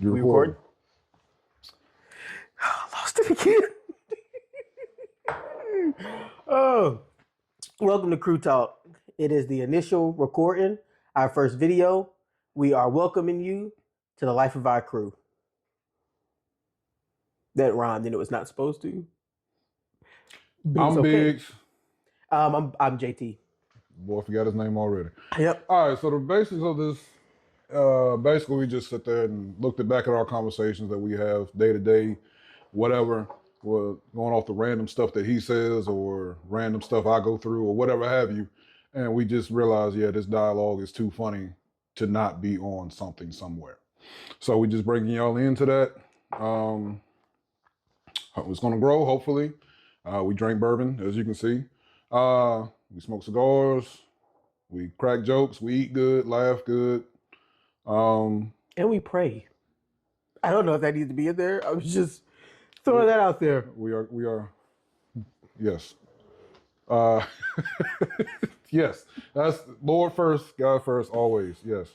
You We recording? record? Lost it again. Oh, welcome to Crew Talk. It is the initial recording, our first video. We are welcoming you to the life of our crew. That rhymed and it was not supposed to. But it's I'm okay. Biggs. I'm JT. Boy, I forgot his name already. Yep. All right, so the basics of this, basically we just sit there and looked back at our conversations that we have day to day, whatever. We're going off the random stuff that he says or random stuff I go through or whatever have you. And we just realized, yeah, this dialogue is too funny to not be on something somewhere. So we just bringing y'all into that. It's going to grow, hopefully. We drink bourbon, as you can see. We smoke cigars. We crack jokes. We eat good, laugh good. And we pray. I don't know if that needs to be in there. I was just throwing that out there. We are, yes. Yes, that's Lord first, God first, always, yes.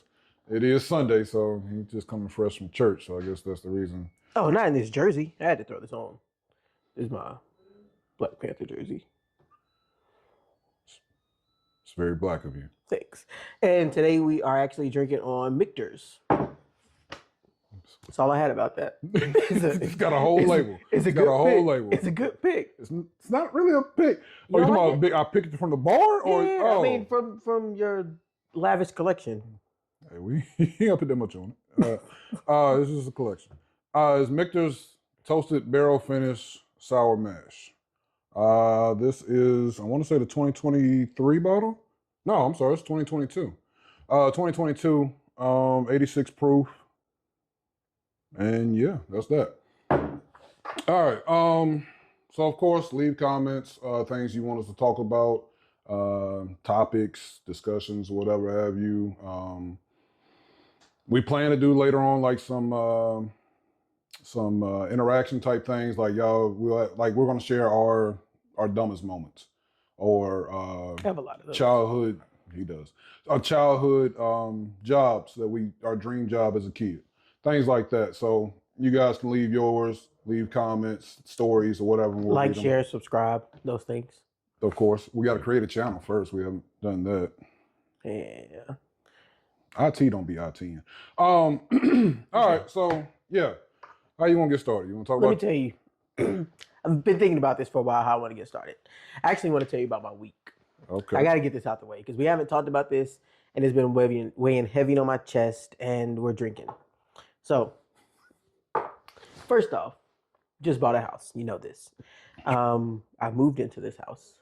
It is Sunday, so he's just coming fresh from church, so I guess that's the reason. Oh, not in this jersey. I had to throw this on. This is my Black Panther jersey. It's very black of you. Thanks. And today we are actually drinking on Michter's. That's all I had about that. It's got a whole label. It's got a whole pick. label. It's a good pick. It's not really a pick. You Oh, you don't talking like about big? I picked it from the bar, or Yeah, oh, I mean from your lavish collection. hey, we you don't put that much on it. This is a collection. It's Michter's Toasted Barrel Finish Sour Mash. This is, I want to say, the 2023 bottle. No, I'm sorry, it's 2022. 2022, 86 proof. And yeah, that's that. All right. So of course, leave comments, things you want us to talk about, topics, discussions, whatever have you. We plan to do later on like some interaction type things, like we're going to share our dumbest moments or I have a lot of those. childhood. He does our childhood jobs that our dream job as a kid, things like that. So you guys can leave yours, leave comments, stories, or whatever. And we'll Like, read them. share, subscribe, those things. Of course, we got to create a channel first. We haven't done that. Yeah. IT don't be ITing. All right, so yeah, how you want to get started? You want to talk Let me about? tell you, I've been thinking about this for a while, how I want to get started. I actually want to tell you about my week. Okay. I got to get this out the way because we haven't talked about this and it's been weighing heavy on my chest and we're drinking. So, first off, just bought a house. You know this. I moved into this house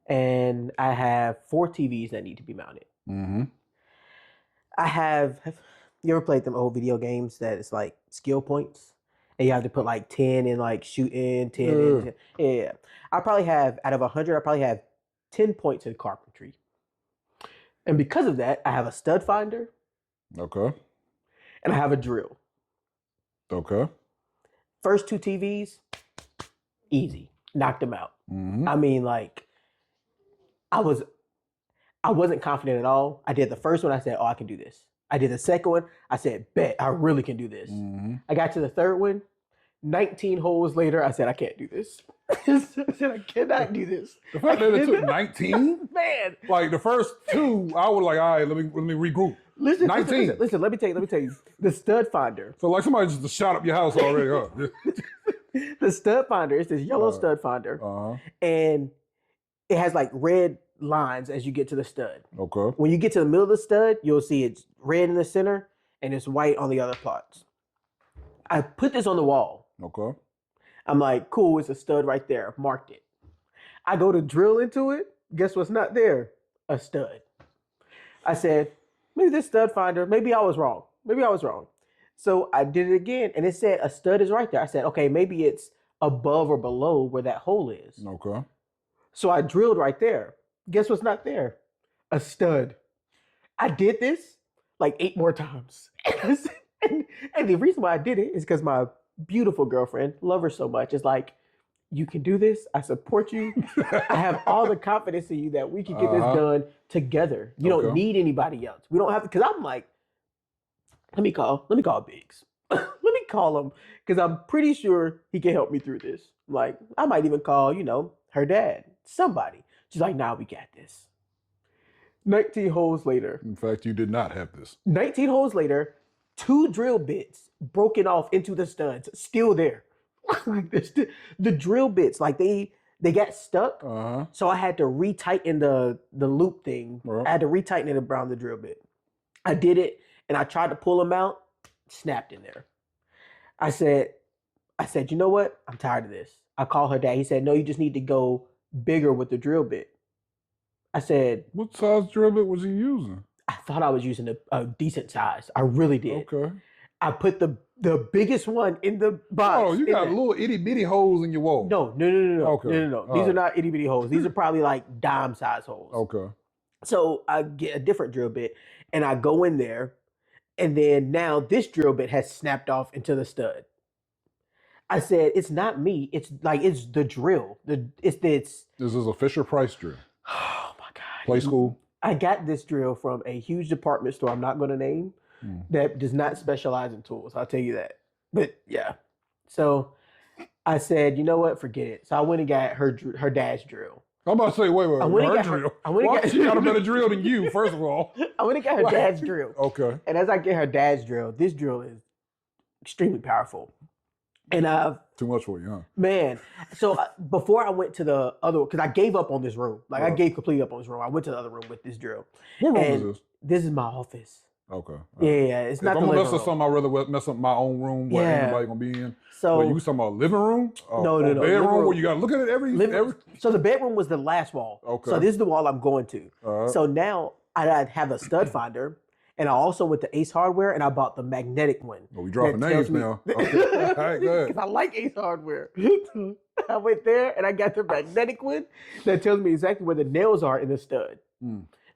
and I have 4 TVs that need to be mounted. Mm-hmm. You ever played them old video games that it's like skill points? And you have to put like 10 in like shooting, 10 in. 10. Yeah. I probably have, out of 100, I probably have 10 points in carpentry. And because of that, I have a stud finder Okay. and I have a drill. Okay. First 2 TVs, easy. Knocked them out. Mm-hmm. I mean, like, I wasn't confident at all. I did the first one, I said, oh, I can do this. I did the second one, I said, bet, I really can do this. Mm-hmm. I got to the third one, 19 holes later, I said, I can't do this. I said, I cannot do this. The fact that it took 19, Man, like the first 2, I was like, all right, let me regroup. listen, 19. listen, let me tell you. The stud finder. So like somebody just shot up your house already, huh? The stud finder is this yellow stud finder. Uh-huh. And it has like red lines as you get to the stud. Okay. When you get to the middle of the stud, you'll see it's red in the center and it's white on the other parts. I put this on the wall. Okay. I'm like, cool, it's a stud right there. I've marked it. I go to drill into it. Guess what's not there? A stud. I said, maybe this stud finder, maybe I was wrong. So I did it again and it said a stud is right there. I said, okay, maybe it's above or below where that hole is. Okay. So I drilled right there. Guess what's not there? A stud. I did this like 8 more times. and the reason why I did it is because my beautiful girlfriend, love her so much, is like, you can do this. I support you. I have all the confidence in you that we can get this done together. You don't need anybody else. We don't have to, because I'm like, let me call Biggs. might call him because I'm pretty sure he can help me through this. Like, I might even call, her dad, somebody. She's like, nah, we got this. 19 holes later. In fact, you did not have this. 19 holes later, 2 drill bits broken off into the studs, still there. Like the drill bits, like they got stuck. Uh-huh. So I had to retighten the loop thing. Right. I had to retighten it around the drill bit. I did it, and I tried to pull them out, snapped in there. I said, you know what? I'm tired of this. I called her dad. He said, no, you just need to go bigger with the drill bit. I said, what size drill bit was he using? I thought I was using a decent size. I really did. Okay. I put the biggest one in the box. Oh, you got little itty bitty holes in your wall. No. Okay. No. These are not itty bitty holes. These are probably like dime size holes. Okay. So I get a different drill bit and I go in there, and then now this drill bit has snapped off into the stud. I said, it's not me. It's the drill. This is a Fisher Price drill. Oh my God. Play school. I got this drill from a huge department store I'm not going to name that does not specialize in tools. I'll tell you that. But yeah. So I said, you know what? Forget it. So I went and got her dad's drill. I'm about to say, wait. I went and her got drill. her. She got a better drill than you, first of all. I went and got her dad's drill. Okay. And as I get her dad's drill, this drill is extremely powerful. And too much for you, huh? Man. So before I went to the other, because I gave up on this room. Like I gave completely up on this room. I went to the other room with this drill. What room is this? This is my office. Okay. Yeah, it's not if the I'm gonna living mess room. up something, I'd rather mess up my own room where Yeah. anybody gonna be in. So you talking about living room? No. Bedroom living room. where you gotta look at it every. So the bedroom was the last wall. Okay. So this is the wall I'm going to. All right. So now I have a stud finder, and I also went to Ace Hardware and I bought the magnetic one. Oh, we dropping that names tells me- now. Okay. All right, go ahead. Because I like Ace Hardware. I went there and I got the magnetic one that tells me exactly where the nails are in the stud.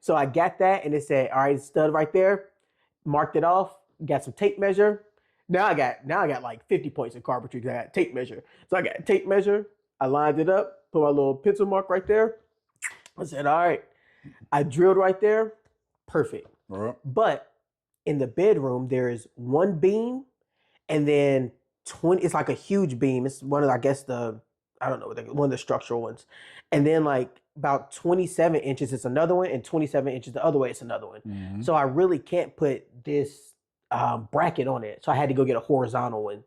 So I got that and it said, all right, stud right there. Marked it off. Got some tape measure. Now I got like 50 points in carpentry because I got tape measure. So I got a tape measure. I lined it up, put my little pencil mark right there. I said, all right. I drilled right there. Perfect. All right. But in the bedroom, there is one beam and then 20, it's like a huge beam. It's one of, I guess, one of the structural ones. And then like about 27 inches, it's another one, and 27 inches the other way, it's another one. Mm-hmm. So I really can't put this bracket on it. So I had to go get a horizontal one.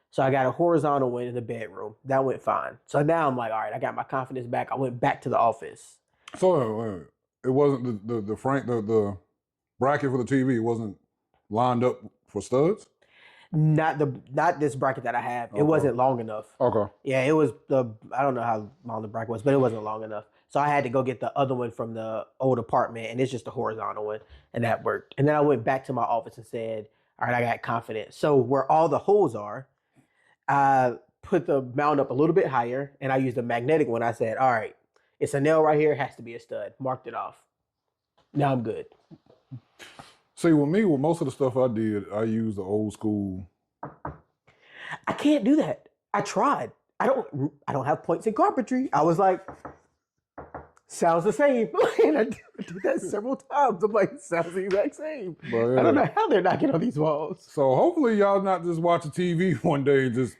So I got a horizontal one in the bedroom. That went fine. So now I'm like, all right, I got my confidence back. I went back to the office. So wait. It wasn't the bracket for the TV wasn't lined up for studs? Not this bracket that I have. Okay. It wasn't long enough. Okay. Yeah, it was I don't know how long the bracket was, but it wasn't long enough. So I had to go get the other one from the old apartment, and it's just a horizontal one, and that worked. And then I went back to my office and said, all right, I got confidence. So where all the holes are, I put the mount up a little bit higher, and I used a magnetic one. I said, all right, it's a nail right here. It has to be a stud. Marked it off. Now I'm good. See, with me, with most of the stuff I did, I used the old school. I can't do that. I tried. I don't have points in carpentry. I was like, sounds the same. And I did that several times. I'm like, sounds the exact same. But, yeah. I don't know how they're knocking on these walls. So hopefully y'all not just watching TV one day and just.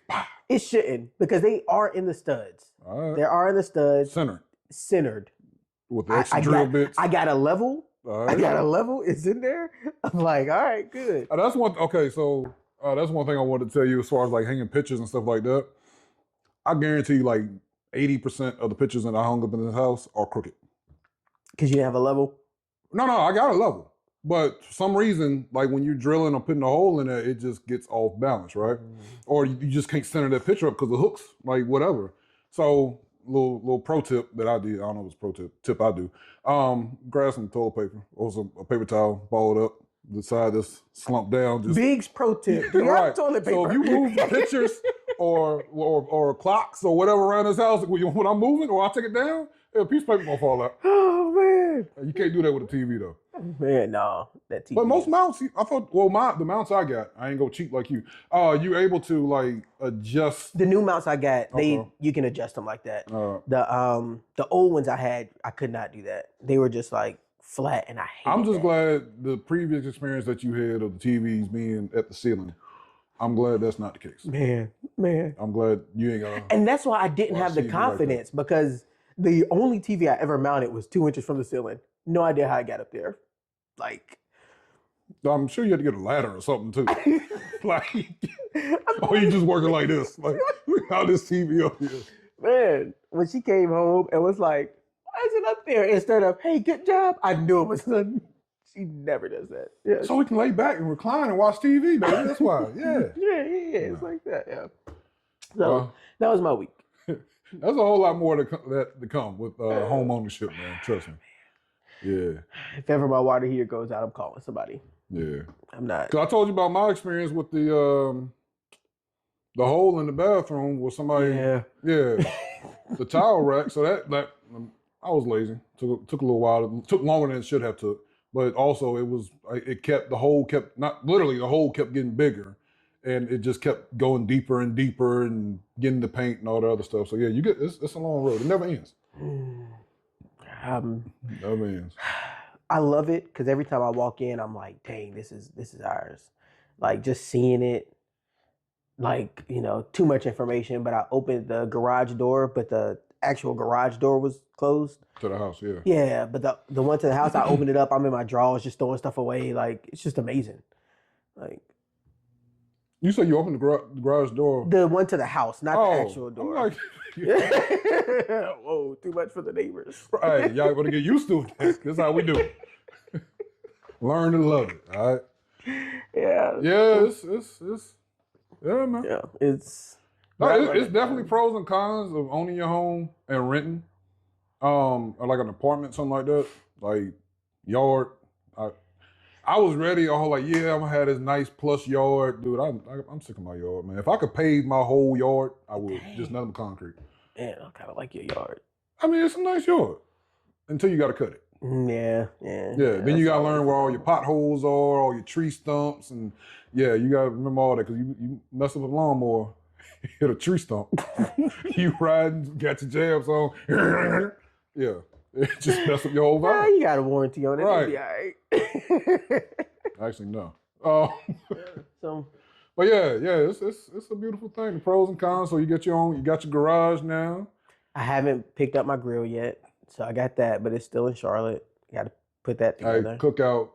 It shouldn't, because they are in the studs. All right. They are in the studs. Centered. With the extra I drill got, bits. I got a level. All right. I got a level. It's in there. I'm like, all right, good. That's one. Okay, so that's one thing I wanted to tell you as far as like hanging pictures and stuff like that. I guarantee you, like 80% of the pictures that I hung up in this house are crooked. Because you didn't have a level? No, I got a level. But for some reason, like when you're drilling or putting a hole in there, it just gets off balance, right? Or you just can't center that picture up because the hooks, like whatever. So little pro tip that I did, I don't know if it's pro tip I do. Grab some toilet paper or a paper towel, ball it up, the side that's slumped down. Just Big's pro tip. Do you have toilet paper? So if you move the pictures or clocks or whatever around this house, when I'm moving or I take it down, a piece of paper gonna fall out. Oh man. You can't do that with a TV though. Man, no. That TV. But most mounts, I thought, the mounts I got, I ain't go cheap like you. You able to like adjust. The new mounts I got, Okay. you can adjust them like that. Uh, The old ones I had, I could not do that. They were just like flat, and I hated I'm just that. glad the previous experience that you had of the TVs being at the ceiling I'm glad that's not the case. Man. I'm glad you ain't gonna. And that's why I didn't Watch have the TV like that. confidence because the only TV I ever mounted was 2 inches from the ceiling. No idea how I got up there. Like, I'm sure you had to get a ladder or something too. Like, or you just working like this. Like, look how this TV up here. man, when she came home and was like, why is it up there? Instead of, hey, good job, I knew it was nothing. She never does that. Yeah. So we can lay back and recline and watch TV, baby. That's why. Yeah. Yeah. It's like that. Yeah. So Well, that was my week. there's a whole lot more to come with home ownership, man. Trust me. Yeah. If ever my water heater goes out, I'm calling somebody. Yeah. I'm not. Cause I told you about my experience with the hole in the bathroom where somebody, Yeah. the towel rack. So that I was lazy. Took a little while. It took longer than it should have took. But also the hole kept getting bigger, and it just kept going deeper and deeper and getting the paint and all the other stuff. So yeah, it's a long road. It never ends. Never ends. I love it because every time I walk in, I'm like, dang, this is ours. Like just seeing it, like, too much information. But I opened the garage door, but the actual garage door was closed. To the house, yeah. Yeah, but the one to the house, I opened it up. I'm in my drawers, just throwing stuff away. Like it's just amazing. Like You said you opened the garage door. the one to the house, not the actual door. I'm like, Whoa, too much for the neighbors. hey, y'all gotta get used to it. That's how we do it. Learn to love it. All right. Yeah. Yeah, it's yeah, man. Yeah, it's. No, it's definitely pros and cons of owning your home and renting, or like an apartment, something like that. Like yard, I was ready. I was like, yeah, I'm gonna have this nice plush yard, dude. I'm sick of my yard, man. If I could pave my whole yard, I would. Dang. Just nothing but concrete. Man, I kind of like your yard. I mean, it's a nice yard until you got to cut it. Yeah. Yeah, then you gotta learn where all your potholes are, all your tree stumps, and yeah, you gotta remember all that because you mess up a lawnmower, hit a tree stump, you riding, got your jabs on, yeah, it just mess up your whole Yeah, vibe. you got a warranty on it. Right. It'll be all right. Actually, no. So But yeah, it's a beautiful thing. The pros and cons. So you got your garage now. I haven't picked up my grill yet, so I got that, but it's still in Charlotte. Got to put that I together. cook out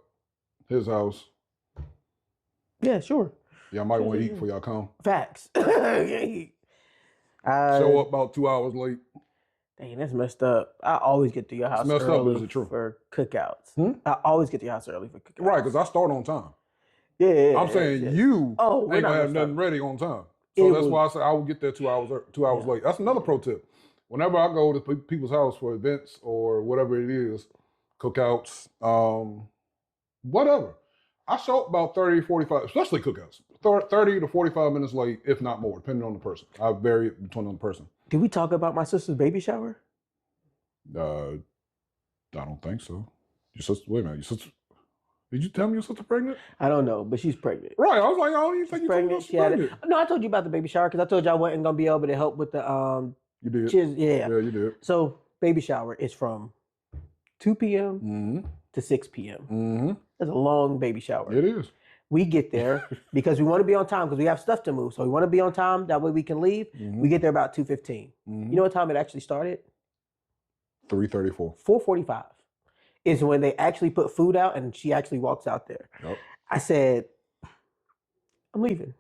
his house. Yeah, sure. Y'all might want to eat before y'all come. Facts. Show up about 2 hours late. Dang, that's messed up. I always get to your house messed up, early but is it true? for cookouts. Hmm? I always get to your house early for cookouts. Right, because I start on time. Yeah. I'm saying yeah. you Oh, we're ain't not gonna have gonna nothing ready on time. So It that's was- why I say I will get there 2 hours Yeah. late. That's another pro tip. Whenever I go to people's house for events or whatever it is, cookouts, whatever, I show up about 30, 45, especially cookouts, 30 to 45 minutes late, if not more, depending on the person. I vary between on the person. Did we talk about my sister's baby shower? I don't think so. Your sister, wait a minute, your sister, did you tell me your sister pregnant? I don't know, but she's pregnant. Right, I was like, I don't even think you told me Pregnant. she's She had pregnant. No, I told you about the baby shower because I told you I wasn't gonna be able to help with the You did. Yeah. Yeah, you did. So baby shower is from 2 p.m. Mm-hmm. to 6 p.m. Mm-hmm. That's a long baby shower. It is. We get there because we want to be on time because we have stuff to move. So we want to be on time. That way we can leave. Mm-hmm. We get there about 2:15. You know what time it actually started? 3:34. 4:45 is when they actually put food out and she actually walks out there. Yep. I said, I'm leaving.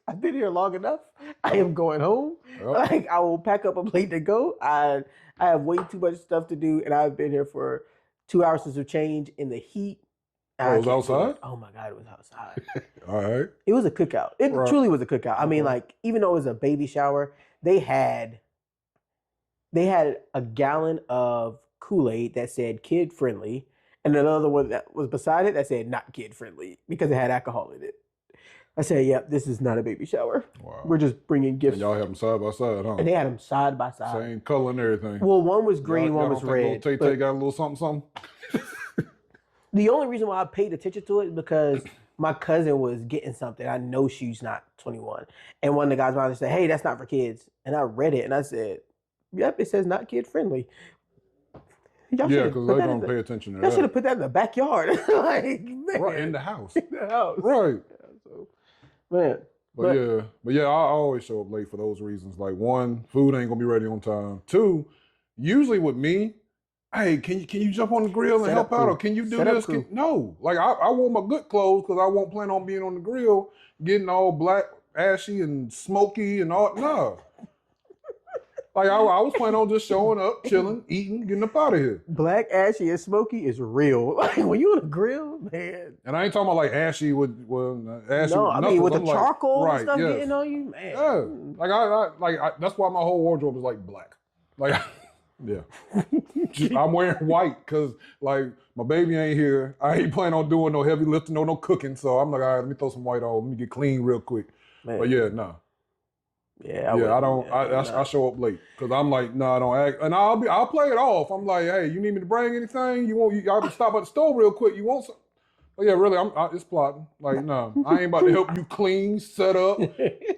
I've been here long enough. I am going home. Yep. Like I will pack up a plate to go. I have way too much stuff to do, and I've been here for 2 hours since we change in the heat. Oh, it was I can't do outside? it. Oh my God, it was outside. All right. It was a cookout. It Right. truly was a cookout. I mean, Okay. like, even though it was a baby shower, they had a gallon of Kool-Aid that said kid friendly, and another one that was beside it that said not kid friendly because it had alcohol in it. I said, yep, this is not a baby shower. Wow. We're just bringing And gifts. y'all have them side by side, huh? And they had them side by side. Same color and everything. Well, one was green, Y'all one don't was think red. Little Tay but Tay got a little something, something. the only reason why I paid attention to it is because my cousin was getting something. I know she's not 21. And one of the guys behind said, hey, that's not for kids. And I read it and I said, yep, it says not kid friendly. Y'all Yeah, should've because put they that in don't the- pay attention to Y'all should that. have put that in the backyard. Like, man. Right in the house. In the house. Right. Yeah, so Man. But yeah, I always show up late for those reasons. Like one, food ain't gonna be ready on time. Two, usually with me, hey, can you jump on the grill and Set help up out, crew. or can you do Set up this? crew. No, like I wore my good clothes because I won't plan on being on the grill, getting all black, ashy, and smoky and all. No, like I was planning on just showing up, chilling, eating, getting up out of here. Black, ashy, and smoky is real. Like when you on the grill, man. And I ain't talking about like ashy with ashy. No, with I mean knuckles. with the I'm like, charcoal and right, stuff yes. getting on you, man. Yeah, like I that's why my whole wardrobe is like black. Like, yeah, I'm wearing white because like my baby ain't here. I ain't planning on doing no heavy lifting or no cooking. So I'm like, all right, let me throw some white on. Let me get clean real quick. Man. But yeah, no. Yeah, I don't. I show up late because I'm like, no, I don't act, and I'll play it off. I'm like, hey, you need me to bring anything? I'll stop at the store real quick. You want some? Oh yeah, really, it's plotting. Like, no, I ain't about to help you clean, set up,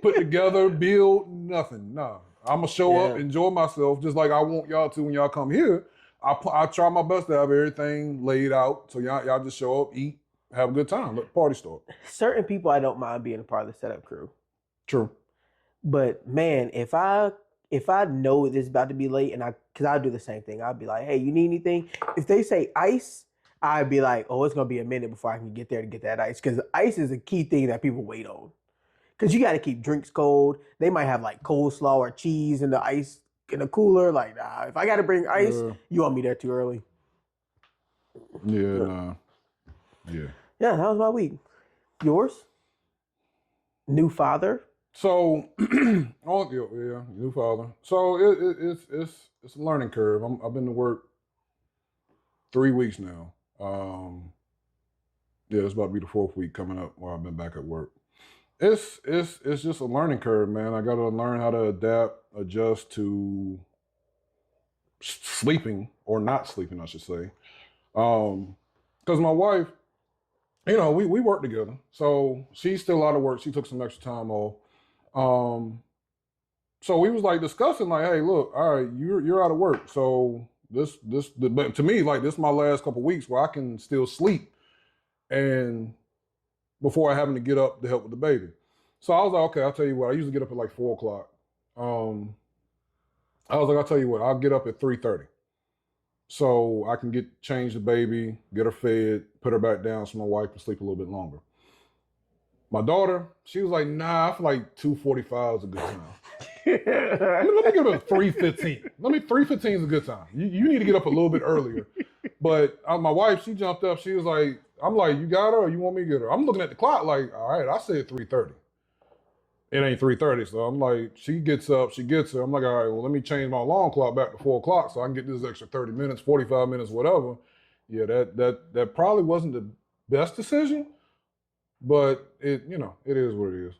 put together, build, nothing. No, I'm gonna show up, enjoy myself, just like I want y'all to when y'all come here. I try my best to have everything laid out, so y'all just show up, eat, have a good time, let the party start. Certain people I don't mind being a part of the setup crew. True. But man, if I know this is about to be late, and because I'll do the same thing, I'll be like, hey, you need anything? If they say ice, I'd be like, oh, it's gonna be a minute before I can get there to get that ice, because ice is a key thing that people wait on. Because you got to keep drinks cold. They might have like coleslaw or cheese in the ice in the cooler. Like, nah, if I got to bring ice, you want me there too early? Yeah, nah. Yeah. Yeah, that was my week. Yours? New father. So, new father. So it's a learning curve. I've been to work 3 weeks now. It's about to be the 4th week coming up where I've been back at work. It's just a learning curve, man. I got to learn how to adapt, adjust to sleeping or not sleeping, I should say. Because my wife, we work together. So she's still out of work. She took some extra time off. So we was like discussing, like, hey, look, all right, you're out of work. So but to me, like, this is my last couple weeks where I can still sleep and before I having to get up to help with the baby. So I was like, okay, I'll tell you what, I usually get up at like 4:00. I was like, I'll tell you what, I'll get up at 3:30. So I can change the baby, get her fed, put her back down so my wife can sleep a little bit longer. My daughter, she was like, nah, I feel like 2:45 is a good time. Let me give it a 3:15. 3:15 is a good time. You need to get up a little bit earlier. But my wife, she jumped up. She was like, I'm like, you got her or you want me to get her? I'm looking at the clock like, all right, I said 3:30. It ain't 3:30. So I'm like, she gets up, she gets her. I'm like, all right, well, let me change my alarm clock back to 4:00 so I can get this extra 30 minutes, 45 minutes, whatever. Yeah, that probably wasn't the best decision, but it is what it is.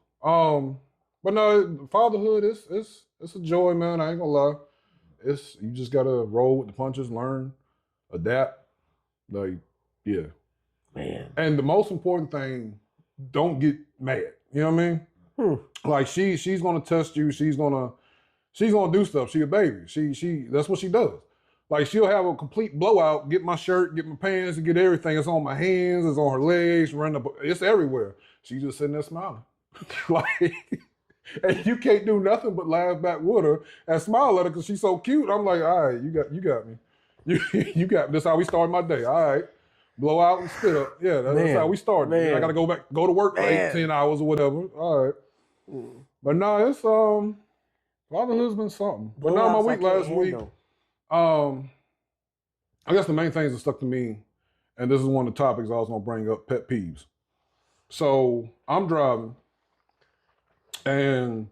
But no, fatherhood it's a joy, man. I ain't gonna lie. You just gotta roll with the punches, learn, adapt. Like, yeah. Man. And the most important thing, don't get mad. You know what I mean? Like she's gonna test you. She's gonna do stuff. She a baby. She that's what she does. Like, she'll have a complete blowout, get my shirt, get my pants, and get everything. It's on my hands, it's on her legs, it's everywhere. She's just sitting there smiling. Like, and you can't do nothing but laugh back with her and smile at her because she's so cute. I'm like, all right, you got me. You got me. That's how we start my day. All right. Blow out and spit up. Yeah, that's how we start. I gotta go to work for 8-10 hours or whatever. All right. But no, it's fatherhood's been something. But now my week last week, I guess the main things that stuck to me, and this is one of the topics I was gonna bring up, pet peeves. So I'm driving and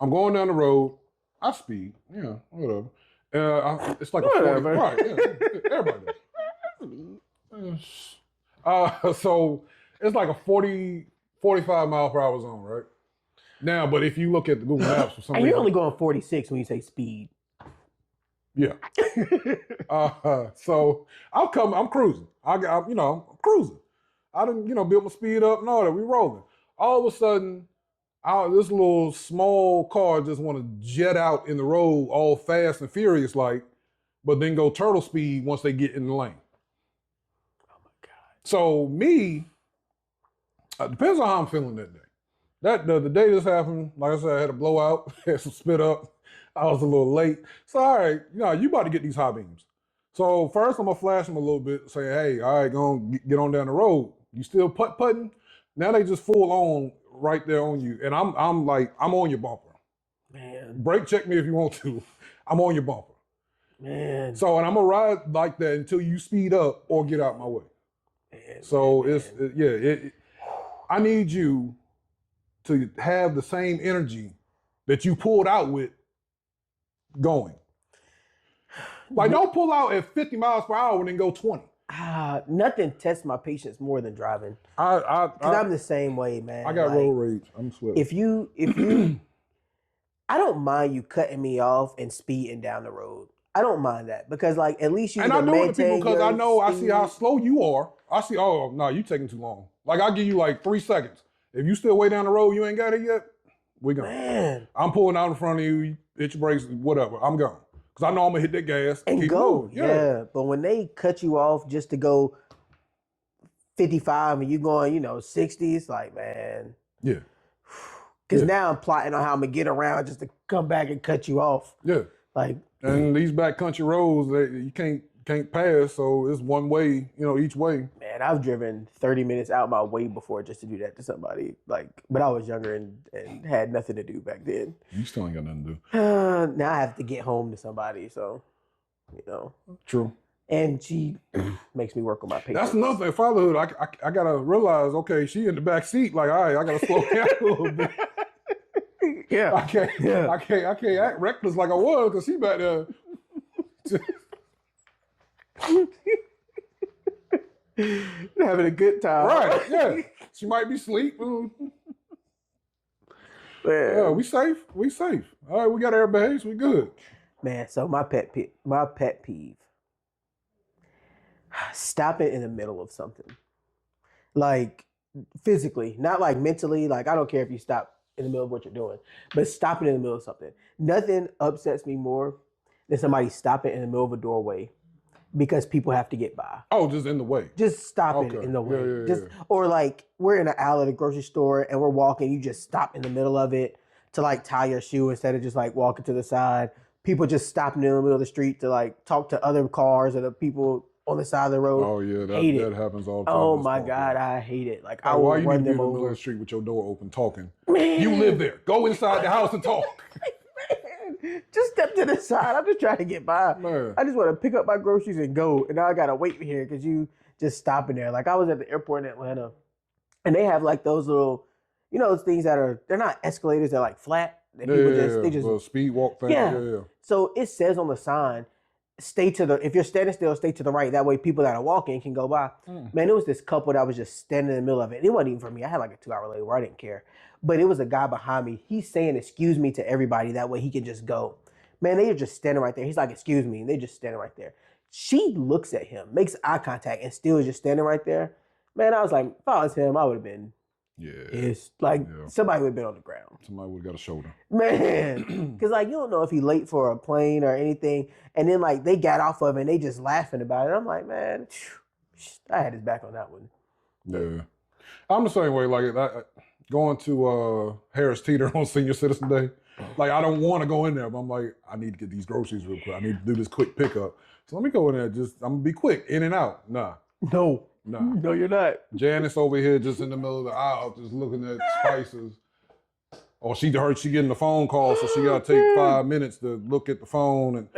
I'm going down the road. I speed, whatever. It's like a 40, right? Yeah, everybody does. So it's like a 40, 45 mile per hour zone, right? Now, but if you look at the Google Maps for some and reason, you're only going 46 when you say speed. Yeah. So I'm cruising. I'm cruising. I didn't, build my speed up and all that. We rolling. All of a sudden, this little small car just want to jet out in the road all fast and furious like, but then go turtle speed once they get in the lane. Oh my God. So me, depends on how I'm feeling that day. the day this happened, like I said, I had a blowout, had some spit up. I was a little late. So all right, you about to get these high beams. So first I'm gonna flash them a little bit, say, hey, all right, go on, get on down the road. You still putting? Now they just full on right there on you, and I'm like, I'm on your bumper. Man, Brake check me if you want to. I'm on your bumper. man. So, and I'm gonna ride like that until you speed up or get out my way. Man, So man. I need you to have the same energy that you pulled out with going. Like, don't pull out at 50 miles per hour and then go 20. Nothing tests my patience more than driving. Because I'm the same way, man. I got Like, road rage. I'm sweating. If you, I don't mind you cutting me off and speeding down the road. I don't mind that because, like, at least you and can I do it to people maintain because I your know I see how speed. slow you are. I see, oh no, you taking too long. Like I'll give you like 3 seconds. If you still way down the road, you ain't got it yet. We gone. Man, I'm pulling out in front of you. Hit your brakes, whatever. I'm gone because I know I'm gonna hit that gas and keep go, moving. yeah. But when they cut you off just to go 55 and you going, 60, it's like, man. Yeah. Because Yeah. now I'm plotting on how I'm gonna get around just to come back and cut you off. Yeah. Like, And these backcountry roads, you can't pass, so it's one way, each way. man, I've driven 30 minutes out my way before just to do that to somebody. Like, but I was younger and had nothing to do back then. You still ain't got nothing to do. Now I have to get home to somebody, so True. And she makes me work on my patience. That's another thing. Fatherhood, I gotta realize, okay, she in the back seat, like, all right, I gotta slow down a little bit. Yeah, I can't act reckless like I was because she back there. having a good time. Right, yeah. She might be asleep. Yeah, we safe. We safe. All right, we got our behaves. We good. Man, so my pet peeve, stopping in the middle of something. Like physically, not like mentally. Like I don't care if you stop in the middle of what you're doing, but stopping in the middle of something. Nothing upsets me more than somebody stopping in the middle of a doorway because people have to get by. Oh, just in the way. Just stopping Okay. in the way. Yeah, just or like we're in an aisle at a grocery store and we're walking, you just stop in the middle of it to like tie your shoe instead of just like walking to the side. People just stopping in the middle of the street to like talk to other cars or the people on the side of the road. Oh yeah, Hate that it. happens all the time. Oh It's my awful. God, I hate it. Like Like, I will why you need run to be in them the middle of over. the street with your door open talking? Man. You live there. Go inside the house and talk. Man, just step to the side. I'm just trying to get by. Man. I just want to pick up my groceries and go. And now I gotta wait here because you just stopping there. Like I was at the airport in Atlanta, and they have like those little, those things that they're not escalators. They're like flat. That people they just little speed walk thing. Yeah. Yeah. So it says on the sign, if you're standing still, stay to the right. That way people that are walking can go by. Man, it was this couple that was just standing in the middle of it. It wasn't even for me. I had like a 2-hour layover where I didn't care. But it was a guy behind me. He's saying excuse me to everybody. That way he can just go. Man, they are just standing right there. He's like, excuse me. And they just standing right there. She looks at him, makes eye contact, and still is just standing right there. Man, I was like, if I was him, I would have been pissed. Like somebody would have been on the ground. Somebody would have got a shoulder. Man, because like you don't know if he's late for a plane or anything, and then like they got off of it and they just laughing about it. I'm like, man, I had his back on that one. Yeah, I'm the same way. Like going to Harris Teeter on Senior Citizen Day, like I don't want to go in there, but I'm like, I need to get these groceries real quick. I need to do this quick pickup. So let me go in there. I'm gonna be quick, in and out. Nah, No, you're not. Janice over here just in the middle of the aisle, just looking at spices. Or she getting the phone call, so she gotta take 5 minutes to look at the phone and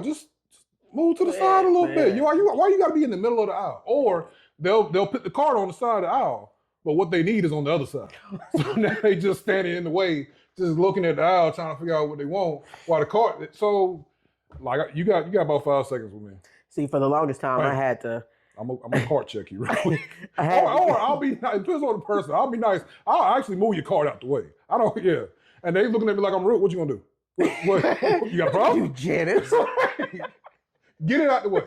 just move to the side a little bit. Why you gotta be in the middle of the aisle? Or they'll put the cart on the side of the aisle, but what they need is on the other side. So now they just standing in the way, just looking at the aisle, trying to figure out what they want. While the cart, so like you got about 5 seconds with me. See, for the longest time, I had to. I'm gonna cart check you, right? I or I'll be nice. It depends on the person. I'll be nice. I'll actually move your cart out the way. I don't, yeah. And they looking at me like I'm rude. What you gonna do? What, you got a problem? You Janice. Get it out the way.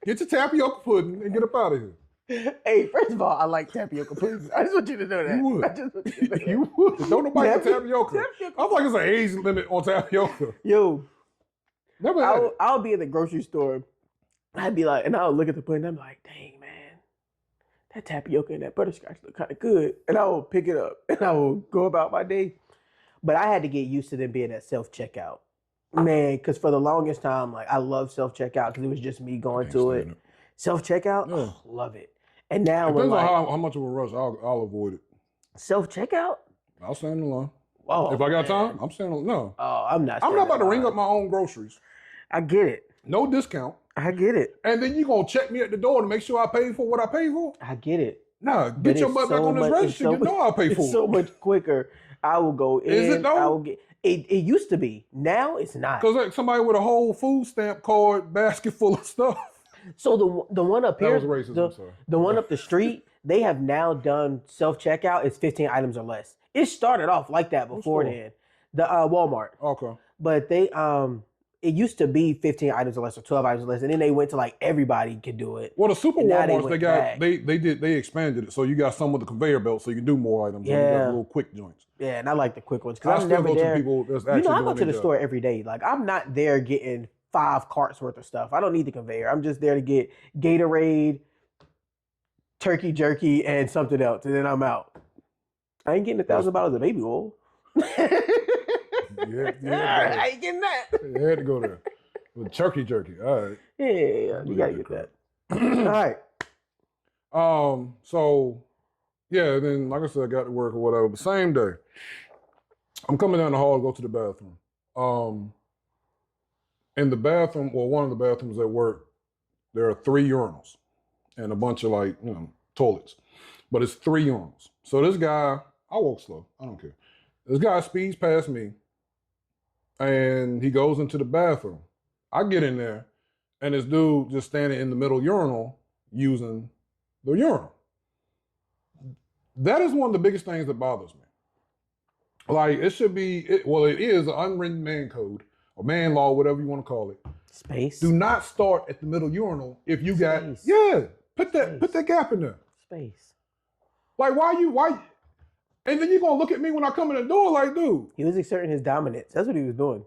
Get your tapioca pudding and get up out of here. Hey, first of all, I like tapioca pudding. I just want you to know that. You would. I just want you to know that. You would. Don't nobody get tapioca. Tapioca. I feel like it's an age limit on tapioca. Yo, Never had it. I'll be at the grocery store. I'd be like, and I'll look at the pudding. I'm like, dang, man, that tapioca and that butterscotch look kind of good. And I will pick it up and I will go about my day. But I had to get used to them being at self checkout. Man, because for the longest time, like I love self checkout because it was just me going Can't to it. stand it. Self checkout, Yeah. love it. And now when Depends on like how much of a rush. I'll avoid it. self checkout, I'll stand in line. oh, If I got man. time, I'm standing. No, Oh, I'm not. I'm not about to standing ring in up line. my own groceries. I get it. No discount. I get it. And then you gonna check me at the door to make sure I paid for what I paid for? I get it. Nah, But get your it's butt back so on this much- it's register. so You know I'll pay for It's so it. much quicker. I will go in. Is it though? I will get. It used to be. Now it's not. Because like somebody with a whole food stamp card basket full of stuff. So the one up That here, was racist. I'm sorry. the one up the street, they have now done self checkout. It's 15 items or less. It started off like that before store? then. The Walmart, Okay. but they it used to be 15 items or less or 12 items or less, and then they went to like everybody could do it. Well, the super And now they Walmarts went got back. they expanded it, so you got some with the conveyor belt, so you can do more items. And you got Yeah. little quick joints. Yeah, and I like the quick ones I because I'm still never go to there. people that's You actually know, I doing go to their the job. store every day. Like I'm not there getting 5 carts worth of stuff. I don't need the conveyor. I'm just there to get Gatorade, turkey jerky, and something else, and then I'm out. I ain't getting 1,000 bottles of baby oil. Yeah, I ain't getting that. you had to go there. With turkey jerky. All right. Yeah, you gotta get that. All right. So yeah, then like I said, I got to work or whatever. But same day, I'm coming down the hall to go to the bathroom. In the bathroom, or one of the bathrooms at work, there are 3 urinals and a bunch of like, toilets. But it's 3 urinals. So this guy, I walk slow, I don't care. This guy speeds past me and he goes into the bathroom. I get in there and this dude just standing in the middle urinal using the urinal. That is one of the biggest things that bothers me. Like it should be, it is an unwritten man code or man law, whatever you want to call it. Space. Do not start at the middle urinal if you got, Space. put that gap in there. Space. Like why? And then you're gonna look at me when I come in the door like, dude. He was exerting his dominance. That's what he was doing.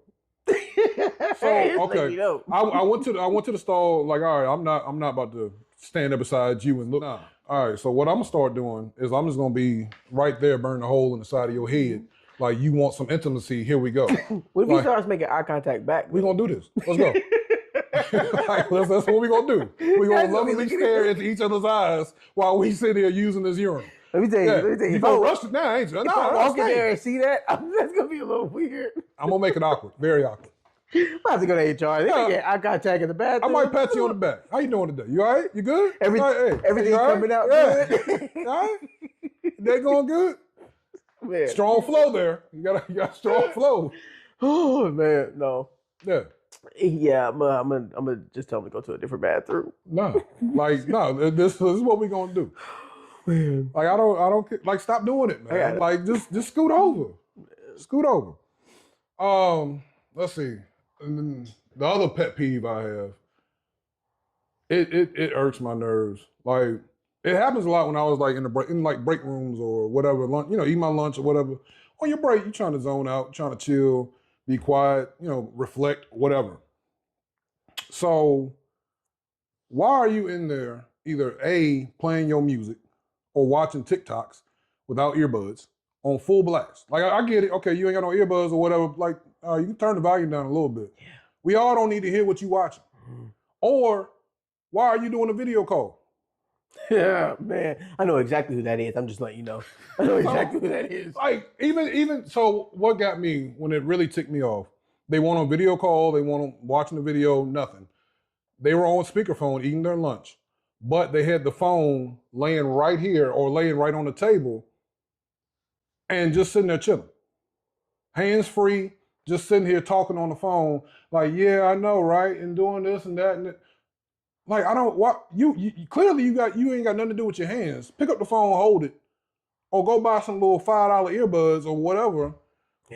So okay, I went to the stall. Like, all right, I'm not about to stand there beside you and look. Nah. All right, so what I'm gonna start doing is I'm just gonna be right there, burn a hole in the side of your head. Like you want some intimacy? Here we go. What if he Like- starts making eye contact back? We're gonna do this. Let's go. Like, that's what we're gonna do. We're Guys gonna gonna be lovingly looking stare at into each other's eyes while we sit here using this urinal. Let me tell you. Yeah. Let me tell you. You If gonna I rush it now, ain't you? if No, I walk in stay. there and see that, that's gonna be a little weird. I'm gonna make it awkward, very awkward. I have to go to HR. They Yeah. get eye contact in the I bathroom. might pat you on the back. How you doing today? You all right? You good? Every- All right, hey, everything you all right? coming out Yeah. good. All right? They going good? Man. Strong flow there. You got strong flow. Oh man, no. Yeah. Yeah, I'm gonna just tell him to go to a different bathroom. No. Like, no, this is what we gonna do. Man. Like I don't care. Like stop doing it, I got man. it. Like just scoot over. Scoot over. Let's see. And then the other pet peeve I have, it irks my nerves. Like it happens a lot when I was like in break rooms or whatever, lunch, eat my lunch or whatever. On your break, you're trying to zone out, trying to chill, be quiet, reflect, whatever. So why are you in there either A, playing your music or watching TikToks without earbuds on full blast? Like I get it. Okay, you ain't got no earbuds or whatever. Like you can turn the volume down a little bit. Yeah. We all don't need to hear what you watching. Or why are you doing a video call? Yeah, man. I know exactly who that is. I'm just letting you know. I know exactly who that is. Like even so, what got me when it really ticked me off? They weren't on video call. They weren't watching the video. Nothing. They were on speakerphone eating their lunch, but they had the phone laying right here or laying right on the table, and just sitting there chilling, hands free, just sitting here talking on the phone. Like, yeah, I know, right, and doing this and that and that. Like, I don't. What you clearly you ain't got nothing to do with your hands. Pick up the phone, hold it, or go buy some little $5 earbuds or whatever.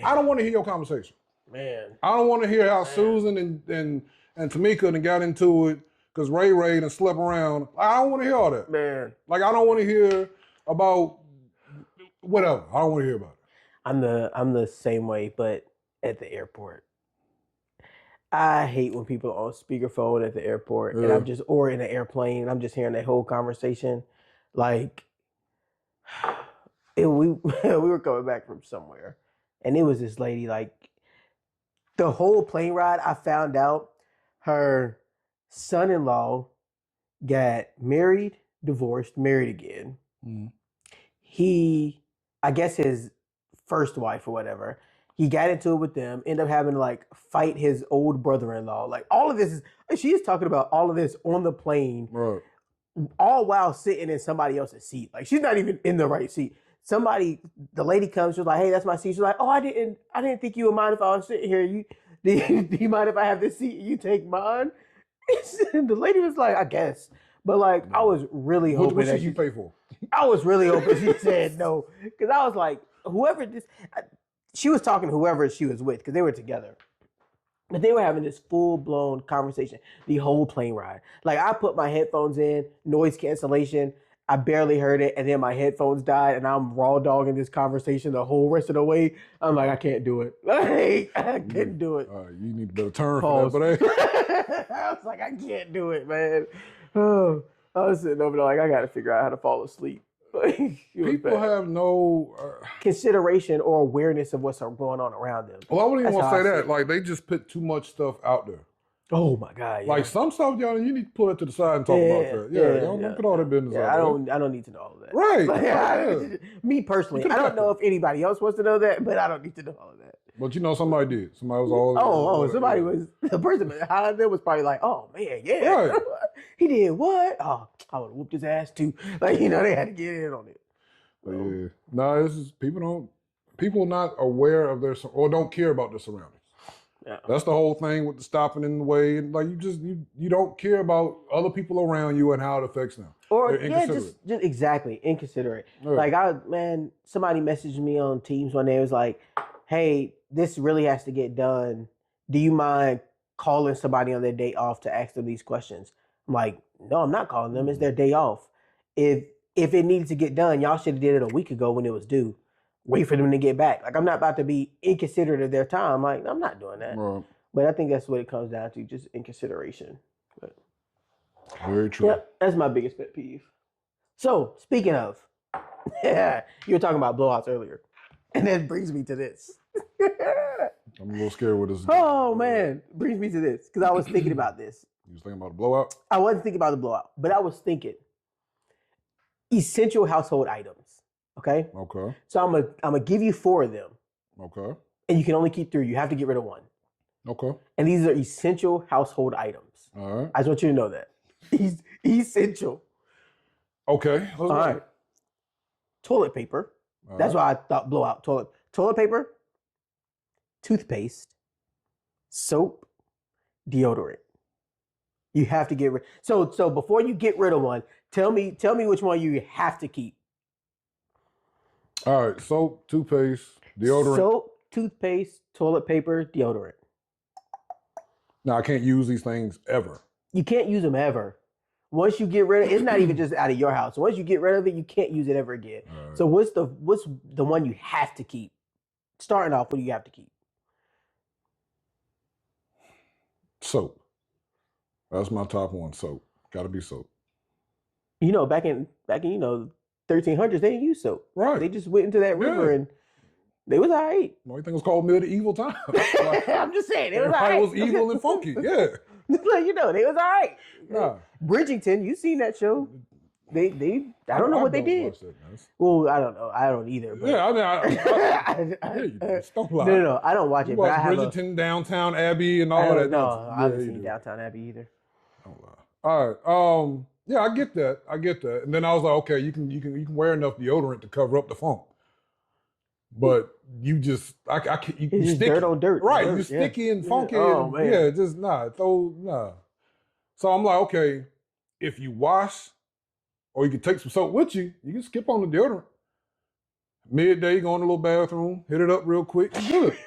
I don't want to hear your conversation. Man. I don't want to hear how Man. Susan and Tamika done got into it because Ray done slept around. I don't want to hear all that. Man. Like I don't want to hear about whatever. I don't want to hear about it. I'm the same way, but at the airport. I hate when people are on speakerphone at the airport and Yeah. or in an airplane and I'm just hearing that whole conversation. Like, we we were coming back from somewhere, and it was this lady. Like, the whole plane ride, I found out her son-in-law got married, divorced, married again. Mm. He, I guess his first wife or whatever, he got into it with them, ended up having to like fight his old brother-in-law. Like, all of this is, she's talking about all of this on the plane, Right. all while sitting in somebody else's seat. Like, she's not even in the right seat. The lady comes, she's like, "Hey, that's my seat." She's like, "Oh, I didn't think you would mind if I was sitting here. Do you mind if I have this seat and you take mine?" The lady was like, "I guess." But like, I was really hoping What that should you pay for? I was really hoping she said no, because I was like, she was talking to whoever she was with, because they were together. But they were having this full-blown conversation the whole plane ride. Like, I put my headphones in, noise cancellation. I barely heard it, and then my headphones died, and I'm raw dogging this conversation the whole rest of the way. I'm like, I can't do it. Like, I couldn't do it. All right, you need a better term Pause. for that, but hey. I was like, I can't do it, man. Oh, I was sitting over there like, I got to figure out how to fall asleep. People have no consideration or awareness of what's going on around them. Well, I wouldn't even That's want to how say I that. feel. Like, they just put too much stuff out there. Oh my God! Yeah. Like, some stuff, y'all, you need to pull it to the side and talk about that. Yeah, don't put all that business Yeah, out there. I don't need to know all of that. Right. Like, me personally, I don't know if anybody else wants to know that, but I don't need to know all of that. But you know, somebody did. Somebody was all. Somebody was, the person behind them was probably like, "Oh man, yeah, Right. he did what? Oh, I would have whooped his ass too." Like, they had to get in on it. But yeah, no, this is people not aware of or don't care about their surroundings. Yeah. That's the whole thing with the stopping in the way, and like you don't care about other people around you and how it affects them. Or They're yeah, inconsiderate. just exactly inconsiderate. Yeah. Like, somebody messaged me on Teams one day. It was like, "Hey, this really has to get done. Do you mind calling somebody on their day off to ask them these questions?" I'm like, "No, I'm not calling them. It's their day off. If it needed to get done, y'all should have did it a week ago when it was due. Wait for them to get back. Like, I'm not about to be inconsiderate of their time. Like, I'm not doing that." Right. But I think that's what it comes down to, just inconsideration. But Very true. yeah, that's my biggest pet peeve. So, speaking of, you were talking about blowouts earlier, and that brings me to this. I'm a little scared with this. Oh man, brings me to this because I was thinking about this. You was thinking about the blowout? I wasn't thinking about the blowout, but I was thinking essential household items. Okay, Okay. so I'm gonna give you 4 of them, Okay. and you can only keep 3. You have to get rid of 1. Okay. And these are essential household items. All right. I just want you to know that. Essential. Okay. Let's All go. right. Toilet paper. All That's right. why I thought blowout. Toilet paper, toothpaste, soap, deodorant. You have to get rid. So before you get rid of one, tell me which one you have to keep. All right. Soap, toothpaste, deodorant. Soap, toothpaste, toilet paper, deodorant. Now, I can't use these things ever. You can't use them ever. Once you get rid of it, it's not even just out of your house. Once you get rid of it, you can't use it ever again. All right. So what's the one you have to keep? Starting off, what do you have to keep? Soap. That's my top one. Soap. Got to be soap. You know, back in 1300s, they didn't use soap. Right. They just went into that river Yeah. and they was all right. The only thing was called medieval times. Like, I'm just saying, it was all everybody right. was evil and funky. Yeah. Like, they was all right. Nah. Bridgerton, you seen that show? They I don't know what they don't did. watch that, man. Well, I don't know. I don't either. But Yeah, I mean, yeah, you just don't lie. No, I don't watch You it. But I watch have Bridgerton, Downtown Abbey, and all that. No, nonsense. I haven't you seen do. Downtown Abbey either. Don't lie. All right. Yeah, I get that. And then I was like, okay, you can wear enough deodorant to cover up the funk, but you just I can't. You It's just sticky. dirt on dirt. Right, Dirt, you sticky and funky. Oh, and, man. Yeah, just nah. So I'm like, okay, if you wash, or you can take some soap with you, you can skip on the deodorant. Midday, go in the little bathroom, hit it up real quick, you're good.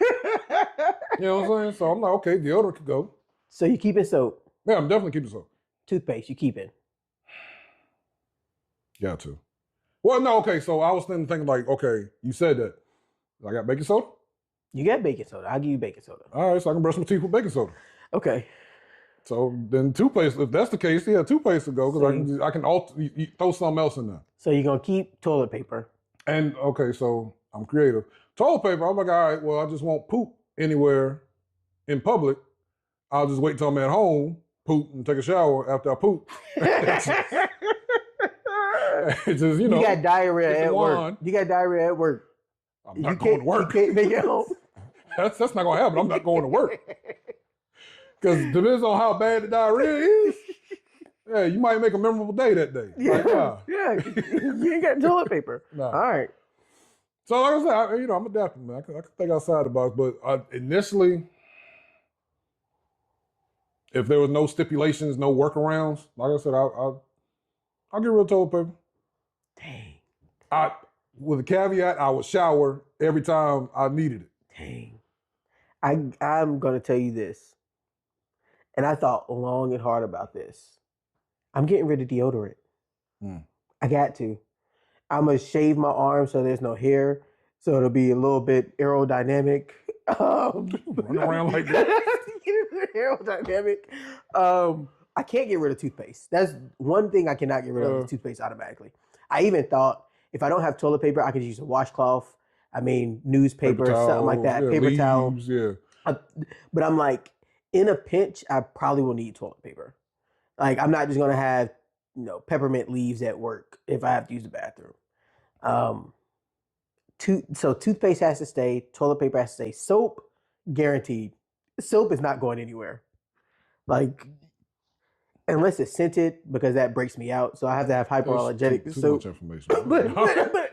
You know what I'm saying? So I'm like, okay, deodorant could go. So you keeping soap, Yeah, I'm definitely keeping soap. toothpaste, you keeping. Got to. Well, no, okay. So I was thinking like, okay, you said that. I got baking soda. You got baking soda. I'll give you baking soda. All right, so I can brush my teeth with baking soda. Okay. So then toothpaste, if that's the case, yeah, toothpaste will go because I can throw something else in there. So you're gonna keep toilet paper. And okay, so I'm creative. Toilet paper, I'm like, all right, well, I just won't poop anywhere in public. I'll just wait till I'm at home, poop, and take a shower after I poop. It's just, You got diarrhea at work. You got diarrhea at work. I'm not going to work. You can't make it home. That's not going to happen. I'm not going to work. Because depends on how bad the diarrhea is. Yeah, you might make a memorable day that day. Yeah, like, nah. yeah. You ain't got toilet paper. Nah. All right. So like I said, I'm adapting, man. I can think outside the box. But initially, if there was no stipulations, no workarounds, like I said, I'll get rid of toilet paper. Dang. With a caveat, I would shower every time I needed it. Dang. I'm gonna tell you this, and I thought long and hard about this. I'm getting rid of deodorant. I got to. I'm gonna shave my arms so there's no hair, so it'll be a little bit aerodynamic. Run around like that. Aerodynamic. I can't get rid of toothpaste. That's one thing I cannot get rid of is toothpaste automatically. I even thought if I don't have toilet paper, I could use a washcloth. I mean, newspaper, something like that. Yeah, paper towel. Yeah. But I'm like, in a pinch, I probably will need toilet paper. Like, I'm not just gonna have, peppermint leaves at work if I have to use the bathroom. So toothpaste has to stay, toilet paper has to stay, soap guaranteed. Soap is not going anywhere. Like, unless it's scented, because that breaks me out. So I have to have hypoallergenic too soap. much information.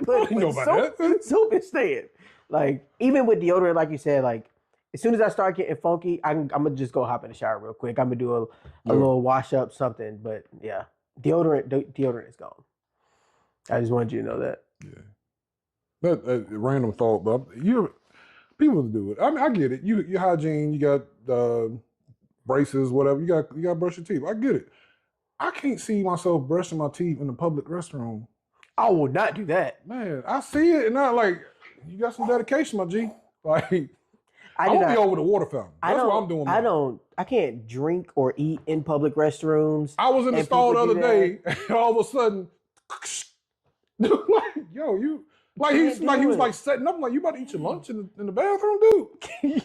but soap is staying. Like, even with deodorant, like you said, like, as soon as I start getting funky, I'm gonna just go hop in the shower real quick. I'm gonna do a little wash up, something. But yeah, deodorant is gone. I just wanted you to know that. Yeah. That random thought, but people do it. I mean, I get it. Your hygiene, you got braces, whatever. You got to brush your teeth. I get it. I can't see myself brushing my teeth in a public restroom. I will not do that. Man, I see it, and I like you got some dedication, my G. Like I won't be over the water fountain. That's what I'm doing. I can't drink or eat in public restrooms. I was in the stall the other day, and all of a sudden, like, yo, you. Like he was like setting up, like you about to eat your lunch in the bathroom, dude.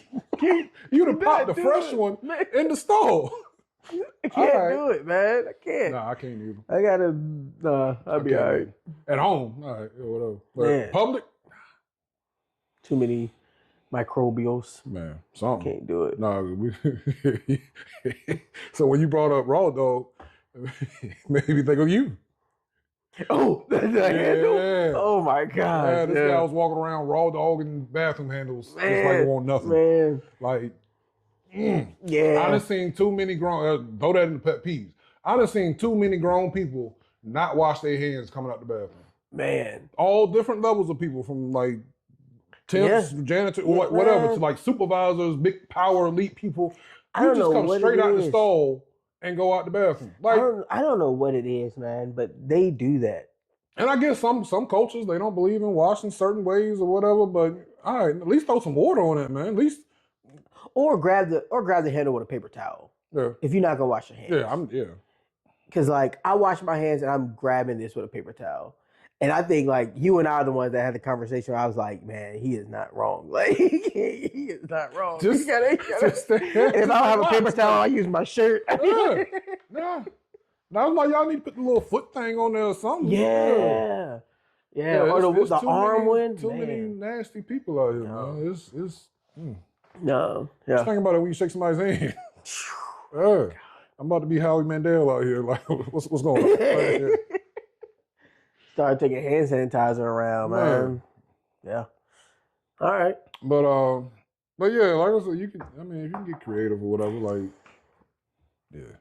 You'd have popped the fresh one in the stall. I can't do it, man. I can't. Nah, I can't either. I gotta. I'll be all right. At home, all right, whatever. But Man. Public, too many microbials. Man, something. Can't do it. No, so when you brought up raw dog, made me think of you. Oh, the handle? Oh my God. Yeah, this guy was walking around raw dog and bathroom handles just like it want nothing. Man. Like, yeah. I done seen too many grown, throw that in the pet peeves. I done seen too many grown people not wash their hands coming out the bathroom. Man. All different levels of people from like temps, janitors, whatever, to like supervisors, big power elite people. You just come straight out the stall and go out the bathroom. Like I don't know what it is, man, but they do that. And I guess some cultures, they don't believe in washing certain ways or whatever, but all right, at least throw some water on it, man. At least or grab the handle with a paper towel. Yeah. If you're not gonna wash your hands. Yeah. Cause like I wash my hands and I'm grabbing this with a paper towel. And I think like you and I are the ones that had the conversation where I was like, man, he is not wrong. Like he is not wrong. Just if I don't have a paper towel, I use my shirt. Yeah. Now I'm like, y'all need to put the little foot thing on there or something. Yeah. Or the arm one. Too many nasty people out here, man. It's No. Yeah. Just think about it when you shake somebody's hand. I'm about to be Howie Mandel out here. Like, what's going on? Start taking hand sanitizer around, man. Yeah. All right. But yeah, like I said, if you can get creative or whatever, like, yeah.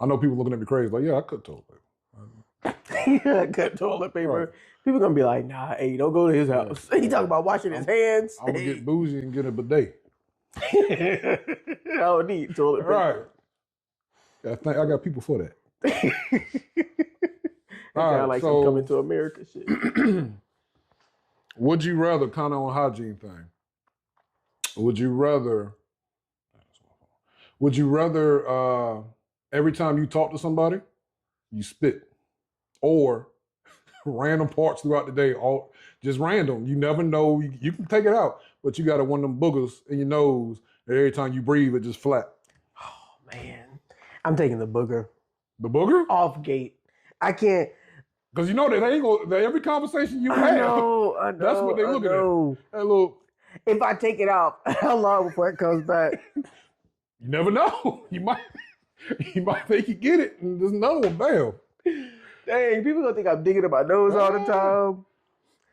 I know people looking at me crazy, like, yeah, I cut toilet paper. Cut toilet paper. Right. People gonna be like, nah, hey, don't go to his house. He talking about washing his hands. I'm gonna get bougie and get a bidet. I don't need toilet paper. Right. I got people for that. Kind of like some Coming to America shit. Would you rather, kind of on hygiene thing, would you rather Would you rather every time you talk to somebody, you spit, or random parts throughout the day, all just random? You never know. You can take it out, but you got one of them boogers in your nose. And every time you breathe, it just flat. Oh man, I'm taking the booger The booger, off gate. I can't. because you know that they ain't gonna. Every conversation you I have, know. that's what they looking at. That little. If I take it out, how long before it comes back? You never know. You might think you get it, and there's another one. Bam. Dang, people gonna think I'm digging in my nose all the time.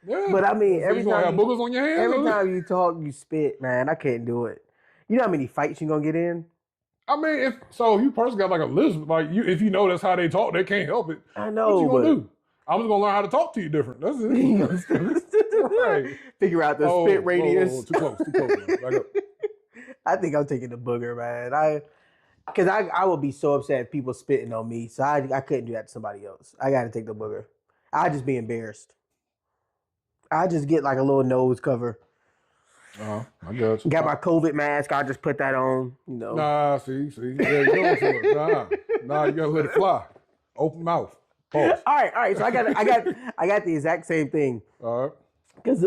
Yeah. But I mean, So every you gonna time have boogers on your hands. every time you talk, you spit, man. I can't do it. You know how many fights you gonna get in? I mean, if you person got like a list, like if you know that's how they talk, they can't help it. I know. What you gonna but do? I'm just gonna learn how to talk to you different. That's it. Right. Figure out the spit radius. Too close. Man. Back up. I think I'm taking the booger, man. Because I would be so upset if people spitting on me. So I couldn't do that to somebody else. I got to take the booger. I'd just be embarrassed. I just get like a little nose cover. I got you. Got my COVID mask. I just put that on. You know. Nah, see. Yeah, you going for it. Nah, you gotta let it fly. Open mouth. Pause. All right. So I got the exact same thing. All right. Because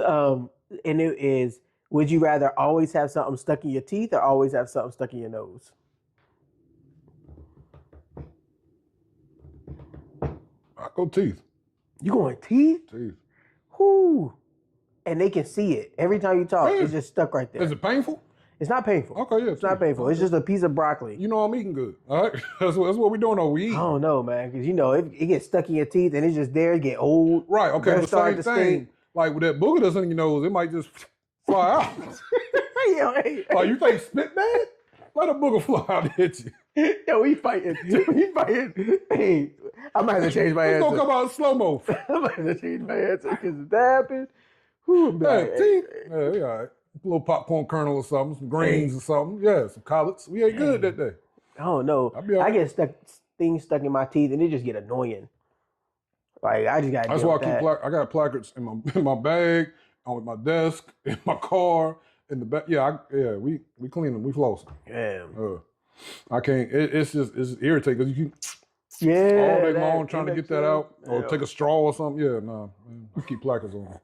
and it is, would you rather always have something stuck in your teeth or always have something stuck in your nose? I go teeth. You going teeth? Teeth. Whoo. And they can see it. Every time you talk, Yeah. it's just stuck right there. Is it painful? It's not painful. Okay, yeah. It's not painful. It's just a piece of broccoli. You know I'm eating good. All right. That's what we doing. Though we eat. I don't know, man, because it gets stuck in your teeth and it's just there. It get old. Right. Okay. Breath The start same to thing. stink. Like with that booger that's in your nose, it might just fly out. Hey. Like you think spit bad? Let a booger fly out and hit you. Yo, we fighting. We fighting. Hey, I might have to change my It's answer. gonna come out in slow mo. I might have to change my answer because if that happens, whew, I'm Hey, like, teeth. Yeah, we all right. A little popcorn kernel or something, some greens or something. Yeah, some collards. We ate good that day. I don't know. I'll be all I right. get things stuck in my teeth and it just get annoying. Like I just got. That's why I got placards in my bag, on my desk, in my car, in the back. Yeah, we clean them. We floss them. Damn. I can't. It's irritating because you keep Yeah. all day long trying to get that out or Yeah. take a straw or something. Yeah, nah. Man, I keep placards on.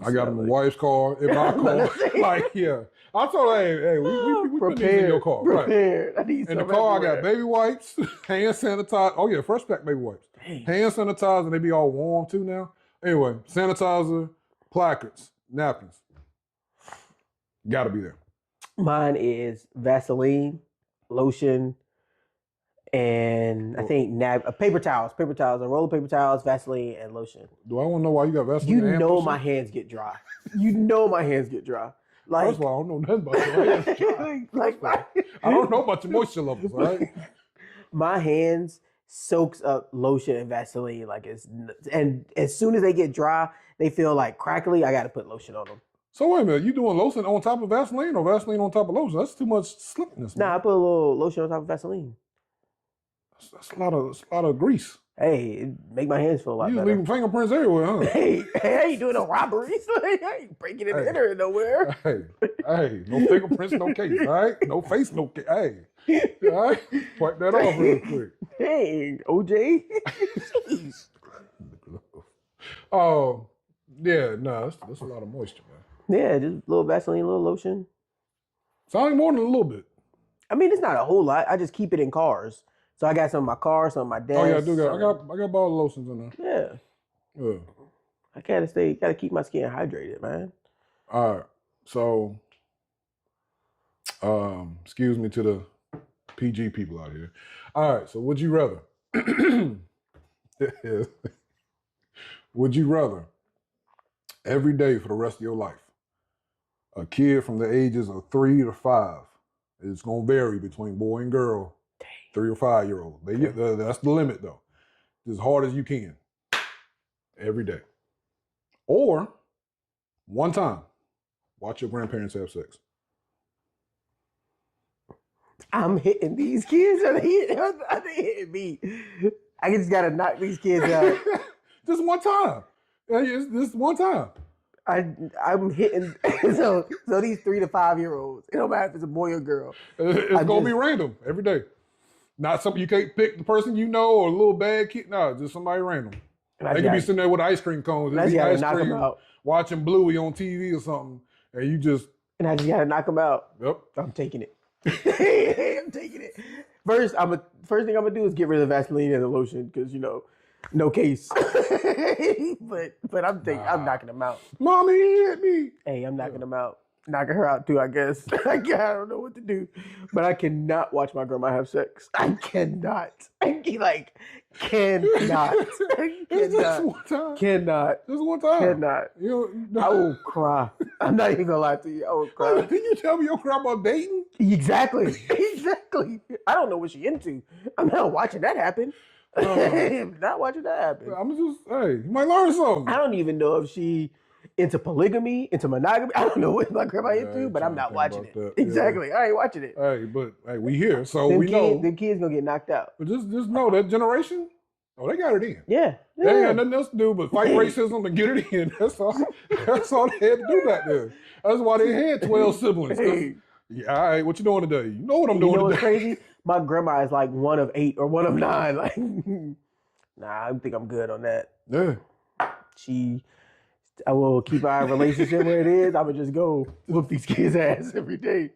I got them in my wife's car, in my car. Like, yeah. I told her, hey, we put these in your car. Right. Prepared. I need In the some car, I got everywhere. baby wipes, hand sanitizer. Oh, yeah, fresh pack baby wipes. Dang. Hand sanitizer, and they be all warm too now. Anyway, sanitizer, placards, napkins. Gotta be there. Mine is Vaseline, lotion, and I think paper towels. Paper towels, a roll of paper towels, Vaseline, and lotion. Do I want to know why you got Vaseline? You and know lotion? my hands get dry. You know my hands get dry. Like, First of all, I don't know nothing about your hands. like I don't know about your moisture levels, all right? my hands soaks up lotion and Vaseline and as soon as they get dry, they feel like crackly. I got to put lotion on them. So wait a minute, you doing lotion on top of Vaseline or Vaseline on top of lotion? That's too much slickness. Nah, I put a little lotion on top of Vaseline. That's a lot of grease. Hey, it make my hands feel a lot You just better. leaving fingerprints everywhere, huh? Hey, I ain't doing no robberies. I ain't breaking and Hey. entering nowhere. Hey, no fingerprints, no case, all right? No face, no case. Hey, all right? Wipe that off real quick. Dang, OJ. Jeez. Oh, yeah, no, that's a lot of moisture, man. Yeah, just a little Vaseline, a little lotion. Sounds like more than a little bit. I mean, it's not a whole lot. I just keep it in cars. So I got some in my car, some in my desk. Oh yeah, I do got. I got bottle lotions in there. Yeah. Yeah. I gotta keep my skin hydrated, man. All right. So, excuse me to the PG people out here. All right. So, would you rather? Would you rather every day for the rest of your life, a kid from the ages of 3 to 5, it's gonna vary between boy and girl, 3 or 5 year old. That's the limit though. As hard as you can, every day, or one time, watch your grandparents have sex. I'm hitting these kids. Are they hitting me? I just gotta knock these kids out. Just one time. Yeah, it's just one time. I'm hitting so these 3 to 5 year olds. It don't matter if it's a boy or girl. It's gonna be random every day. Not something you can't pick the person you know or a little bad kid. No, just somebody random. They could be sitting there with ice cream cones, and I just eating gotta ice knock 'em cream, out. watching Bluey on TV or something, and you just And I just gotta knock them out. yep. I'm taking it. I'm taking it. First thing I'm gonna do is get rid of the Vaseline and the lotion because no case. but I'm knocking them out. Mommy hit me. Hey, I'm knocking them out. Knocking her out too, I guess. I don't know what to do. But I cannot watch my grandma have sex. I cannot. Cannot. It's just one time. Cannot. Just one time. Cannot. I will cry. I'm not even gonna lie to you. I will cry. Did you tell me your grandma dating? Exactly. I don't know what she into. I'm not watching that happen. I'm not watching that happen. I'm just you might learn something. I don't even know if she into polygamy, into monogamy. I don't know what my grandma into, but I'm not watching it. Exactly. I ain't watching it. Hey, but we here, so we know. The kids gonna get knocked out. But just know that generation, they got it in. Yeah. They ain't got nothing else to do but fight racism and get it in. That's all they had to do back then. That's why they had 12 siblings. Hey. Yeah, all right, what you doing today? You know what I'm doing What's today. crazy? My grandma is like 1 of 8 or 1 of 9. Like, I think I'm good on that. Yeah. I will keep our relationship where it is. I would just go whoop these kids' ass every day.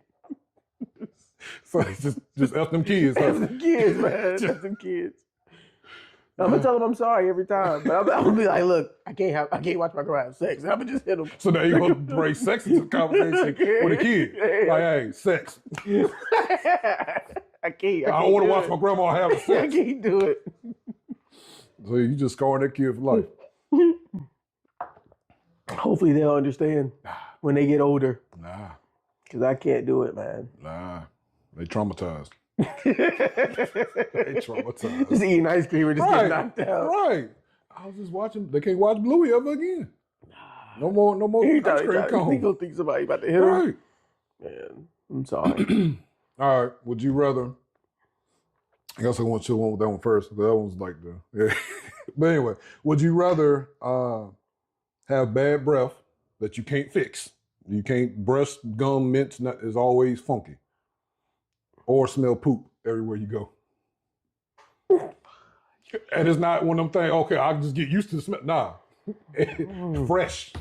So just F them kids. Huh? F them kids, man. F them kids. I'm gonna tell them I'm sorry every time, but I'm gonna be like, look, I can't watch my grandma have sex. I'm gonna just hit them. So now you're gonna bring sex into the conversation with a kid. Like, hey, sex. I can't. I don't want to watch my grandma have I sex. can't do it. So you just scarring that kid for life. Hopefully they'll understand when they get older. Nah. Because I can't do it, man. Nah. They traumatized. Just They traumatized. eating ice cream and just getting knocked out. Right. I was just watching. They can't watch Bluey ever again. No more He ice cream He cones. gonna think somebody about to hit him. Right. Man, I'm sorry. All right. Would you rather? I guess I want to one with that one first. That one's like yeah. But anyway, would you rather have bad breath that you can't fix? You can't brush gum, mint is always funky, or smell poop everywhere you go. And it's not one of them things. Okay, I'll just get used to the smell. Nah, fresh,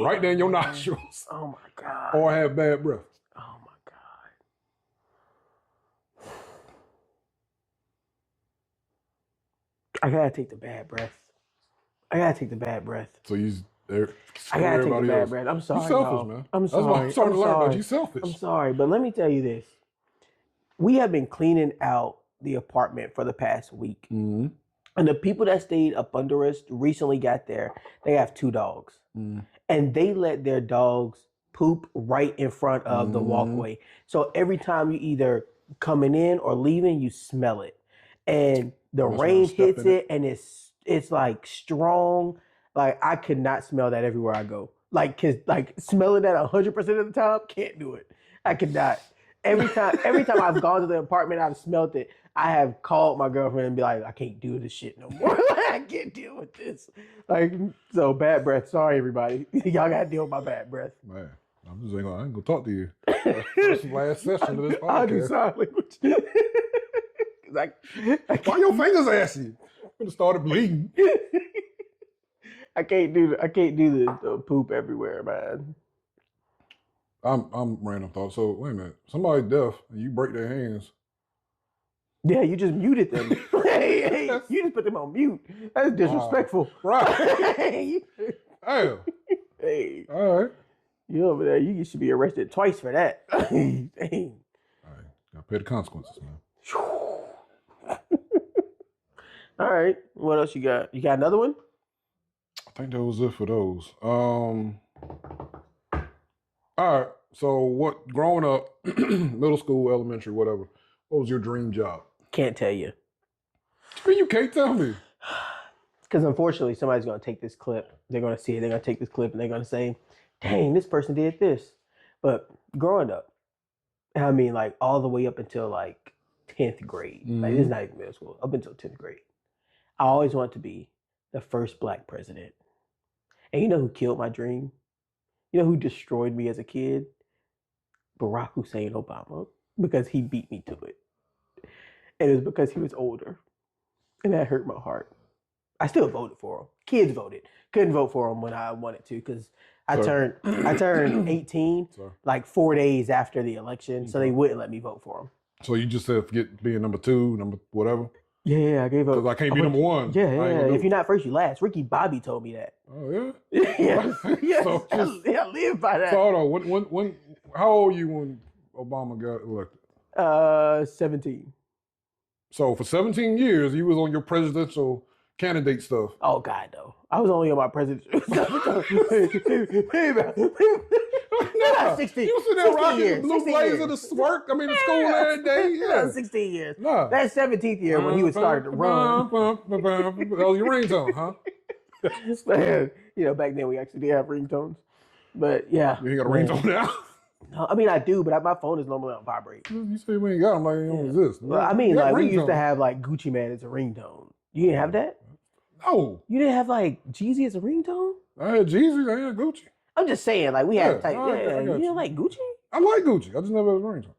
right there in your nostrils. Oh my God. Or have bad breath. Oh my God. I gotta take the bad breath. So I gotta take the bad breath. I'm sorry. You selfish, y'all. man. I'm That's what sorry. I'm starting to learn about. sorry. You selfish. I'm sorry, but let me tell you this. We have been cleaning out the apartment for the past week. Mm-hmm. And the people that stayed up under us recently got there. They have 2 dogs. And they let their dogs poop right in front of the walkway. So every time you either coming in or leaving, you smell it. And the rain hits it and it's like strong. Like I could not smell that everywhere I go. Like smelling that 100% of the time, can't do it. I could not. Every time I've gone to the apartment, I've smelled it. I have called my girlfriend and be like, I can't do this shit no more. I can't deal with this. Like, so bad breath. Sorry, everybody. Y'all gotta deal with my bad breath. Man, I ain't gonna talk to you. That's the last session of this podcast. I'll do sign language. Why your fingers ashy? I'm gonna start bleeding. I can't do the poop everywhere, man. I'm random thought. So wait a minute. Somebody deaf and you break their hands. Yeah, you just muted them. hey, you just put them on mute. That's disrespectful. Right. Hey. Hey. All right. You over there, you should be arrested twice for that. Dang. All right. Gotta pay the consequences, man. All right. What else you got? You got another one? I think that was it for those. All right. So what growing up, middle school, elementary, whatever, what was your dream job? Can't tell you. You can't tell me. Because unfortunately, somebody's going to take this clip. They're going to see it. They're going to take this clip and they're going to say, dang, this person did this. But growing up, I mean, like all the way up until like 10th grade, like this is not even middle school, up until 10th grade, I always wanted to be the first Black president. And you know who killed my dream? You know who destroyed me as a kid? Barack Hussein Obama, because he beat me to it. And it was because he was older. And that hurt my heart. I still voted for him. Kids voted. Couldn't vote for him when I wanted to because I turned 18 like 4 days after the election, so they wouldn't let me vote for him. So you just said forget being number 2, number whatever? Yeah, I gave up. Because I can't be number 1. Yeah. If you're not first, you last. Ricky Bobby told me that. Oh, yeah? Yeah. So I live by that. So hold on. How old were you when Obama got elected? 17. So for 17 years, you was on your presidential candidate stuff. Oh, God, no. I was only on my presidential stuff. Nah, 16. You sit there rocking the years, blue 16 blazer years. to work. I mean, to school every day. Yeah. 16 years. Nah. That's 17th year when he was starting to run. That was your ringtone, huh? Man, you know, back then we actually did have ringtones. But yeah. You ain't got a ringtone now? No, I mean, I do, but my phone is normally on vibrate. You say we ain't got them, like you don't exist. Well, I mean, like we used to have like Gucci Man as a ringtone. You didn't have that? No. You didn't have like Jeezy as a ringtone? I had Jeezy, I had Gucci. I'm just saying, like we had type. I Yeah, got you you. didn't like Gucci? I like Gucci. I just never had a ringtone.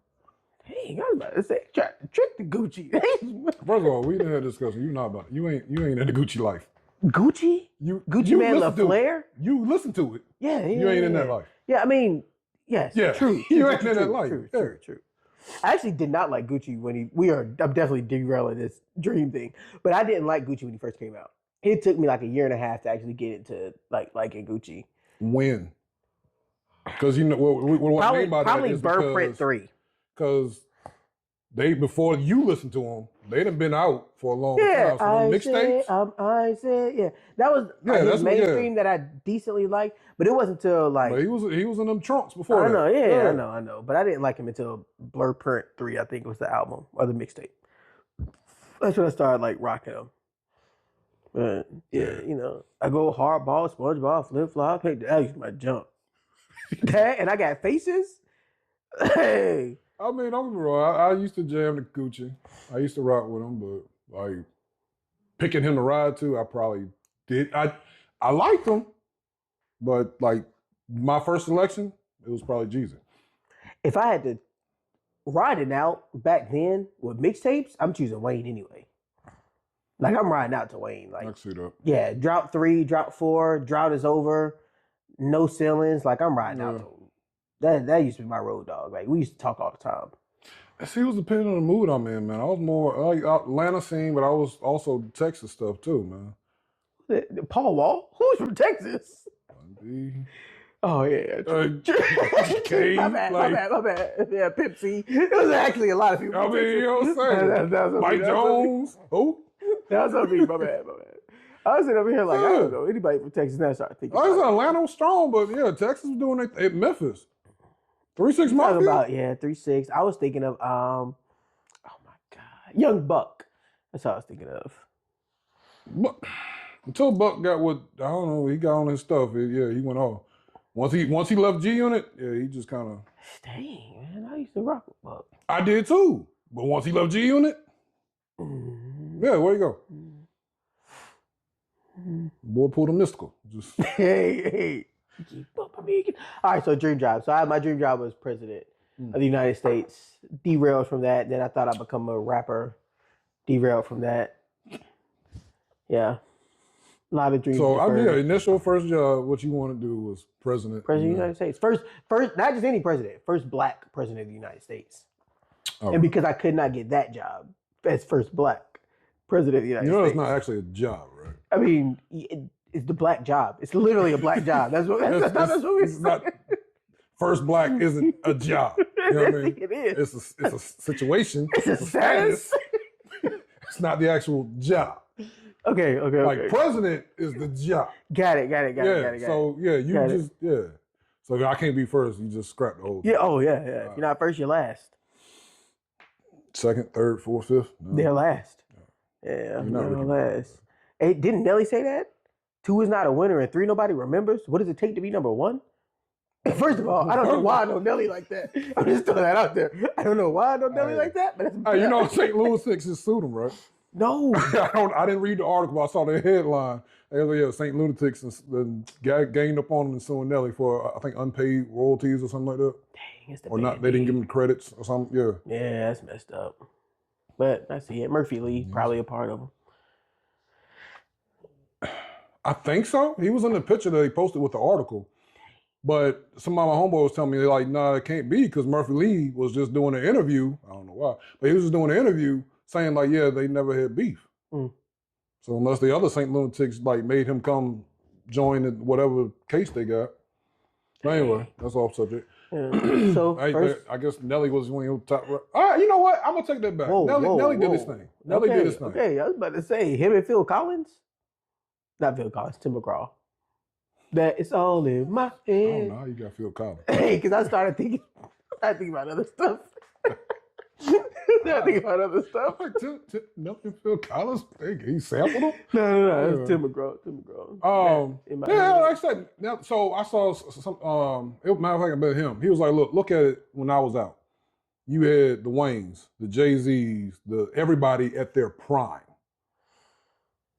Dang, I was about to say, try to trick the Gucci. First of all, we didn't have a discussion. You not about it. You ain't in the Gucci life. Gucci? Gucci Man listen to it. LaFleur? You listen to it. Yeah, You ain't in that life. Yeah, I mean, yes. Yeah. True. You ain't in that life. True. I actually did not like Gucci when I'm definitely derailing this dream thing, but I didn't like Gucci when he first came out. It took me like a year and a half to actually get into liking Gucci. When? Because you know what I mean by that probably is Burr Print 3. Because before you listened to them, they done been out for a long time. So I said, yeah. That was his mainstream that I decently liked, but it wasn't until like. But he was in them trunks before. I know, I know. But I didn't like him until Blur Print 3, I think was the album or the mixtape. That's when I started like rocking him. But yeah, you know, I go hardball, SpongeBob, flip flop. Hey, that was my jump. That and I got faces. Hey. I mean, don't get me wrong. I used to jam the Gucci. I used to rock with him, but like picking him to ride to, I probably did. I liked him, but like my first selection, it was probably Jeezy. If I had to ride it out back then with mixtapes, I'm choosing Wayne anyway. Like I'm riding out to Wayne. Like I can see that. Yeah, drop 3, drop 4, drought is over, no ceilings. Like I'm riding out to him. That used to be my road dog. Like we used to talk all the time. See, it was depending on the mood I'm in, man. I was more like Atlanta scene, but I was also Texas stuff too, man. Paul Wall? Who's from Texas? Oh yeah. Kane, my bad. Yeah, Pimp C. It was actually a lot of people. I mean, you know what I'm saying? Mike Jones. Who? That was me. My bad. I was sitting over here like, I don't know anybody from Texas. Now I started thinking. I was Atlanta was strong, but yeah, Texas was doing it at Memphis. 3-6 Mafia? About 3-6. I was thinking of oh my God, Young Buck. That's what I was thinking of. But until Buck got what I don't know, he got on his stuff. He went off. Once he left G Unit, he just kind of. Dang, man, I used to rock with Buck. I did too, but once he left G Unit, yeah, where you go? Boy pulled a mystical. Just hey. Keep bumping me again. All right, so dream job. So my dream job was president of the United States. Derailed from that. Then I thought I'd become a rapper. Derailed from that. Yeah. A lot of dreams. So initial first job, what you want to do was president. President of the United States. First, not just any president. First black president of the United States. Oh. And because I could not get that job as first black president of the United States. It's not actually a job, right? I mean, it's the black job. It's literally a black job. That's what we're saying. First black isn't a job. You know what I mean? It is. It's a situation. It's a status. It's not the actual job. Okay. Like president is the job. Got it. So So if I can't be first, you just scrap the whole thing. Yeah. Oh yeah. If you're not first, you're last. Second, third, fourth, fifth. No. They're last. Yeah, they're last. Hey, didn't Nelly say that? 2 is not a winner and 3 nobody remembers. What does it take to be number 1? First of all, I don't know why I know Nelly like that. I'm just throwing that out there. I don't know why I know Nelly like that, but St. Louis Six just sued him, right? No. I didn't read the article. I saw the headline. They was like, yeah, Saint Lunatics gained up on him and suing Nelly for I think unpaid royalties or something like that, Dang, it's the or not. They didn't give him the credits or something. Yeah. Yeah, that's messed up. But I see it. Murphy Lee, probably a part of him. I think so. He was in the picture that he posted with the article. But some of my homeboy was telling me, like, nah, it can't be because Murphy Lee was just doing an interview. I don't know why, but he was just doing an interview saying, like, yeah, they never had beef. Mm. So unless the other Saint Lunatics, like, made him come join in whatever case they got. But anyway, that's off subject. Yeah. So I guess Nelly was one of the top. All right, you know what? I'm going to take that back. Nelly did his thing. Nelly did his thing. Okay, I was about to say, him and Phil Collins? Not Phil Collins, Tim McGraw. That it's all in my I head. don't know how you got Phil Collins. Hey, because I started thinking about other stuff. Thinking about other stuff. Nelly and Phil Collins, he sampled him? No, it's Tim McGraw. Yeah, like I said, so I saw some, matter of fact, about him. He was like, look at it when I was out. You had the Waynes, the Jay-Z's, everybody at their prime.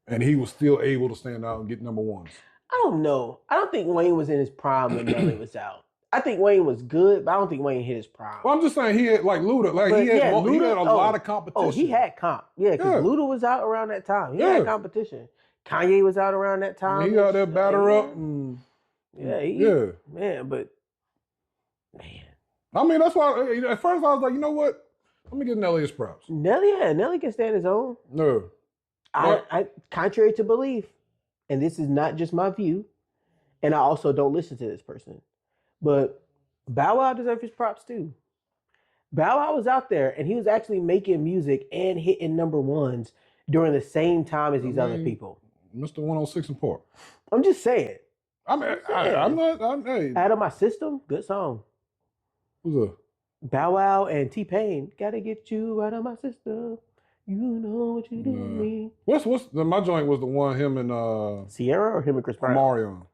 And he was still able to stand out and get number ones. I don't know. I don't think Wayne was in his prime when Nelly was out. I think Wayne was good, but I don't think Wayne hit his prime. Well, I'm just saying he had like Luda. Like he had a lot of competition. Oh, he had comp. Yeah, because Luda was out around that time. He had competition. Kanye was out around that time. He got that batter up. Man, but I mean, that's why at first I was like, you know what? Let me give Nelly his props. Nelly can stand his own. No. I contrary to belief, and this is not just my view, and I also don't listen to this person, but Bow Wow deserves his props too. Bow Wow was out there, and he was actually making music and hitting number ones during the same time as these other people. Mr. 106 and Park. I'm just saying. I'm not. Hey. Out of My System, good song. Who's that? Bow Wow and T-Pain. Gotta get you out of my system. You know what you do to me. My joint was the one him and Sierra or him and Chris Brown? Mario.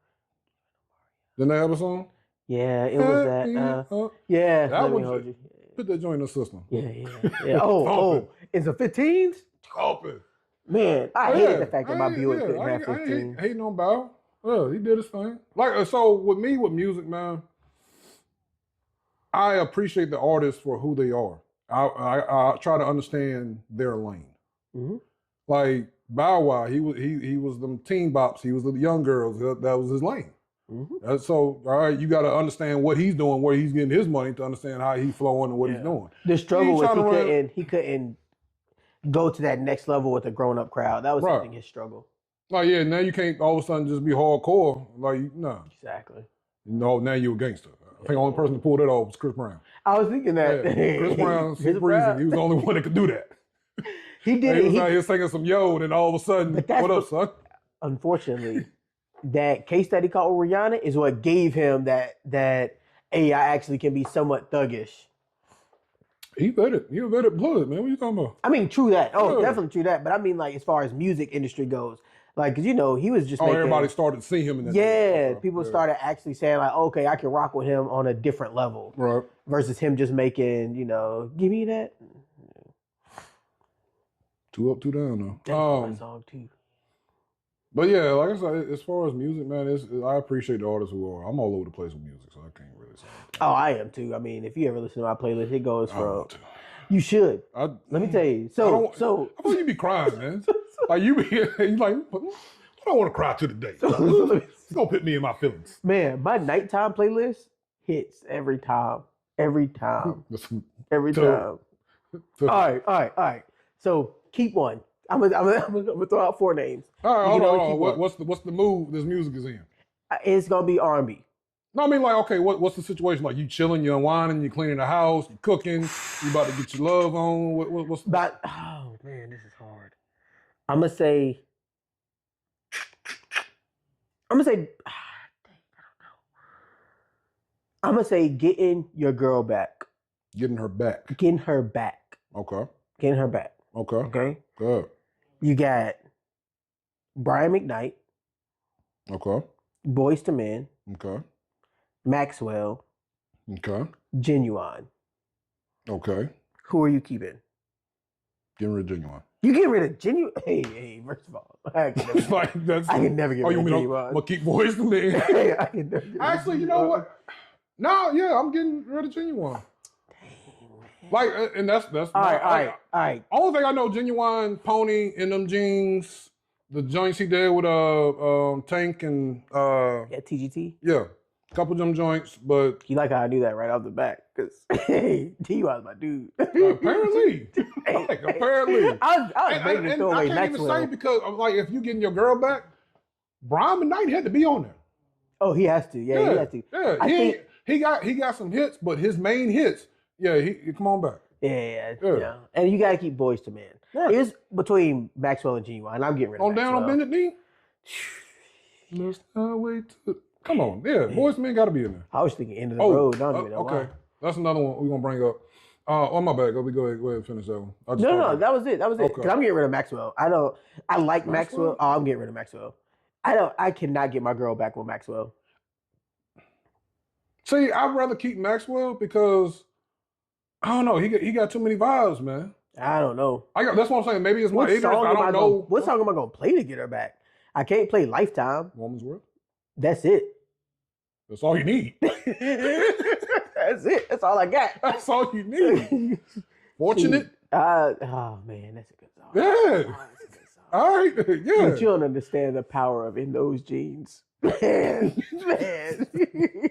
Didn't they have a song? Yeah, it was that. Yeah, that one. Put that joint in the system. Yeah. Oh, it's a 15s? Open. Man, I hated the fact that my Buick couldn't have 15. I ain't no Bow. Yeah, he did his thing. Like so, with me with music, man. I appreciate the artists for who they are. I try to understand their lane. Mm-hmm. Like Bow Wow, he was them teen bops. He was the young girls. That was his lane. Mm-hmm. So all right, you got to understand what he's doing, where he's getting his money to understand how he's flowing and what he's doing. The struggle was he couldn't go to that next level with a grown up crowd. That was something his struggle. Like now you can't all of a sudden just be hardcore. Like no. Exactly. No, now you're a gangster. I think the only person to pull that off was Chris Brown. I was thinking that. Chris Brown, for some reason, he was the only one that could do that. He did it. He was out here singing some yo, and then all of a sudden, what up, son? Unfortunately, that case study called Rihanna is what gave him that hey, I actually can be somewhat thuggish. He vetted blood, man. What are you talking about? I mean, true that. Oh, definitely true that. But I mean, like, as far as music industry goes, like, because, he was just everybody started to see him in that. Yeah, people started actually saying, like, okay, I can rock with him on a different level. Right. Versus him just making, give me that. 2 Up, 2 Down, though. That's my song, too. But yeah, like I said, as far as music, man, I appreciate the artists who are. I'm all over the place with music, so I can't really say anything. Oh, I am, too. I mean, if you ever listen to my playlist, it goes from... You should. Let me tell you. So I thought you be crying, man. Like you like, I don't want to cry to the day. It's gonna put me in my feelings. Man, my nighttime playlist hits every time. Every time. All right. So keep one. I'm gonna throw out 4 names. All right, hold on. What's the mood this music is in? It's gonna be R&B. No, I mean, like, okay, what's the situation? Like, you chilling, you unwinding, you cleaning the house, you cooking, you about to get your love on. What's oh man, this is hard. I'm gonna say. I don't know. I'm gonna say getting your girl back. Getting her back. Getting her back. Okay. Getting her back. Okay. Okay. Good. You got Brian McKnight. Okay. Boyz II Men. Okay. Maxwell. Okay. Genuine. Okay. Who are you keeping? Getting rid of Genuine. You get rid of genuine. Hey, first of all, I can never, Like that's. I can never get Oh, rid you of mean I'm genuine. gonna keep voice to me? Hey, I can never get rid of Actually, you know Genuine. what? No, yeah, I'm getting rid of Genuine. Dang, man. Like, and that's All right, not, all right, all right. only thing I know, Genuine, Pony, in them jeans, the joints he did with Tank and Yeah, TGT. yeah, a couple of them joints, but You like how I knew that right off the bat, because hey, T.Y. is my dude. apparently, Hey, like, hey. apparently, I was ready to throw I away can't even say Maxwell. because I'm like, if you getting your girl back, Brian McKnight had to be on there. Oh, he has to. Yeah, he has to. Yeah, I think. he got some hits, but his main hits, yeah, he come on back. Yeah. And you gotta keep boys to men. Right. It's between Maxwell and Genuine. I'm getting rid of On down on Maxwell. bended knee. Let's not wait to come on. Yeah, boys to men got to be in there. I was thinking end of the road. Don't even know okay. why. That's another one we're gonna bring up. Oh my bad. Go ahead and finish that one. I just No, thought that was it. That was it. Okay. Because I'm getting rid of Maxwell. I like Maxwell. Maxwell? Oh, I'm getting rid of Maxwell. I cannot get my girl back with Maxwell. See, I'd rather keep Maxwell because I don't know. He got too many vibes, man. I don't know. That's what I'm saying. Maybe it's my ignorance. I don't know. What song am I gonna play to get her back? I can't play Lifetime. Woman's World. That's it. That's all you need. That's it. That's all I got. That's all you need. Fortunate. Oh man, that's a good song. Yeah. Oh, that's a good song. All right. Yeah. But you don't understand the power of In Those Jeans. Man.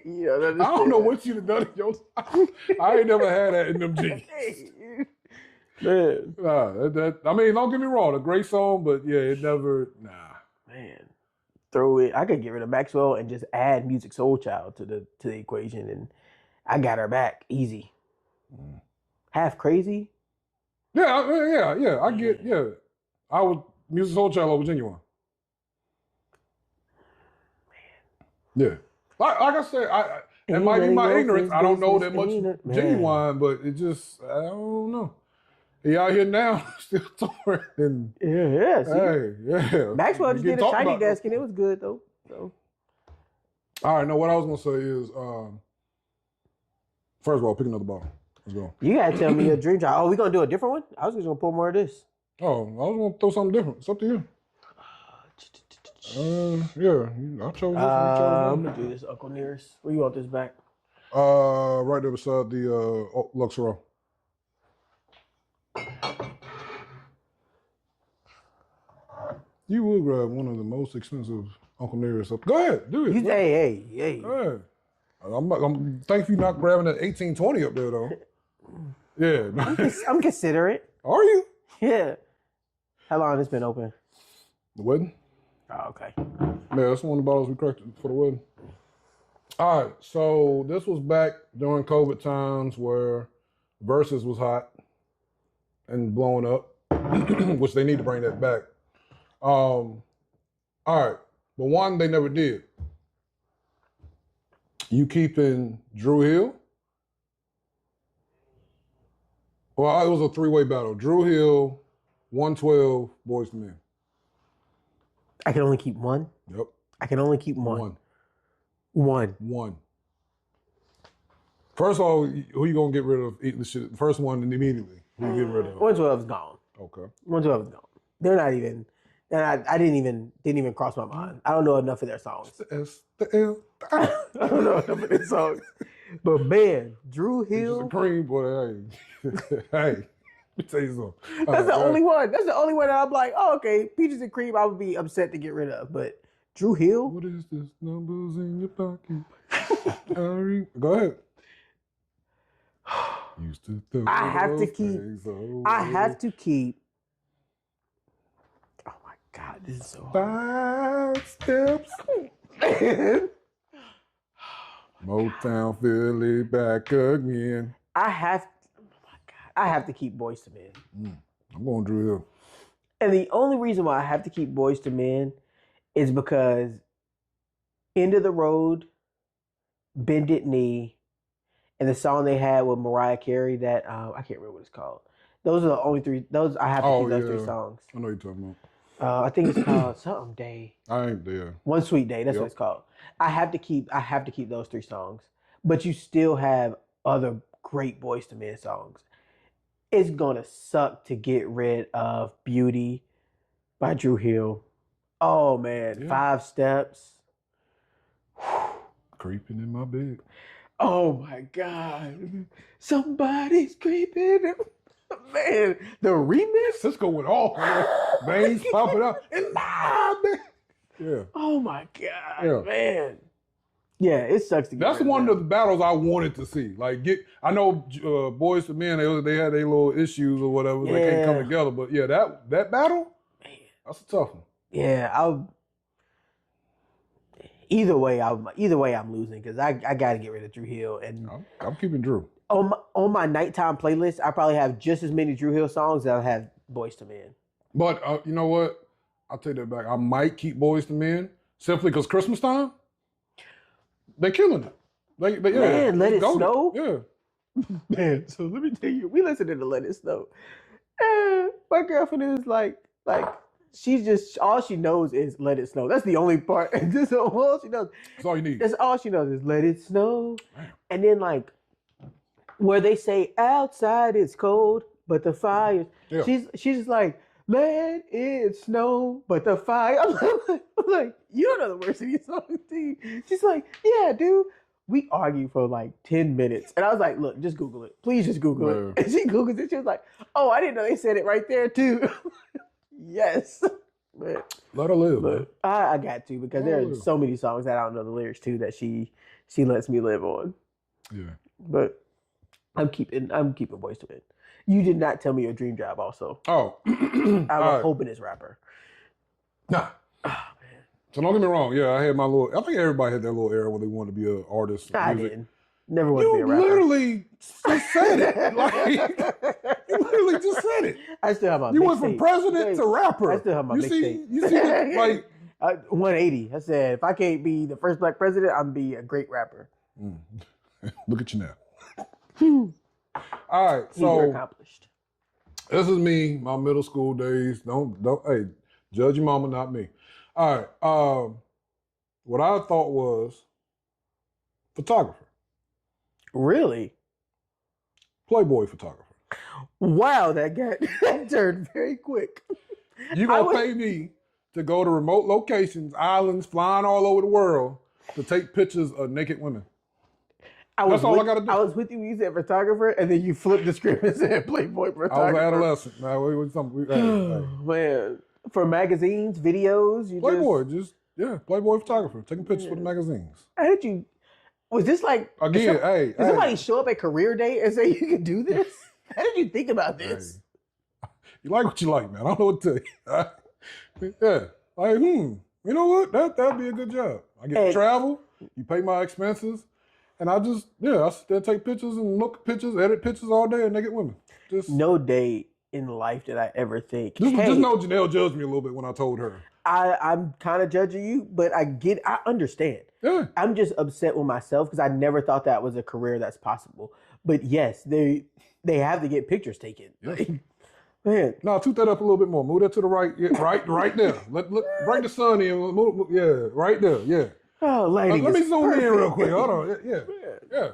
You don't understand. I don't know what you've done in your life. I ain't never had that in them jeans. Man. I mean, don't get me wrong, a great song, but yeah, it never. Nah. Man. Throw it. I could get rid of Maxwell and just add Music Soul Child to the equation, and I got her back easy. Half crazy. Yeah. I get. Yeah, I would Music Soul Child over Genuine. Yeah, like I said, it might be my ignorance. I don't know that much Genuine, but it just I don't know. He out here now still touring. And, Yeah. hey, yeah. Maxwell just Get did a talked shiny about. desk and it was good though. So All right, no. What I was gonna say is, first of all, pick another bottle. Let's go. you gotta tell me your dream job. Oh, we gonna do a different one? I was just gonna pull more of this. Oh, I was gonna throw something different. It's up to you. Yeah, I chose this. I'm gonna do this Uncle Nearest. Where you want this back? Right there beside the Luxor. You would grab one of the most expensive Uncle Nearest. Go ahead, do it. Hey. Go ahead. I'm thankful you're not grabbing that 1820 up there though. Yeah. I'm considerate. Are you? Yeah. How long has it been open? The wedding? Oh, okay. Yeah, that's one of the bottles we cracked for the wedding. All right, so this was back during COVID times where Versus was hot and blowing up, which they need to bring that back. All right, but one they never did. You keeping Drew Hill? Well, it was a three-way battle. Drew Hill, 112, Boys to Men. I can only keep one. Yep. I can only keep one. One. First of all, who you gonna get rid of eating the shit? The first one immediately. Who you getting rid of? 112 is gone. Okay. 112 is gone. They're not even. I didn't even cross my mind. I don't know enough of their songs. The S, the L. I don't know enough of their songs. But man, Drew Peaches Hill. and cream, boy. Hey, hey. Let me tell you something. That's the only one. That's the only one that I'm like, oh, okay, Peaches and Cream, I would be upset to get rid of. But Drew Hill, What is this? Numbers in your pocket. Go ahead. Used to throw I have to those keep. things away. I have to keep. Oh my God, this is so hard. 5 steps. Motown Philly back again. I have. Oh my God, I have to keep Boys to Men. I'm going Drew Hill. And the only reason why I have to keep Boys to Men is because End of the Road, Bended Knee, and the song they had with Mariah Carey that I can't remember what it's called. Those are the only three. Those I have to keep those three songs. I know you're talking I think it's called something Day. about. I ain't there. One Sweet Day. That's Yep. what it's called. I have to keep those three songs. But you still have other great Boys to Men songs. It's gonna suck to get rid of Beauty by Drew Hill. Oh man, Yeah. 5 Steps. Creeping in my bed. Oh my God. Somebody's creeping. Man, the remix. Cisco went off. Veins popping out. And my bed. Yeah. Oh my God, Yeah. man. Yeah, it sucks to get That's rid one that. of the battles I wanted to see. Like, I know Boys to Men, they had their little issues or whatever. They can't come Yeah. together. But yeah, that battle, Man. that's a tough one. Yeah, either way I'm losing because I got to get rid of Drew Hill. And I'm keeping Drew. on my nighttime playlist, I probably have just as many Drew Hill songs that I have Boys to Men. But you know what? I'll take that back. I might keep Boys to Men simply because Christmas time, they're killing it. Yeah, Man, Let It goated. Snow? Yeah. Man, so let me tell you, we listened to Let It Snow. And my girlfriend is like she's just all she knows is Let It Snow. That's the only part. That's all she knows. That's all you need. That's all she knows is Let It Snow. Damn. And then like where they say outside it's cold, but the fire. Yeah. She's just like, let it snow, but the fire. I'm like, you don't know the words of these songs, do you? She's like, yeah, dude. We argued for like 10 minutes. And I was like, look, just Google it. Please just Google it. And she Googles it. She was like, oh, I didn't know they said it right there too. Yes. But Let her live. man. look, I got to because there are so many songs that I don't know the lyrics to that she lets me live on. Yeah. But I'm keeping Boys to Men. You did not tell me your dream job also. Oh. I'm All a right. hopeless rapper. Nah. Oh man. So don't get me wrong. Yeah, I had my little. I think everybody had that little era where they wanted to be an artist. of I music. didn't. Never wanted to be You a rapper. literally just said it. Like, you literally just said it. I still have my You went from mixtape. president to rapper. I still have my you see, mixtape. you see, like 180. I said, if I can't be the first black president, I'm be a great rapper. look at you now. All right, Easier so accomplished. this is me, my middle school days. Don't hey, judge your mama, not me. All right. What I thought was photographer, Really? Playboy photographer. Wow, that turned very quick. You gonna pay me to go to remote locations, islands, flying all over the world to take pictures of naked women. That's all I gotta do. I was with you when you said photographer, and then you flipped the script and said Playboy I was photographer. an adolescent. Now we something. Hey. Man, for magazines, videos, you Playboy, Playboy photographer, taking pictures for the magazines. How did you? Was this like Again, Did somebody show up at career day and say you can do this? How did you think about this? You like what you like, man. I don't know what to tell you. Yeah, like you know what? That'd be a good job. I get to travel. You pay my expenses, and I sit there, take pictures and look at pictures, edit pictures all day of naked women. Just No day in life did I ever think. just hey, know Janelle judged me a little bit when I told her. I'm kind of judging you, but I understand. Yeah. I'm just upset with myself because I never thought that was a career that's possible. But yes, they have to get pictures taken. Yes. Like, man, No, toot that up a little bit more. Move that to the right. Yeah, right there. Bring the sun in. Move, yeah, right there. Yeah. oh, lighting. Let me is zoom in real perfect. quick. Hold on. Yeah.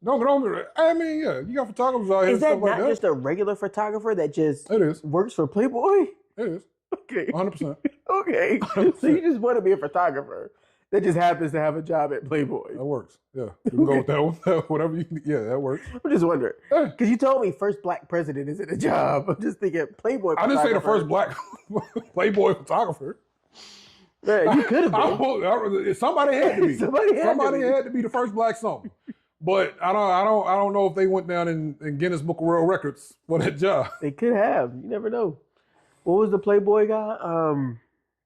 Don't. I mean, yeah. You got photographers out here. Is that stuff like not that. just a regular photographer that just It is. works for Playboy? It is. Okay. 100%. Okay. So you just want to be a photographer that just happens to have a job at Playboy. That works. Yeah. You can go with that one. Whatever you. Yeah, that works. I'm just wondering. Yeah. Because you told me first black president isn't a job. I'm just thinking Playboy I didn't say the first photographer. black Playboy photographer. Man, you could have been. Somebody had to be. Somebody had to be the first black something. But I don't know if they went down in Guinness Book of World Records for that job. They could have. You never know. What was the Playboy guy?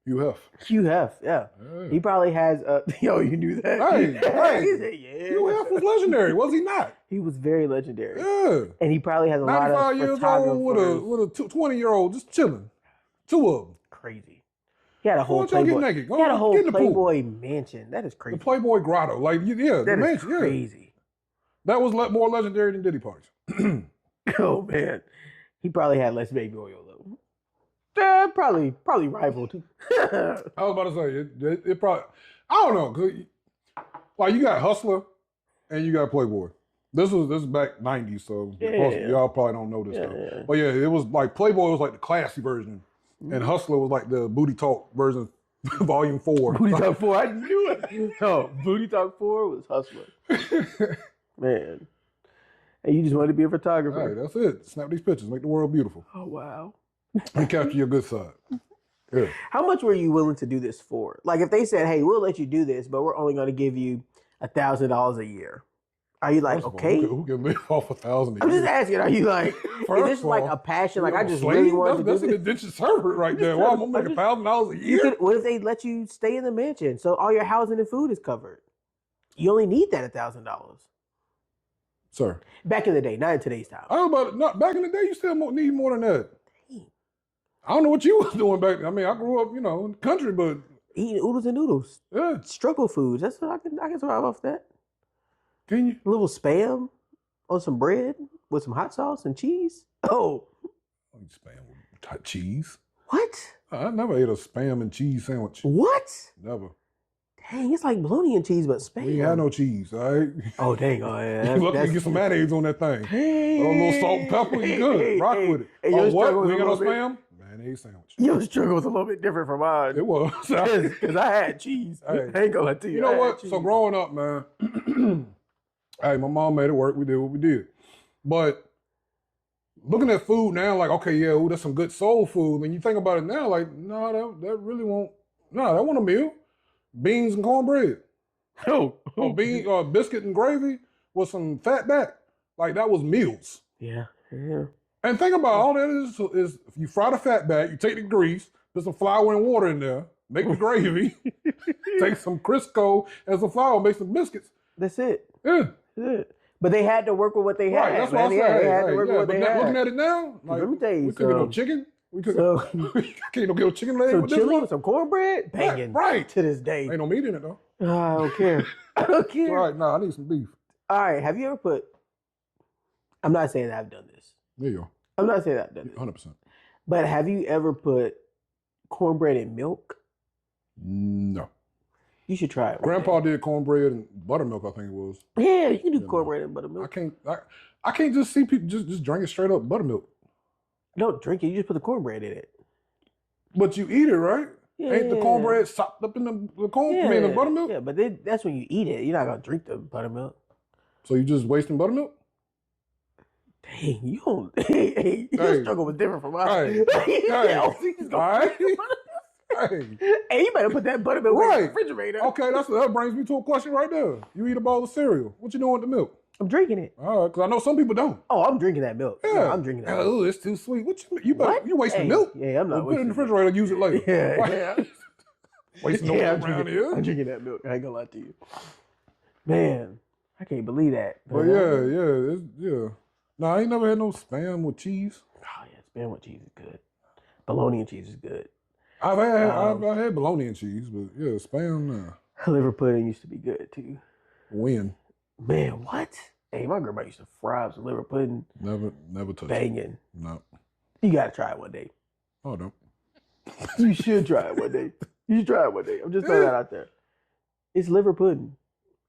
You have. Hugh Hef. Yeah. He probably has. Yo, you knew that? Hey, He said, yeah. Hugh Hef was legendary, was he not? He was very legendary. Yeah. And he probably has a lot of 95 years old photographers. with a 20-year-old just chilling. Two of them. Crazy. He had a whole Go y'all get Playboy. naked. Go He had a get whole in the pool. Playboy mansion. That is The crazy. Playboy Grotto. Like, yeah, the That is mansion. Yeah. crazy. That was more legendary than Diddy parties. Oh man, he probably had less baby oil though. Probably rivaled. I was about to say, it probably, I don't know. 'Cause, like, you got Hustler and you got Playboy. This is back '90s, so Yeah. y'all probably don't know this Yeah, stuff. yeah. But yeah, it was like Playboy was like the classy version, and Hustler was like the booty talk version, volume 4. Booty Talk 4, I knew it. No, Booty Talk 4 was Hustler. Man. And you just wanted to be a photographer. All right, that's it. Snap these pictures, make the world beautiful, Oh, wow. and capture your good side. Yeah. How much were you willing to do this for? Like, if they said, hey, we'll let you do this, but we're only going to give you $1,000 a year. Are you like, First of all, okay? who can live off 1,000 a I'm just year? asking, are you like, is First this of like all, a passion? Like, You I know, just slave? really want to That's do an this? indentured servant right there. Well, I'm gonna make $1,000 a You year. could, what if they let you stay in the mansion so all your housing and food is covered? You only need that $1,000. Sir, Back in the day, not in today's time. I don't know about not back in the day. You still need more than that. I don't know what you was doing back then. I mean, I grew up, in the country, but Eating oodles and noodles. yeah, Struggle foods. That's what I can survive off that. can you? A little spam on some bread with some hot sauce and cheese. Oh, I eat spam with cheese. what? I never ate a spam and cheese sandwich. What? Never. Dang, it's like bologna and cheese, but spam. We ain't had no cheese, all right? Oh, dang. Oh, yeah. You lucky to get some mayonnaise on that thing. Hey, A little salt and pepper, you good. Rock with it. Hey, Oh, your what? struggle was We ain't a got no little spam? Mayonnaise sandwich. Your struggle was a little bit different from mine. It was. Because I had cheese. Hey. I ain't gonna lie to you. You know I had what? cheese. So growing up, man, hey, my mom made it work. We did what we did. But looking at food now, like, okay, yeah, ooh, that's some good soul food. When you think about it now, like, no, that really won't. No, that wasn't a meal. Beans and cornbread. Oh, Or biscuit and gravy with some fat back. Like, that was meals. yeah, yeah. And think about all that is you fry the fat back, you take the grease, put some flour and water in there, make the gravy, take some Crisco and some flour, make some biscuits. That's it. Yeah. That's it. But they had to work with what they had. Right, that's what I'm man. saying. Yeah, they had to Hey, work yeah, with what but they now, had. looking at it now, like, Let me tell you we couldn't get no something. chicken. We could So, can't no get no chicken leg some with this chili one. with some cornbread, banging Right. to this day. Ain't no meat in it though. I don't care. I don't care. All right, nah, I need some beef. All right, have you ever put? I'm not saying that I've done this. There you go. I'm not saying that I've done this. 100%. But have you ever put cornbread in milk? No. You should try it. one Grandpa day. did cornbread and buttermilk, I think it was. Yeah, you can do Yeah, cornbread and I buttermilk. can't just see people just drink it straight up buttermilk. Don't drink it. You just put the cornbread in it. But you eat it, right? Yeah. Ain't the cornbread sopped up in the corn? I mean, the buttermilk? Yeah, but that's when you eat it. You're not gonna drink the buttermilk. So you just wasting buttermilk? Dang, you don't. Hey, your Hey. struggle was different from mine. Hey. Hey. Yeah, you just All gonna right. drink the buttermilk. Hey, Hey, you better put that buttermilk in the Right. refrigerator. okay, that brings me to a question right there. You eat a bowl of cereal. What you doing with the milk? I'm drinking it. All right, because I know some people don't. Oh, I'm drinking that milk. Yeah. No, I'm drinking that milk. Oh, it's too sweet. What? You wasting Hey, milk? Yeah, I'm not. Well, put it in the wasting refrigerator, use it later. Yeah, Right. yeah. Wasting no Yeah, milk around I'm here. drinking that milk. I ain't gonna lie to you. Man, I can't believe that. But yeah. No, I ain't never had no spam with cheese. Oh yeah, spam with cheese is good. Bologna and cheese is good. I've had Um, I've had bologna and cheese, but yeah, spam. Liver pudding used to be good too. When Man, what? Hey, my grandma used to fry up some liver pudding, never touched it. banging. No, You gotta try it one day. oh no. You should try it one day. You should try it one day. I'm just throwing that out there. It's liver pudding.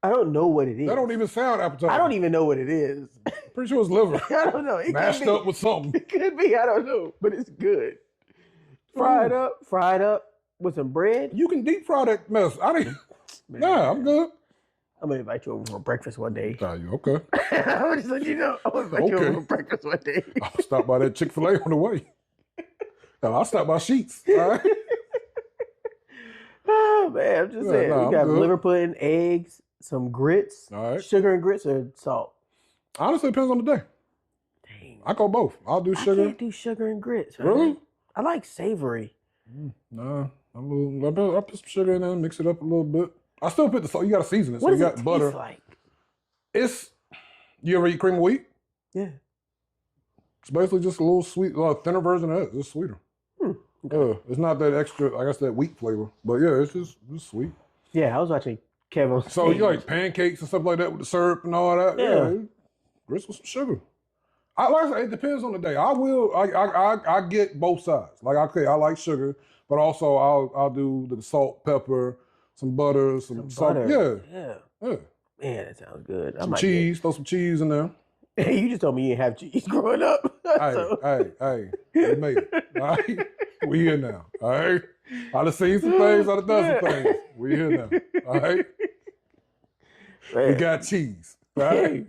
I don't know what it is. That don't even sound appetizing. I don't even know what it is. Pretty sure it's liver I don't know. It mashed could be. up with something. It could be. I don't know, but it's good. Fried up with some bread. You can deep fry that mess. Man, Nah, I'm good. I'm gonna invite you over for breakfast one day. You okay? I'm gonna just let you know. I'm gonna invite you Okay. over for breakfast one day. I'll stop by that Chick-fil-A on the way. No, I'll stop by Sheets. All right. Oh man, I'm just Yeah, saying. nah, We I'm got good. liver pudding, eggs, some grits, All right. sugar and grits, or salt. Honestly, it depends on the day. Dang, I go both. I'll do I sugar. can't do sugar and grits. man. Really? I like savory. Nah, I put some sugar in there, mix it up a little bit. I still put the salt. You got to season it. What So you does got it taste butter. like? It's you ever eat cream of wheat? Yeah. It's basically just a little sweet, thinner version of it. It's sweeter. It's not that extra, I guess, that wheat flavor. But yeah, it's just sweet. Yeah, I was watching Kevin. So you like pancakes and stuff like that with the syrup and all that? Yeah. Grits with some sugar. Like I said, it depends on the day. I get both sides. Like, okay, I like sugar, but also I'll do the salt, pepper, some butter, some salt. butter. Yeah. Yeah. Man, that sounds good. I Some might cheese. Throw some cheese in there. Get... You just told me you didn't have cheese growing up. Hey, we made it. All right, we here now. All right, I done seen some things, I done done some things. We here now. All right, we got cheese. Right,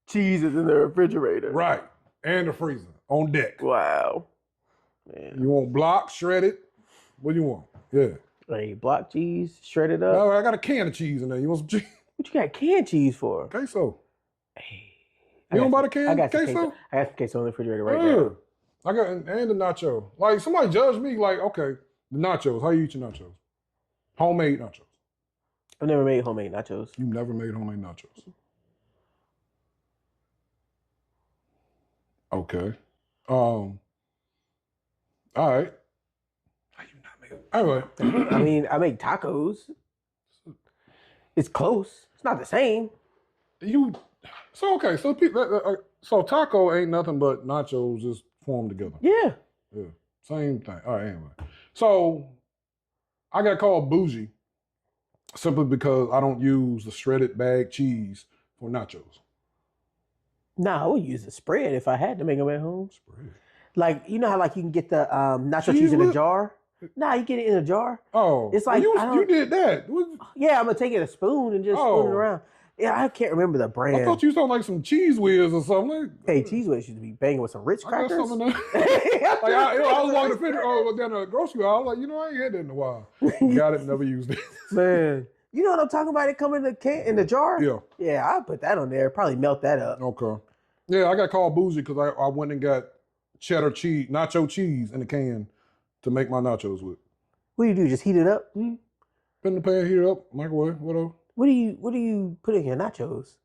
Cheese is in the refrigerator. right, and the freezer on deck. Wow. Man. You want block shredded? What do you want? Yeah. Hey, block cheese, shredded up. No, I got a can of cheese in there. You want some cheese? What you got canned cheese for? Queso. Hey, You don't buy the can I got some queso? I got some queso in the refrigerator right now. I got and the nacho. Like somebody judged me, like, okay, the nachos. How you eat your nachos? Homemade nachos. I've never made homemade nachos. You never made homemade nachos. Okay. All right. How you not make? Anyway. I mean, I make tacos. It's close. It's not the same. So okay. So so taco ain't nothing but nachos just formed together. Yeah. Yeah. Same thing. All right. Anyway. So I got called bougie simply because I don't use the shredded bag cheese for nachos. Nah, I would use the spread if I had to make them at home. Spread. Like, you know how like you can get the nacho Cheese cheese in a whip? jar? Nah, you get it in a jar. Oh, It's well, like, you, I don't- you did that. Yeah, I'm gonna take it a spoon and just spoon it Oh. around. Yeah, I can't remember the brand. I thought you sounded like some cheese whiz or something. Like, Hey, Cheese Whiz used to be banging with some Ritz I got crackers. something. Like I was walking the fender, down the grocery. I was like, I ain't had that in a while. Got it, never used it. Man, you know what I'm talking about? It come in the can in the jar. Yeah. Yeah, I'll put that on there. Probably melt that up. Okay. Yeah, I got called bougie because I went and got cheddar cheese, nacho cheese in a can to make my nachos with. What do you do? Just heat it up? Put in the pan, heat it up, microwave, whatever. What do you put in your nachos?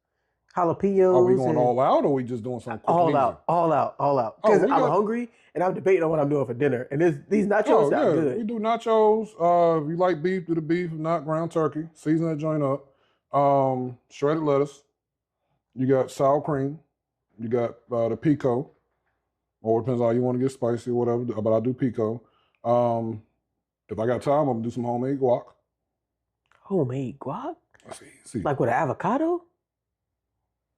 Jalapenos. Are we going and- all out or we just doing something quick and all easy? out, all out, all out. Oh, Because we I'm got- hungry and I'm debating on what I'm doing for dinner. And these nachos Oh, sound yeah. good. We do nachos. If you like beef, do the beef. If not, ground turkey. Season that joint up. Shredded lettuce. You got sour cream. You got the pico. Or it depends on how you want to get spicy or whatever. But I do pico. If I got time, I'm gonna do some homemade guac. Homemade guac? That's easy. Like with an avocado?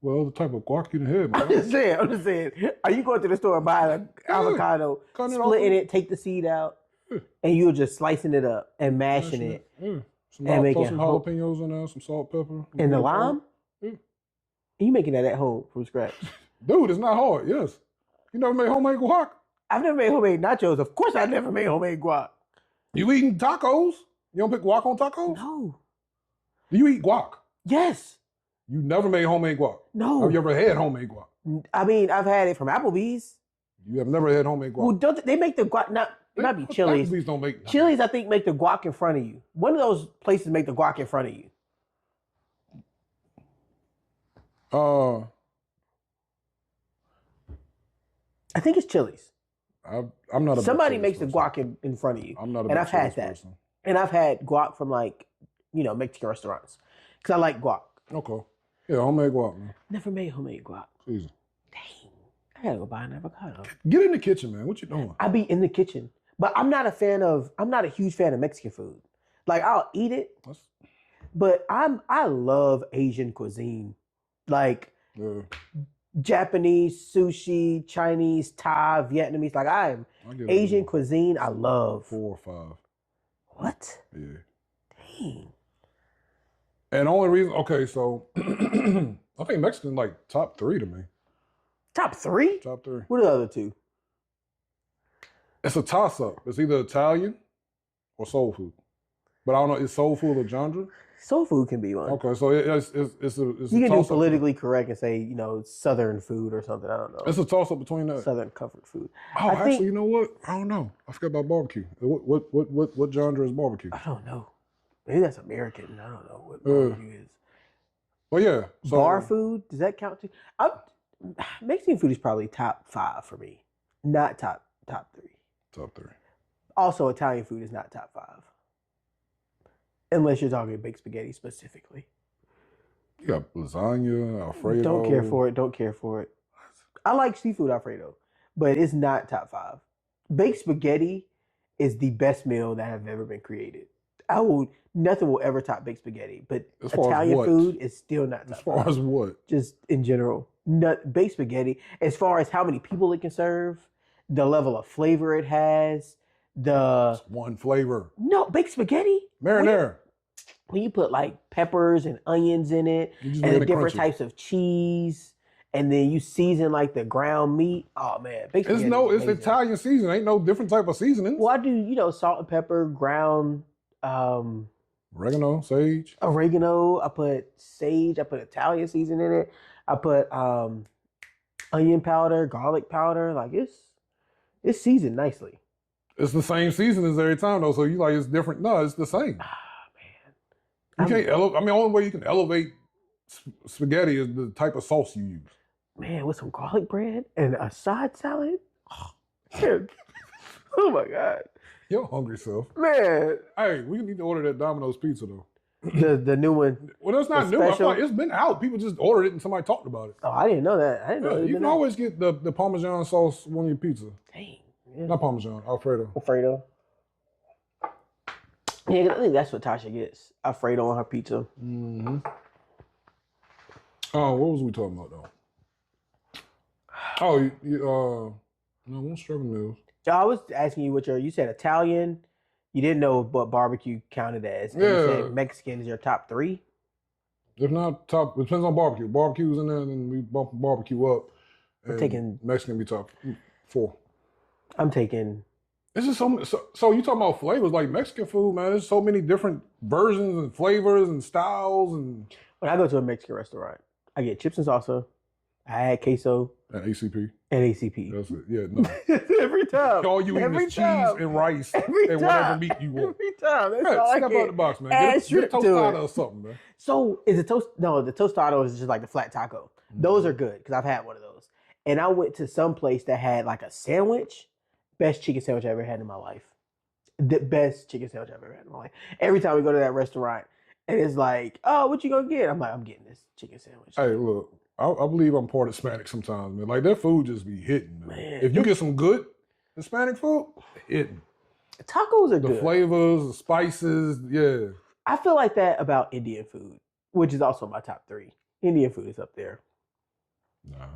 Well, the type of guac you done had, I'm man. just saying. Are you going to the store and buying an avocado, Cutting it off. splitting it, take the seed out, Yeah. and you're just slicing it up and mashing it? Yeah. And make Throw it some whole- jalapenos in there, some salt, pepper. And the lime? Yeah. You making that at home from scratch? Dude, it's not hard. Yes. You never made homemade guac? I've never made homemade nachos. Of course, I never made homemade guac. You eating tacos? You don't put guac on tacos? No. Do you eat guac? Yes. You never made homemade guac. No. Have you ever had homemade guac? I mean, I've had it from Applebee's. You have never had homemade guac. Well, don't they make the guac? Not it might be Chili's. Applebee's don't make. Chili's, I think, make the guac in front of you. One of those places make the guac in front of you. I think it's Chili's. I'm not a big Somebody Chili's makes the person. guac in front of you. I'm not a and big I've had Chili's that. person. And I've had guac from Mexican restaurants because I like guac. Okay. Yeah, homemade guac, man. Never made homemade guac. Easy. Dang, I gotta go buy an avocado. Get in the kitchen, man. What you doing? I be in the kitchen, but I'm not a huge fan of Mexican food. Like I'll eat it, That's- but I love Asian cuisine, like yeah, Japanese, sushi, Chinese, Thai, Vietnamese. Like I'm I get it. Asian cuisine. I love. 4 or 5. What? Yeah. Dang. And the only reason, okay, so I think Mexican like top 3 to me. Top 3? Top 3. What are the other 2? It's a toss up. It's either Italian or soul food. But I don't know, is soul food a genre? Soul food can be one. Okay, so it's a You can do toss-up. politically correct and say, Southern food or something. I don't know. It's a toss up between that. Southern comfort food. Oh, I actually, think- you know what? I don't know. I forgot about barbecue. What genre is barbecue? I don't know. Maybe that's American. I don't know what Uh, barbecue is. Well, yeah. So, Bar food, does that count too? Mexican food is probably top 5 for me, not top 3. Top 3. Also, Italian food is not top 5, unless you're talking baked spaghetti specifically. You got lasagna, Alfredo. Don't care for it. Don't care for it. I like seafood Alfredo, but it's not top 5. Baked spaghetti is the best meal that have ever been created. Nothing will ever top baked spaghetti, but As far as Italian what? food is still not top As far five. as what? Just in general, baked spaghetti. As far as how many people it can serve, the level of flavor it has, It's one flavor. baked spaghetti. Marinara. When you put like peppers and onions in it, You just and making the it different crunchy. types of cheese, and then you season like the ground meat. Oh man, baked spaghetti. It's Italian season. Ain't no different type of seasoning. Well, I do salt and pepper, ground Oregano, sage. oregano. I put sage. I put Italian season in it. I put onion powder, garlic powder. Like it's seasoned nicely. It's the same seasonings every time though. So you like it's different. No, it's the same. Ah You man, can't elevate. I mean, the only way you can elevate spaghetti is the type of sauce you use. man, with some garlic bread and a side salad. Oh my god, You're hungry self. man! Hey, we need to order that Domino's pizza though. The new one. Well, that's not The new. I special? thought it's been out. People just ordered it and somebody talked about it. Oh, I didn't know that. I didn't know Yeah, it had you been can out. always get the Parmesan sauce on your pizza. Dang. Yeah. Not Parmesan, Alfredo. Alfredo. Yeah, I think that's what Tasha gets. Alfredo on her pizza. Mm-hmm. Oh, what was we talking about though? Oh, no, one struggling meals. So I was asking you you said Italian. You didn't know what barbecue counted as. And Yeah. You said Mexican is your top 3. If not top, it depends on barbecue. Barbecue's in there, then we bump barbecue up. I'm and taking- Mexican be top 4. I'm taking. It's just so you talking about flavors like Mexican food, man. There's so many different versions and flavors and styles and When I go to a Mexican restaurant, I get chips and salsa. I add queso ACP. and ACP. That's it. Yeah, no. Every time. All you eat Every is time. cheese and rice Every and whatever time. meat you want. Every time. That's Hey, all I step get. out the box, man. Add Get a shrimp to tostada it. or something, man. So is the toast? No, the tostado is just like the flat taco. Those are good because I've had one of those. And I went to some place that had like a sandwich. Best chicken sandwich I ever had in my life. The best chicken sandwich I've ever had in my life. Every time we go to that restaurant, and it's like, oh, what you gonna get? I'm like, I'm getting this chicken sandwich. Hey, look, I believe I'm part Hispanic sometimes, man. Like, their food just be hitting, man. Man, If you get some good Hispanic food, hitting. Tacos are The good. flavors, the spices, yeah. I feel like that about Indian food, which is also my top 3. Indian food is up there. Nah.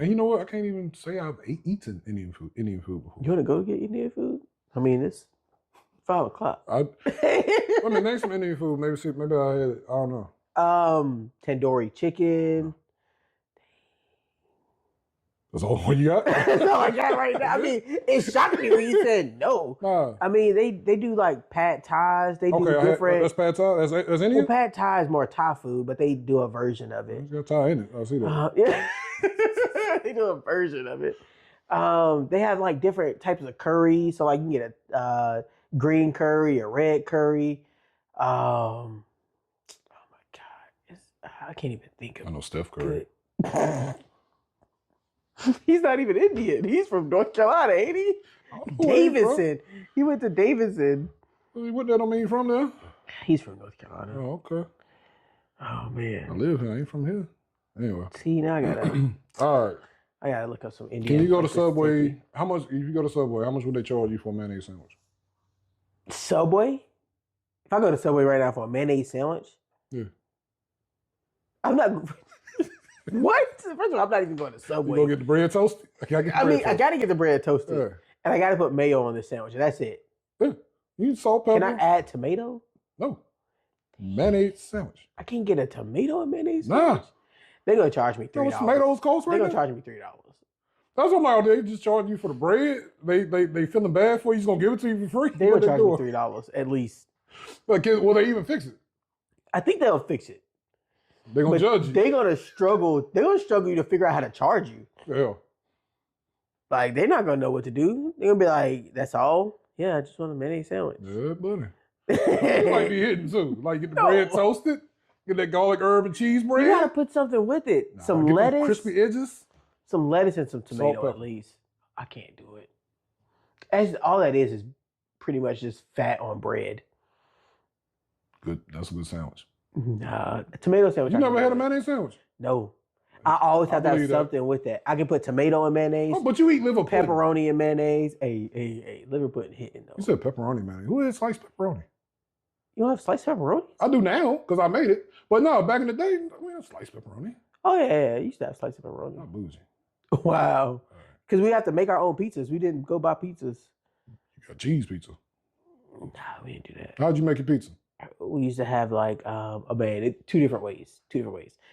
You know what? I can't even say I've eaten Indian food before. You want to go get Indian food? I mean, it's 5 o'clock. I mean, name some Indian food. Maybe I had it. I don't know. Tandoori chicken. That's all you got? That's all I got right now. I mean, it shocked me when you said no. Nah. I mean, they do like pad thais. They do different. That's pad thai. That's well, Indian. pad thai is more Thai food, but they do a version of it. It's got Thai in it. I see that. Yeah, they do a version of it. They have like different types of curry. So like you can get a green curry, a red curry. Oh my god, I can't even think of I know Steph Curry. good. He's not even Indian. He's from North Carolina, ain't he? I don't know where he from. Davidson. He went to Davidson. What that don't mean you from there? He's from North Carolina. Oh, okay. Oh I man. live here. I ain't from here. Anyway. See, now All right. I gotta look up some Indian. Can you go to breakfast Subway? turkey. How much? If you go to Subway, how much would they charge you for a mayonnaise sandwich? Subway? If I go to Subway right now for a mayonnaise sandwich, Yeah. I'm not. What? First of all, I'm not even going to You Subway. go get the bread toasted? I gotta get the bread toasted, Yeah. and I gotta put mayo on this sandwich, and that's it. Yeah. You need salt, pepper? Can I add tomato? No. Mayonnaise sandwich. I can't get a tomato and mayonnaise Nah. sandwich. They're gonna charge me You know $3. what tomatoes cost They're right gonna now? charge me $3. That's what I'm like. They just charging you for the bread. They feeling bad for you. Just gonna give it to you for free. They're What gonna they charge me doing? $3 at least. Like, will they even fix it? I think they'll fix it. They gonna But judge you. they're gonna struggle. They're gonna struggle you to figure out how to charge you. Yeah. Like they're not gonna know what to do. They're gonna be like, "That's all." Yeah, I just want a mayonnaise sandwich. Yeah, buddy. You might be hitting too. Like get the bread No. toasted, get that garlic, herb, and cheese bread. You gotta put something with it. Nah, Some get them lettuce, crispy edges. some lettuce, and some Salt, tomato at pepper. least. I can't do it. As all that is pretty much just fat on bread. Good. That's a good sandwich. Nah, a tomato sandwich. You I can never had do a it. mayonnaise sandwich? No, I always have to have believe that. something with that. I can put tomato and mayonnaise, Oh, but you eat liver pudding. pepperoni and mayonnaise. Hey, liver pudding hitting though. You said pepperoni, man. Who had sliced pepperoni? You don't have sliced pepperoni? I do now because I made it. But no, back in the day, we had sliced pepperoni. Oh yeah, you used to have sliced pepperoni. Not bougie. Wow. Because we have to make our own pizzas. We didn't go buy pizzas. You got cheese pizza. Nah, we didn't do that. How'd you make your pizza? We used to have like two different ways.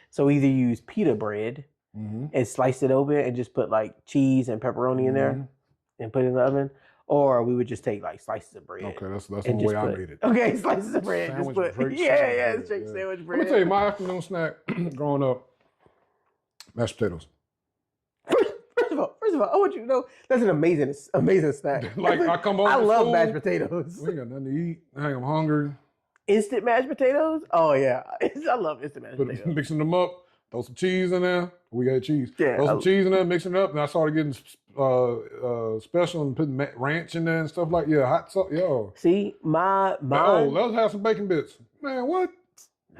So we either use pita bread Mm-hmm. and slice it open and just put like cheese and pepperoni in there and put it in the oven, or we would just take like slices of bread. Okay, that's the and way just I put- made it. Okay, slices of bread. Just Sandwich put bread, yeah, bread, straight yeah. sandwich bread. Let me tell you, my afternoon snack growing up, mashed potatoes. First of all, I want you to know that's an amazing snack. Like I come home. I from love school, mashed potatoes. We ain't got nothing to eat. I'm hungry. Instant mashed potatoes? Oh yeah, I love instant mashed potatoes. Mixing them up. Throw some cheese in there. We got cheese. Yeah, Throw some cheese in there, mixing it up, and I started getting special and putting ranch in there and stuff like hot sauce. Yo, See, oh, let's have some bacon bits. Man, what?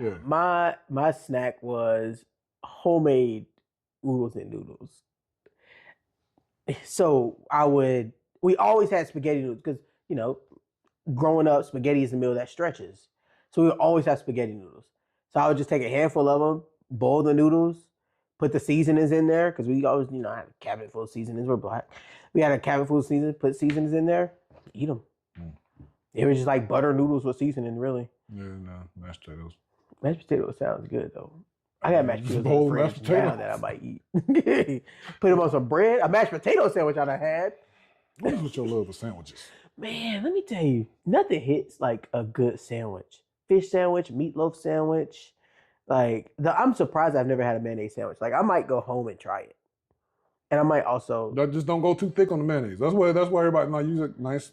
Yeah. my snack was homemade oodles and noodles. So we always had spaghetti noodles because growing up, spaghetti is the meal that stretches. So we would always have spaghetti noodles. So I would just take a handful of them, boil the noodles, put the seasonings in there because we always, had a cabinet full of seasonings. We're black. We had a cabinet full of seasonings, put seasonings in there, eat them. It was just like butter noodles with seasoning, really. Yeah, no, mashed potatoes. Mashed potatoes sounds good though. I got mashed potatoes in Bowl the of mashed fridge now potatoes. that I might eat. Put them on some bread. A mashed potato sandwich I'd have had. What is with your love for sandwiches? Man, let me tell you, nothing hits like a good sandwich. Fish sandwich, meatloaf sandwich. I'm surprised I've never had a mayonnaise sandwich. Like I might go home and try it. And I might also Just don't go too thick on the mayonnaise. That's why everybody might use it nice,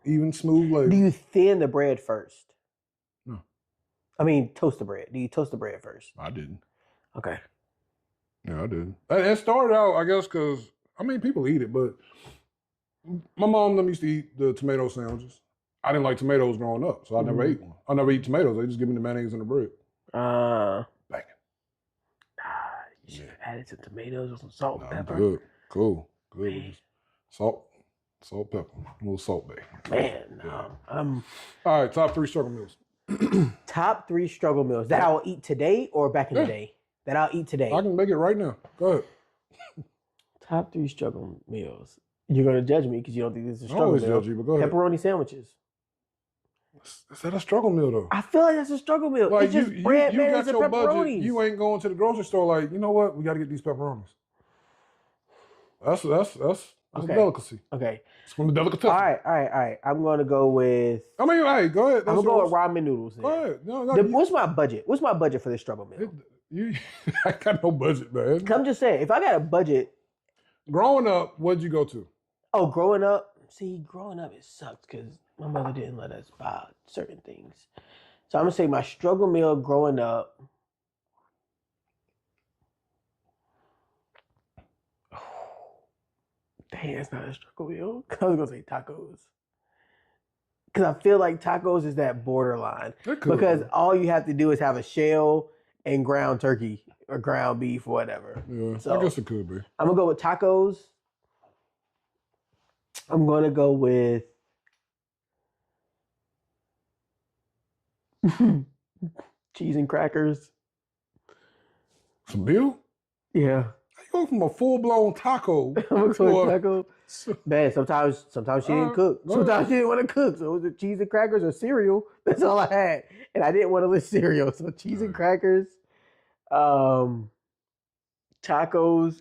even, smooth. Like, do you thin the bread first? No. I mean, toast the bread. Do you toast the bread first? I didn't. Okay. Yeah, I did. It started out, I guess, because people eat it, but my mom them used to eat the tomato sandwiches. I didn't like tomatoes growing up, so I never ate one. I never eat tomatoes. They just give me the mayonnaise and the bread. Bang. You should have added some tomatoes or some salt and pepper. Good. Cool. Good. Man. Salt, pepper, a little salt bay. Man, no. All right, top 3 struggle meals. Top 3 struggle meals that I will eat today or back in the day? That I'll eat today. I can make it right now. Go ahead. Top 3 struggle meals. You're gonna judge me because you don't think this is a I struggle always meal. judge you, but go ahead. Pepperoni sandwiches. Is that a struggle meal though? I feel like that's a struggle meal. Like it's just bread, you mayonnaise, got and your budget. pepperonis. You ain't going to the grocery store like, you know what? We got to get these pepperonis. That's a delicacy. Okay. It's one of the delicatessen. All right. I'm gonna go with. Hey, go ahead. I'm gonna go with ramen noodles. Then. Go ahead. No, What's my budget? What's my budget for this struggle meal? I got no budget, man. I'm just saying, if I got a budget. Growing up, what'd you go to? Oh, growing up. See, growing up it sucked because my mother didn't let us buy certain things. So I'm gonna say my struggle meal growing up. Dang, that's not a struggle meal. I was gonna say tacos. Because I feel like tacos is that borderline. Because all you have to do is have a shell and ground turkey or ground beef or whatever. Yeah, So, I guess it could be. I'm gonna go with tacos. I'm gonna go with cheese and crackers. Some meal? Yeah. You go from a full-blown taco. I'm gonna go with taco. Man, sometimes she didn't cook. go ahead. Sometimes she didn't want to cook. So it was the cheese and crackers or cereal. That's all I had. And I didn't want to list cereal. So cheese and crackers, tacos,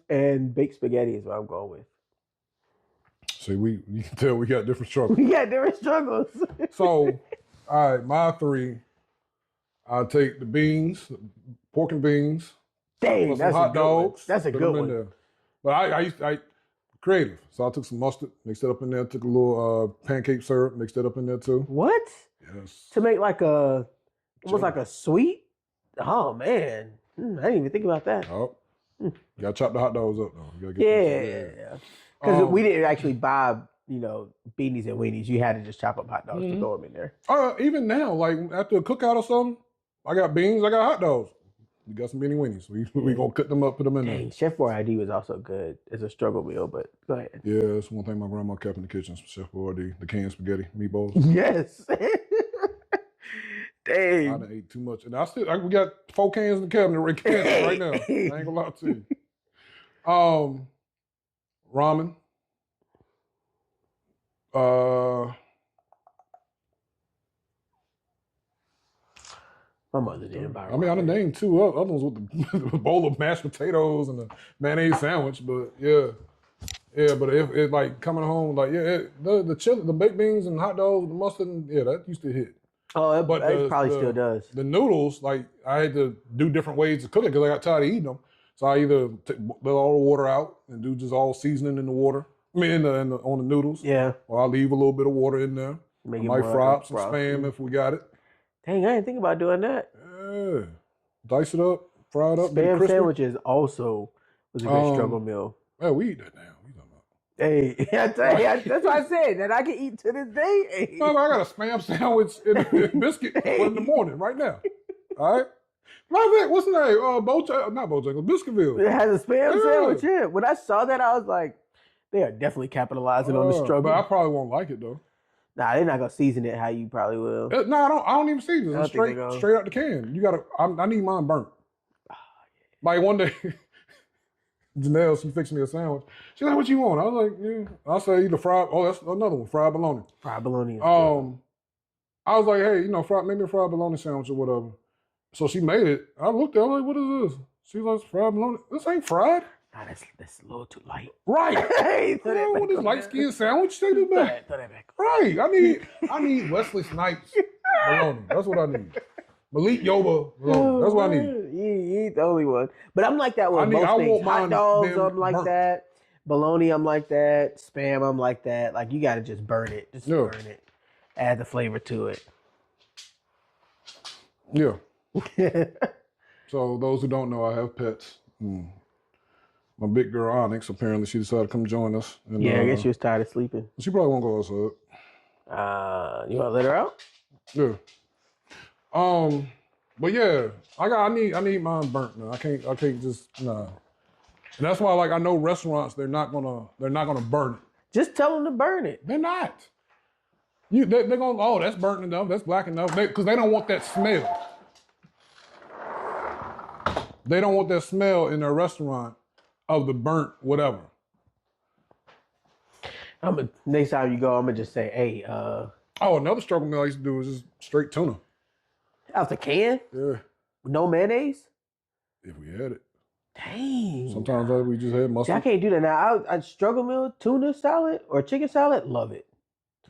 and baked spaghetti is what I'm going with. See, you can tell we got different struggles. We got different struggles. So, all right, my 3. I'll take the beans, pork and beans. Dang, Plus that's some hot a good one. dogs. That's a put good them in one. there. But I creative. So I took some mustard, mixed it up in there. Took a little pancake syrup, mixed it up in there too. What? Yes. To make like almost like a sweet? Oh man, I didn't even think about that. Oh, you gotta chop the hot dogs up though. You gotta get Yeah, because we didn't actually buy, beanies and weenies. You had to just chop up hot dogs to throw them in there. Even now, like after a cookout or something, I got beans, I got hot dogs. We got some beanie weenies. We gonna cut them up, put them in there. Dang, Chef Boyardee was also good. It's a struggle meal, but go ahead. Yeah, that's one thing my grandma kept in the kitchen. Chef Boyardee, the canned spaghetti, meatballs. Yes. I Dang. done ate too much, and we got 4 cans in the cabinet right now. I ain't gonna lie to you. Ramen. My mother didn't buy I mean, I done ramen. named 2 other ones with the bowl of mashed potatoes and the mayonnaise sandwich, but yeah. Yeah, but if it like coming home, like the chili, the baked beans and hot dogs, the mustard, yeah, that used to hit. Oh, But it probably still does. the noodles, like I had to do different ways to cook it because I got tired of eating them. So I either let all the water out and do just all seasoning in the water. I mean, on the noodles. Yeah. Or I leave a little bit of water in there. Make I it might more fry like up some spam if we got it. Dang, I didn't think about doing that. Yeah, dice it up, fry it up, get it Spam crispy. sandwiches also was a good struggle meal. Yeah, we eat that now. We talking about. Hey, I tell you, that's what I said that I can eat to this day. Hey. No, I got a spam sandwich and biscuit in the morning right now. All right. What's the name? Not Bojangles, Biscuitville. It has a spam Yeah. sandwich. Yeah. When I saw that, I was like, they are definitely capitalizing on the struggle. But I probably won't like it though. Nah, they're not gonna season it how you probably will. No, I don't even season I it. don't think they Straight go. straight out the can. You gotta. I need mine burnt. Like one day, Janelle, she fixed me a sandwich. She's like, "What you want?" I was like, "Yeah." I say either fried. Oh, that's another one. Fried bologna. Fried bologna. Is I was like, "Hey, make me a fried bologna sandwich or whatever." So she made it. I looked at her like, "What is this?" She's like, "Fried bologna. This ain't fried." Nah, that's a little too light. Right. Hey, throw that What back is on light there. skin sandwich? Take it back. Throw that back. Right. I need Wesley Snipes bologna. That's what I need. Malik Yoba bologna. That's what I need. You ain't the only one. But I'm like that with I most things. want Hot mine dogs, damn I'm like burnt. that. Bologna, I'm like that. Spam, I'm like that. Like, you got to just burn it. Just Yeah. burn it. Add the flavor to it. Yeah. So those who don't know, I have pets. My big girl Onyx, apparently she decided to come join us. And, Yeah, I guess she was tired of sleeping. She probably won't go outside. You want to let her out? Yeah. But yeah, I need mine burnt now. I can't just nah. And that's why I know restaurants they're not gonna burn it. Just tell them to burn it. They're not. They're gonna, oh, that's burnt enough, that's black enough, because they don't want that smell. They don't want that smell in their restaurant of the burnt whatever. Next time you go, I'm gonna just say, hey, Oh, another struggle meal I used to do was just straight tuna. out the can, Yeah, no mayonnaise. if we had it. Dang. Sometimes we just had See, mustard. I can't do that now. I struggle meal, tuna salad or chicken salad, love it.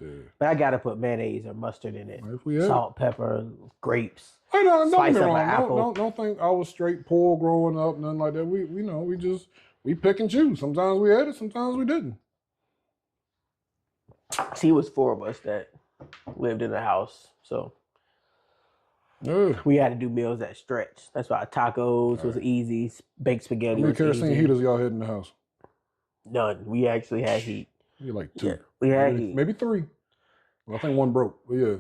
Yeah. But I gotta put mayonnaise or mustard in it. If we had Salt, pepper, grapes. Hey, no, don't Slice get me up an wrong. apple. Don't think I was straight poor growing up, nothing like that. We pick and choose. Sometimes we had it, sometimes we didn't. See, it was 4 of us that lived in the house, so Yeah. we had to do meals that stretch. That's why tacos was easy, baked How spaghetti many was kerosene easy. heaters y'all had in the house? None. We actually had heat. You like 2. Yeah, we had heat. Maybe 3. Well, I think 1 broke, but yeah.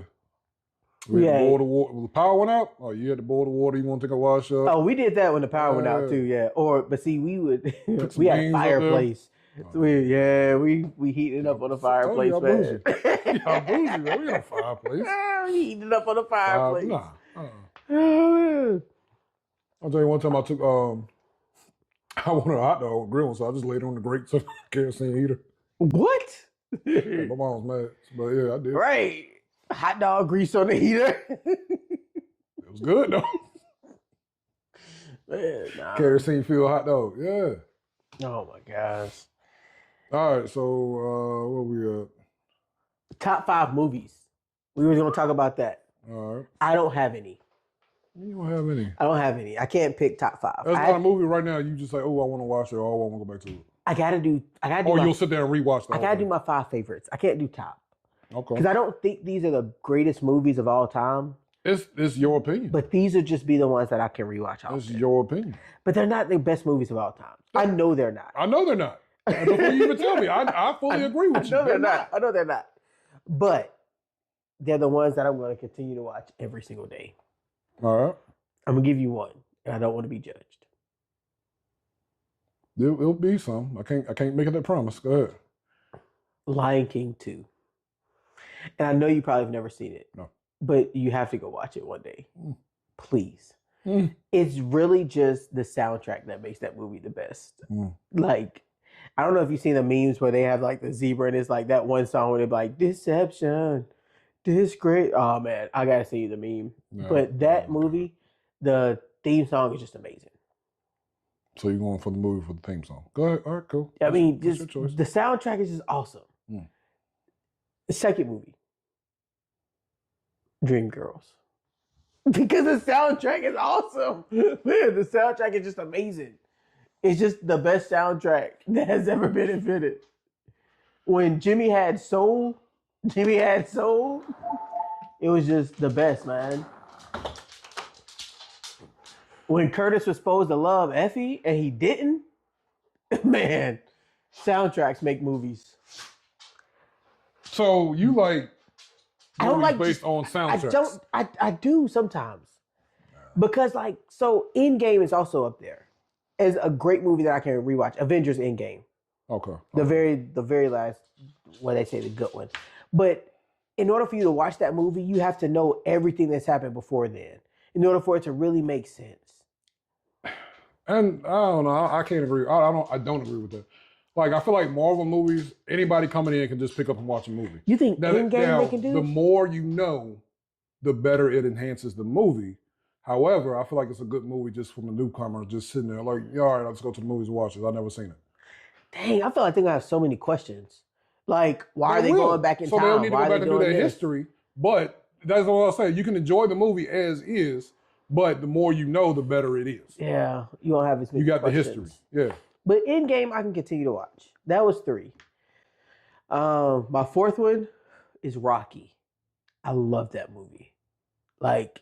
We had to had- boil the water. When the power went out, oh, you had to boil the water. You want to take a wash up? Oh, we did that when the power went out Yeah. too. Yeah. But see, we would some we had a beans up there. fireplace. So we heated up on the fireplace, y'all man. Y'all bougie, man. We got a fireplace. We heated up on the fireplace. Nah. Oh, man. I'll tell you one time I took I wanted a hot dog grill, so I just laid it on the grate so kerosene heater. What? My mom was mad, but yeah, I did. Right. Hot dog grease on the heater. It was good though. Man, nah. Kerosene filled hot dog. Yeah. Oh my gosh. All right, so where we at? Top 5 movies. We were gonna talk about that. All right. I don't have any. You don't have any. I don't have any. I can't pick top 5. There's not a movie right now you just say, oh, I want to watch it, or I want to go back to it. I gotta do. Or you'll sit there and rewatch that. I gotta do my 5 favorites. I can't do top Okay. because I don't think these are the greatest movies of all time. It's your opinion. But these would just be the ones that I can rewatch It's often. your opinion. But they're not the best movies of all time. I know they're not. I know they're not. And before you even tell me, I fully agree with you. I know they're not. I know they're not. But they're the ones that I'm going to continue to watch every single day. All right. I'm going to give you one, and I don't want to be judged. It'll be some. I can't make it that promise. Go ahead. Lion King 2. And I know you probably have never seen it. No. but you have to go watch it one day, Mm. please. Mm. It's really just the soundtrack that makes that movie the best. Mm. Like, I don't know if you've seen the memes where they have like the zebra and it's like that one song where they're like, Deception, this great. Oh man, I gotta see the meme. No, But that movie, the theme song is just amazing. So you're going for the movie for the theme song? Go ahead. All right, cool. I mean, that's just your choice. the soundtrack is just awesome. Mm. The second movie, Dreamgirls. Because the soundtrack is awesome. Man, the soundtrack is just amazing. It's just the best soundtrack that has ever been invented. When Jimmy had soul, it was just the best, man. When Curtis was supposed to love Effie and he didn't, man, soundtracks make movies. So you like I don't movies like based just- on soundtracks? I do sometimes. Because like so Endgame is also up there as a great movie that I can rewatch. Avengers Endgame. Okay. The very last what they say the good one. But in order for you to watch that movie, you have to know everything that's happened before then. In order for it to really make sense. And I don't know. I can't agree. I don't agree with that. Like I feel like Marvel movies, anybody coming in can just pick up and watch a movie. You think Endgame they can do? The more you know, the better it enhances the movie. However, I feel like it's a good movie just from a newcomer, just sitting there like, yeah, all right, let's go to the movies and watch it. I've never seen it. Dang, I feel like they're gonna have so many questions. Like, why are they will. going back in so time? So they'll need to why go back and do their this? history. But that's what I'll say. You can enjoy the movie as is, but the more you know, the better it is. Yeah, you don't have as many You got questions. the history. Yeah. But Endgame, I can continue to watch. That was 3. My 4th one is Rocky. I love that movie. Like,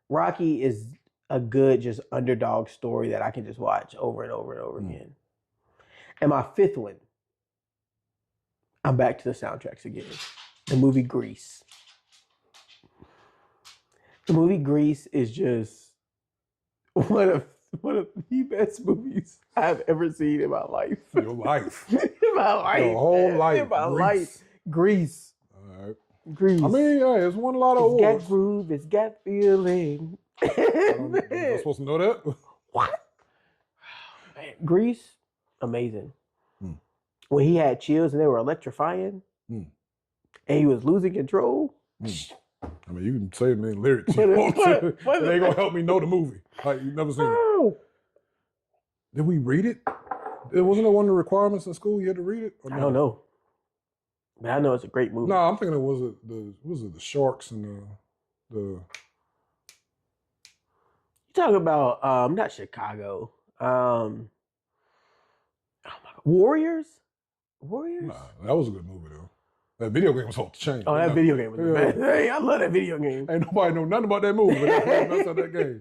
Rocky is a good just underdog story that I can just watch over and over and over again. And my 5th one, I'm back to the soundtracks again. The movie Grease. The movie Grease is just one of the best movies I've ever seen in my life. Your life. In my life. Your whole life. In my Grease. life. Grease. All right. Grease. I mean, yeah, it's won a lot of It's awards. got groove. It's got feeling. I'm supposed to know that? What? Man, Grease, amazing. Hmm. When he had chills and they were electrifying, and he was losing control. I mean, you can say it in lyrics. What- You want to. what- It ain't gonna help me know the movie. Like you've never seen it. Oh, Did we read it? It wasn't it one of the requirements in school? You had to read it. Or I no? don't know. But I know it's a great movie. No, I'm thinking it was the sharks and the. You talking about not Chicago. Oh my God. Warriors? Warriors? Nah, that was a good movie though. That video game was off the chain. Oh, that video game was the Yeah. best. Hey, I love that video game. Ain't nobody know nothing about that movie, but that's how that game.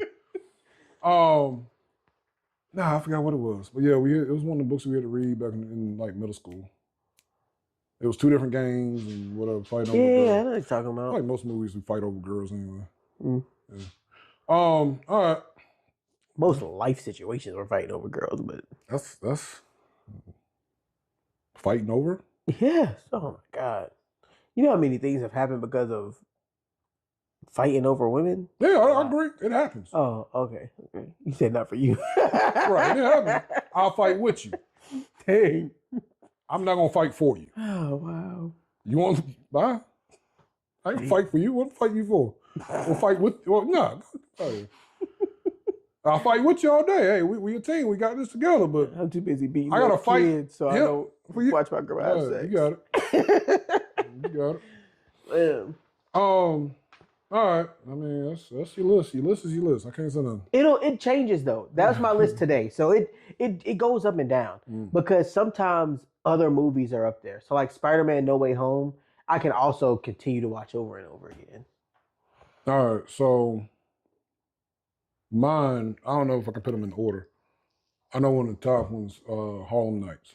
Nah, I forgot what it was, but yeah, it was one of the books we had to read back in like middle school. It was 2 different games and whatever fighting over Yeah, I girls. know what you're talking about. Like most movies, we fight over girls anyway. Mm. Yeah. All right, Most life situations were fighting over girls, but that's fighting over. yes. Oh my God. You know how many things have happened because of fighting over women? Yeah, I agree. It happens. Oh, okay. Okay. You said not for you. Right, it happens. I'll fight with you. Dang. I'm not gonna fight for you. Oh wow. You want bye? I can fight for you. What fight you for? We'll fight with. Well, no. I'll fight with you all day. Hey, we a team. We got this together. But I'm too busy beating I gotta up fight kids, so I him don't for you. watch my girl have sex. You got it. You got it. Man. All right. I mean, that's your list. Your list is your list. I can't say nothing. It changes though. That's my list today. So it goes up and down because sometimes other movies are up there. So like Spider-Man No Way Home, I can also continue to watch over and over again. All right. So mine, I don't know if I can put them in order. I know one of the top ones, Harlem Nights.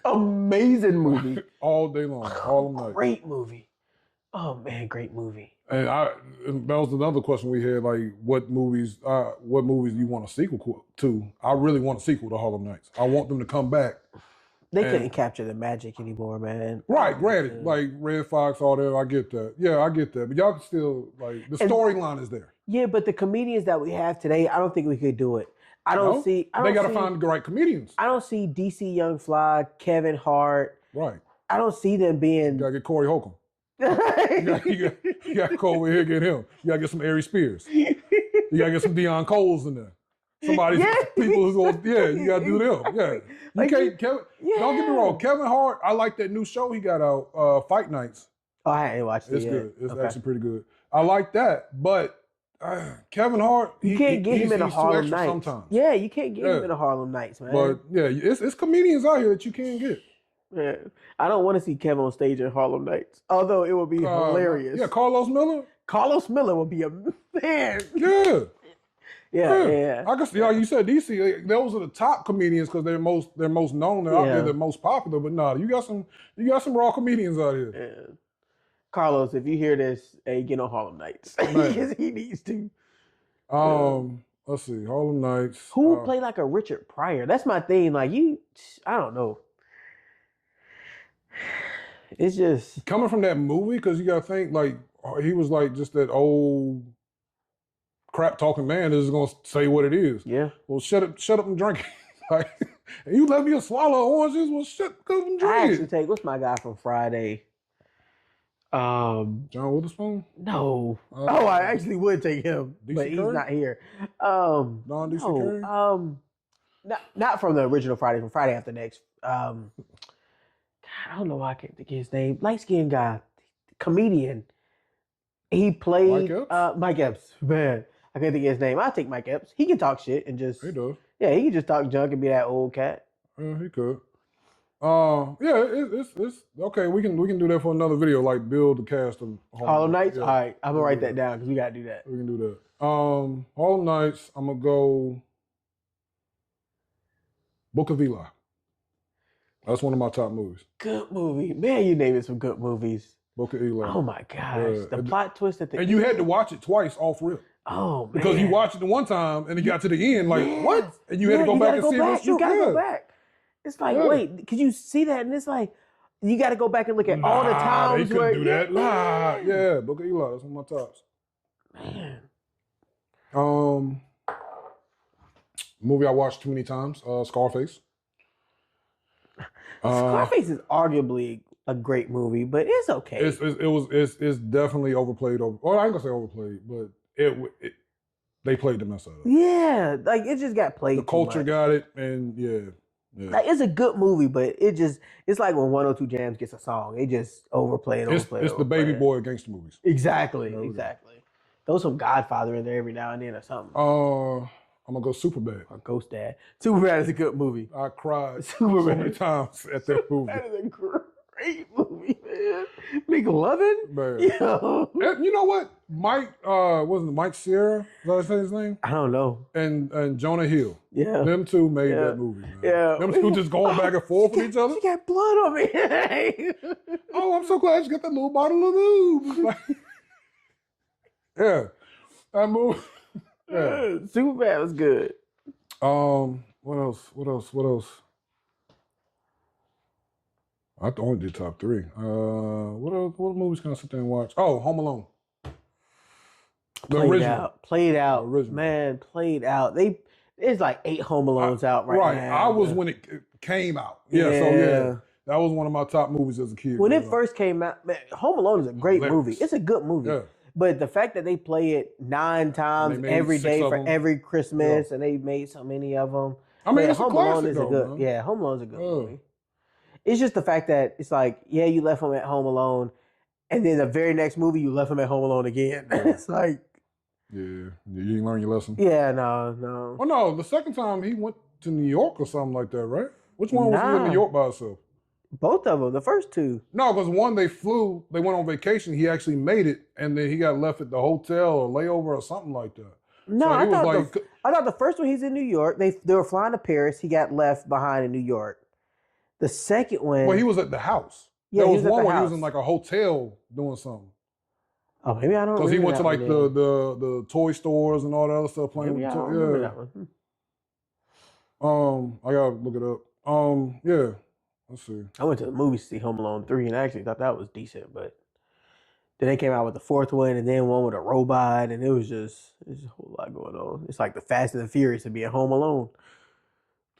Amazing movie. All day long. Harlem Nights. Great movie. Oh man, great movie. And that was another question we had, like what movies do you want a sequel to? I really want a sequel to Harlem Nights. I want them to come back They And- couldn't capture the magic anymore, man. Right, granted, like Red Fox, all that, I get that. Yeah, I get that. But y'all can still like the And- storyline is there. Yeah, but the comedians that we have today, I don't think we could do it. I don't No? see. I They don't got to see, find the right comedians. I don't see DC Young Fly, Kevin Hart. Right. I don't see them You being. gotta get Corey Holcomb. You gotta go over here and get him. You gotta get some Ari Spears. You gotta get some Deion Coles in there. Somebody, Yeah. people who's going, yeah, you gotta do them. Yeah. You Like, can't, Kevin, don't get me wrong. Kevin Hart, I like that new show he got out, Fight Nights. Oh, I haven't watched it It's yet. good. It's Okay. actually pretty good. I like that, but Kevin Hart, You can't get him in a he's too Harlem extra Nights. sometimes. Yeah, you can't get him Yeah. in a Harlem Nights, man. But yeah, it's comedians out here that you can't get. Yeah. I don't want to see Kevin on stage in Harlem Nights, although it would be hilarious. Yeah, Carlos Miller. Carlos Miller would be a man. Yeah. Yeah. I guess, like you said, DC. Those are the top comedians because they're most known. They're out there. They're most popular. But nah, you got some raw comedians out here. Yeah. Carlos, if you hear this, hey, get on Harlem Nights Man. because he needs to. Let's see, Harlem Nights. Who would play like a Richard Pryor? That's my thing. Like I don't know. It's just coming from that movie because you got to think like he was like just that old crap talking man that's gonna say what it is. yeah. Well, shut up and drink it. Like, and you let me swallow oranges. Well, shut up and I drink actually it. take what's my guy from Friday? John Witherspoon, No. Uh, I actually would take him, DC but he's Curry? not here. Don DC Curry. Not from the original Friday, from Friday After Next. God, I don't know why I can't think of his name. Light skinned guy, comedian. He played Mike Epps? Mike Epps. Man, I can't think of his name. I'll take Mike Epps. He can talk shit and just He does. yeah, he can just talk junk and be that old cat. Yeah, he could. It's okay. We can do that for another video. Like build the cast of Harlem Nights. Yeah, All right, I'm gonna write Yeah. that down because we gotta do that. we can do that. Harlem Nights. I'm gonna go. Book of Eli. That's one of my top movies. Good movie, man. You naming some good movies. Book of Eli. Oh my gosh, Yeah. the plot twist at the And you had end. to watch it twice off rip. Oh man, Because you watched it the one time and it got to the end, like, Yes. what? And you had to go back and see if it's You true. gotta Yeah. go back. It's like, Yeah. wait, because you see that and it's like, you got to go back and look at all the Nah, they times where couldn't do that. Nah, man. yeah, Book of Eli. That's one of my tops. Man, Movie I watched too many times. Scarface. Scarface is arguably a great movie, but it's okay. It's definitely overplayed. Or I ain't gonna say overplayed, but it they played the mess out of it. Yeah, like it just got played. The too culture much. got it, and yeah. Like it's a good movie, but it's like when 102 Jams gets a song, it just overplayed. It's the baby boy gangster movies. Exactly, Yeah, exactly. Throw some Godfather in there every now and then or something. I'm gonna go Superbad. Or Ghost Dad. Superbad is a good movie. I cried Superbad. so many times at that movie. That is a great movie, man. McLovin? Man. Yo. And you know what? Mike, wasn't it Mike Sierra? Is that his name? I don't know. And Jonah Hill. Yeah. Them two made Yeah. that movie, man. Yeah. Them two just going back and forth with each other. She got blood on me. Oh, I'm so glad you got that little bottle of lube. Like, yeah. That movie. Yeah. Superbad was good. What else? I only did top three. What movies can I sit there and watch? Oh, Home Alone. The original. Played out. The original. Man, played out. There's like 8 Home Alones out right now. I was when it came out. Yeah, so yeah. That was one of my top movies as a kid. When it growing up. first came out, man, Home Alone is a great Hilarious. movie. It's a good movie. Yeah. But the fact that they play it 9 times made every 6 day of for them. every Christmas, and they made so many of them. I mean, Yeah, it's a Home classic Alone is a though, good. man. Yeah, Home Alone is a good Yeah. movie. It's just the fact that it's like, yeah, you left him at Home Alone, and then the very next movie you left him at Home Alone again. It's like, Yeah, you didn't learn your lesson. yeah, no. Oh no, the second time he went to New York or something like that, right? Which one was he in Nah. New York by himself? Both of them, the first two. No, because one they went on vacation. He actually made it, and then he got left at the hotel or layover or something like that. No, So I he was thought like, I thought the first one he's in New York. They were flying to Paris. He got left behind in New York. The second one, well, he was at the house. Yeah, there he was was at one the where he was house. in like a hotel doing something. oh, maybe I don't. Because he went to like the the toy stores and all that other stuff playing maybe with I the don't toy. remember Yeah. that one. I gotta look it up. Yeah. Let's see. I went to the movies to see Home Alone 3 and I actually thought that was decent, but then they came out with the fourth one and then one with a robot, and it's just a whole lot going on. It's like the Fast and the Furious of being home alone.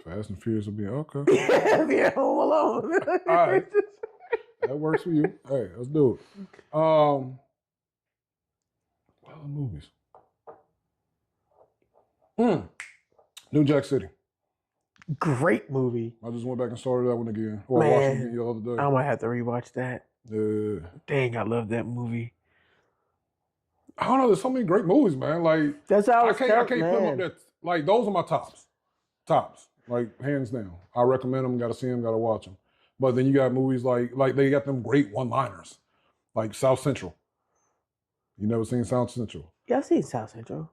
Fast and Furious will be okay. Being home alone. All right. That works for you. Hey, let's do it. What other movies? New Jack City. Great movie. I just went back and started that one again. Well, I watched it again the other day. I might have to rewatch that. Yeah. Dang, I love that movie. I don't know. There's so many great movies, man. Like That's how I can't put them up there. Like those are my tops. Like hands down. I recommend them. Got to see them. Got to watch them. But then you got movies like they got them great one-liners, like South Central. You never seen South Central? Yeah, I've seen South Central.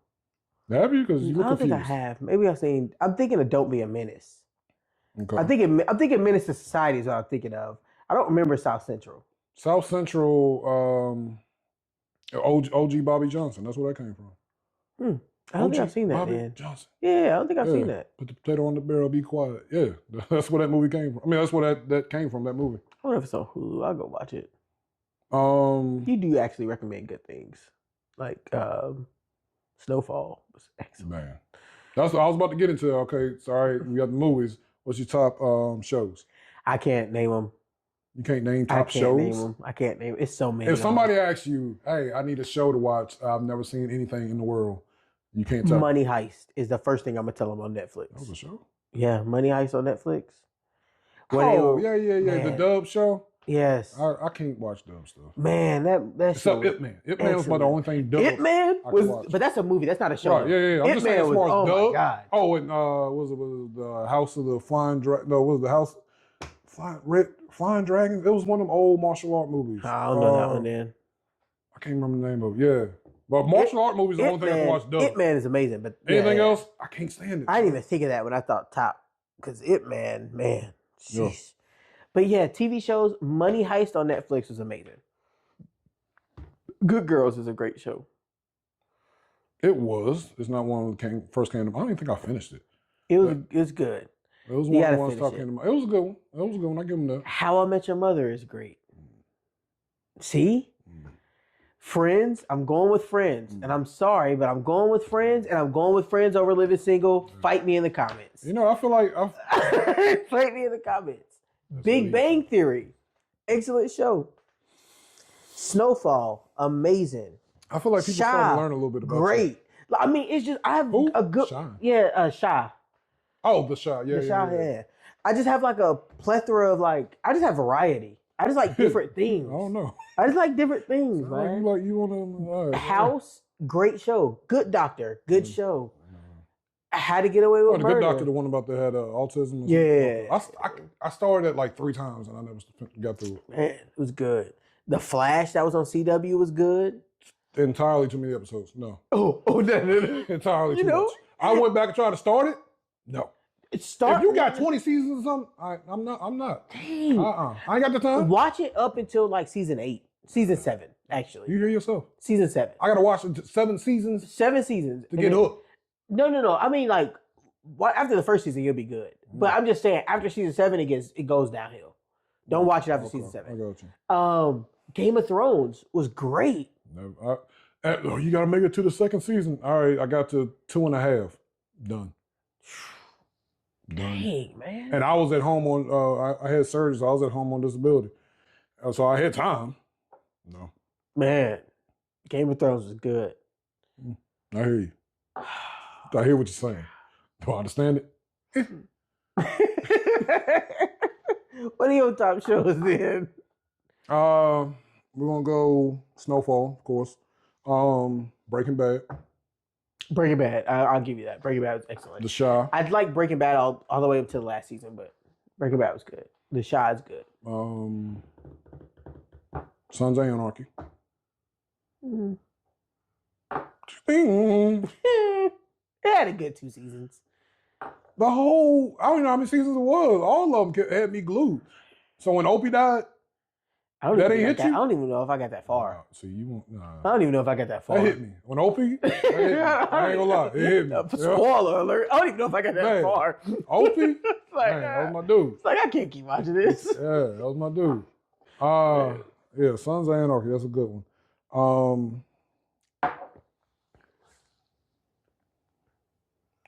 Have you? Because you I look don't confused. think I have. Maybe I've seen. I'm thinking of Don't Be a Menace. Okay. I'm thinking Menace to Society is what I'm thinking of. I don't remember South Central. South Central, OG Bobby Johnson. That's where that came from. I don't think I've seen that, Bobby man. Johnson. Yeah, I don't think I've seen that. Put the potato on the barrel, be quiet. Yeah, that's where that movie came from. I mean, that's where that came from, that movie. I wonder if it's on Hulu. I'll go watch it. You do actually recommend good things. Like Snowfall was excellent. Man. That's what I was about to get into. Okay, sorry, we got the movies. What's your top shows? I can't name them. You can't name I top can't shows? name them. I can't name. It's so many. If somebody asks you, hey, I need a show to watch, I've never seen anything in the world, you can't tell. Money Heist is the first thing I'm gonna tell them on Netflix. That was a show? Yeah, Money Heist on Netflix. Yeah. Man. The dub show? Yes. I can't watch dub stuff. Man, that Except show. Ip Man. Ip Man was about the only thing dub. Ip Man I was, could watch. but that's a movie. That's not a show. Right, yeah. I'm Ip just saying as Man far as was, oh dub. my God. Oh, and was it the House of the Flying Dragon? No, was it the House Flying Dragons? It was one of them old martial art movies. I don't know that one then. I can't remember the name of it. Yeah. But martial art movies is the only thing I can watch dub. Ip Man is amazing, but Anything else? I can't stand it. I didn't even think of that when I thought top. Because Ip Man, man. Yeah. Sheesh. But yeah, TV shows, Money Heist on Netflix was amazing. Good Girls is a great show. It was. It's not one that first came to mind. I don't even think I finished it. It was good. It was You one of gotta the ones finish talking to mind. It was a good one. It was a good one. I give them that. How I Met Your Mother is great. See? Friends, I'm going with Friends. And I'm sorry, but I'm going with Friends, and I'm going with Friends over Living Single. Fight me in the comments. You know, I feel like Fight me in the comments. Big Bang Theory, excellent show. Snowfall, amazing. I feel like people starting to learn a little bit about great. you. I mean, it's just I have Who? a good Shy. Shy. Oh, the Shy. Yeah, The Shy, yeah. I just have like a plethora of I just have variety. I just like different things. I don't know. I just like different things, man. You want to House, great show. Good Doctor, good show. How to Get Away with the Murder. Good Doctor, the one about that had autism. Yeah. I started it like 3 times and I never got through it. Man, it was good. The Flash that was on CW was good. Entirely too many episodes. No. No. Entirely too know? much. I went back and tried to start it. No. If you got 20 seasons or something, I'm not. Dang. I ain't got the time. Watch it up until like season 7, actually. You hear yourself. Season 7. I gotta watch 7 seasons 7 seasons. to get hooked. No. I mean, like, after the first season, you'll be good. But I'm just saying, after season 7, it goes downhill. Don't watch it after season 7. I got you. Game of Thrones was great. Never, you gotta make it to the 2nd season. All right, I got to 2.5. Done. Dang, man. And I was at home on. I had surgery, so I was at home on disability, so I had time. No, Man, Game of Thrones was good. I hear you. I hear what you're saying. Do I understand it? What are your top shows then? We're gonna go Snowfall, of course. Breaking Bad, Breaking Bad. I'll give you that. Breaking Bad was excellent. The Shy, I'd like Breaking Bad all the way up to the last season, but Breaking Bad was good. The Shy is good. Sons of Anarchy. It had a good 2 seasons. The whole, I don't know how many seasons it was. All of them had me glued. So when Opie died, I don't That even ain't think hit I you? don't even know if I got that far. See, you won't. I Nah. don't even know if I got that far. That hit me. When Opie, that hit me. I ain't gonna lie. It hit me. Yeah. Spoiler alert. I don't even know if I got that Man. far. Opie? It's like, Man, that was my dude. it's like I can't keep watching this. Yeah, that was my dude. Yeah, Sons of Anarchy. That's a good one.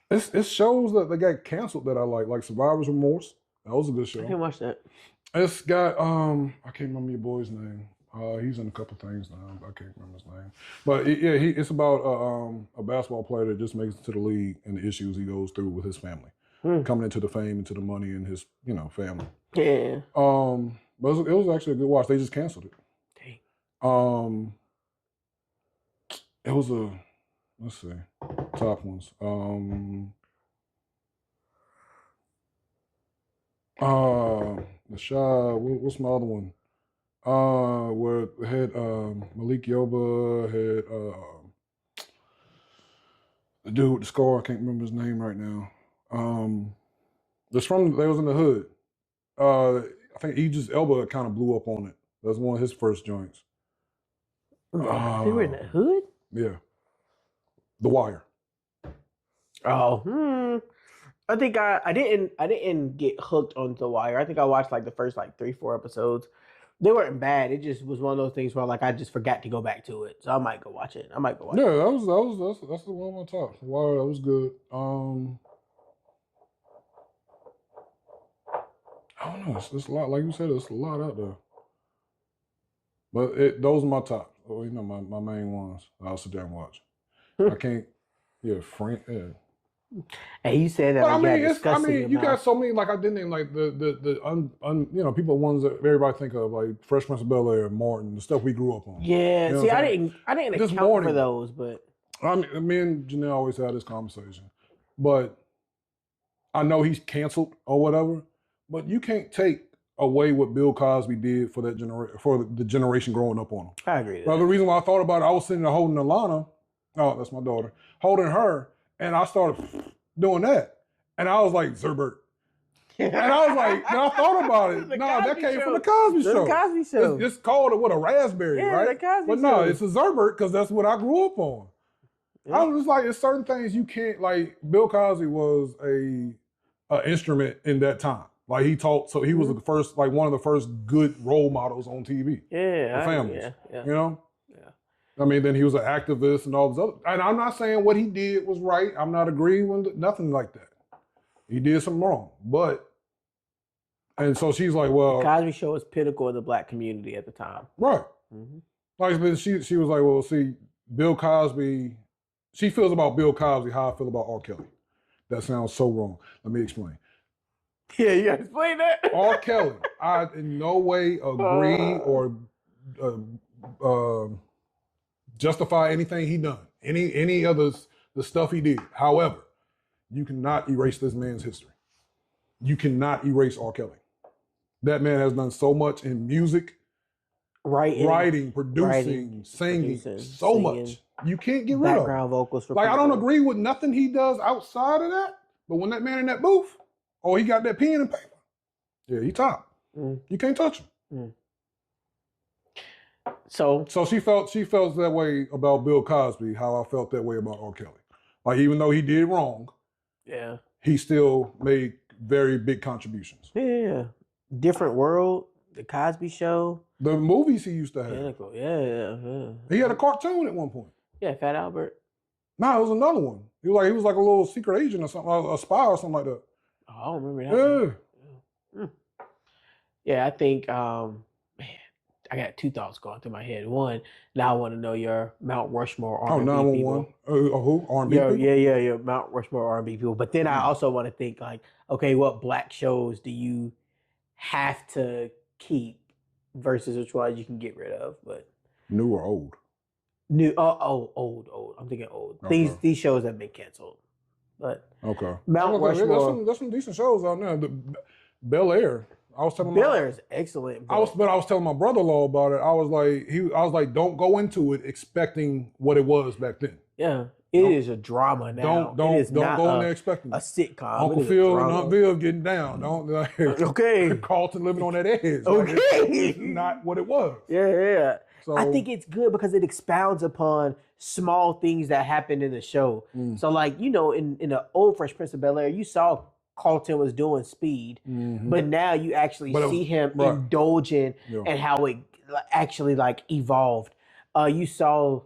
It's shows that they got canceled that I like Survivor's Remorse. That was a good I show. can't watch that. It's got I can't remember your boy's name. He's in a couple things now. I can't remember his name. But it's about a basketball player that just makes it to the league and the issues he goes through with his family, coming into the fame, into the money, and his family. Yeah. But it was actually a good watch. They just canceled it. Dang. It was let's see, top ones. The Shy. What's my other one? Where it had Malik Yoba, had the dude with the scar. I can't remember his name right now. They was in the hood. I think Idris Elba kind of blew up on it. That was one of his first joints. They were in the hood? Yeah. The Wire. Oh, I think I didn't get hooked on The Wire. I think I watched like the first 3-4 episodes. They weren't bad. It just was one of those things where I just forgot to go back to it. So I might go watch it. Yeah, that's the one on top. The Wire, that was good. I don't know. It's a lot. Like you said, it's a lot out there. But those are my top. Oh, my main ones. I'll sit there and watch. I can't. Yeah, Frank. Yeah. And you said that. But you got so many. Like I didn't even like the people ones that everybody think of like Fresh Prince of Bel-Air, Martin, the stuff we grew up on. Yeah. You know See, I didn't account for those, but me and Janelle always had this conversation. But I know he's canceled or whatever. But you can't take away what Bill Cosby did for the generation growing up on him. I agree. Now, the reason why I thought about it, I was sitting there holding Alana. Oh, that's my daughter. Holding her, and I started doing that, and I was like Zerbert. And I was like, then I thought about it. No, that came from the Cosby Show. The Cosby Show. It's called a raspberry, right? The Cosby but no, Show. it's a Zerbert because that's what I grew up on. Yeah. I was just like, there's certain things you can't like. Bill Cosby was a instrument in that time. Like he taught, so he was the first, like one of the first good role models on TV. Yeah, for families. Yeah. You know. Yeah. I mean, then he was an activist and all this other. And I'm not saying what he did was right. I'm not agreeing with nothing like that. He did something wrong, but. And so she's like, well, the Cosby Show was pinnacle of the black community at the time. Right. Like, but she was like, well, see, Bill Cosby. She feels about Bill Cosby how I feel about R. Kelly. That sounds so wrong. Let me explain. Yeah, you gotta explain that. R. Kelly, I in no way agree or justify anything he done, any of the stuff he did. However, you cannot erase this man's history. You cannot erase R. Kelly. That man has done so much in music, writing, producing, singing, so much. You can't get rid of background vocals for like people. I don't agree with nothing he does outside of that, but when that man in that booth, he got that pen and paper. Yeah, he top. You can't touch him. So she felt that way about Bill Cosby, how I felt that way about R. Kelly. Like even though he did wrong, he still made very big contributions. Yeah. Different World, The Cosby Show. The movies he used to have. Pinnacle. Yeah. He had a cartoon at one point. Yeah, Fat Albert. No, it was another one. He was like a little secret agent or something, a spy or something like that. Oh, I don't remember that. Yeah, I think, man, I got two thoughts going through my head. One, now I want to know your Mount Rushmore R&B 911. Who? R&B people? Yeah, Mount Rushmore R&B people. But then I also want to think like, okay, what black shows do you have to keep versus which ones you can get rid of? But new or old? New. Old. I'm thinking old. Okay. These shows have been canceled. But Mount Rushmore. There's some decent shows out there. Bel-Air. I was telling Bel-Air is excellent. I was telling my brother-in-law about it. I was like, don't go into it expecting what it was back then. Yeah. It is a drama now. Don't It is don't not go in there expecting a sitcom. Uncle It is a Phil and drama. Aunt Viv getting down. Don't like Okay. Carlton living on that edge. Okay. It's not what it was. Yeah. So I think it's good because it expounds upon small things that happened in the show. So, like, in the old Fresh Prince of Bel-Air, you saw Carlton was doing speed, but now you actually see him indulging and how it actually like evolved. You saw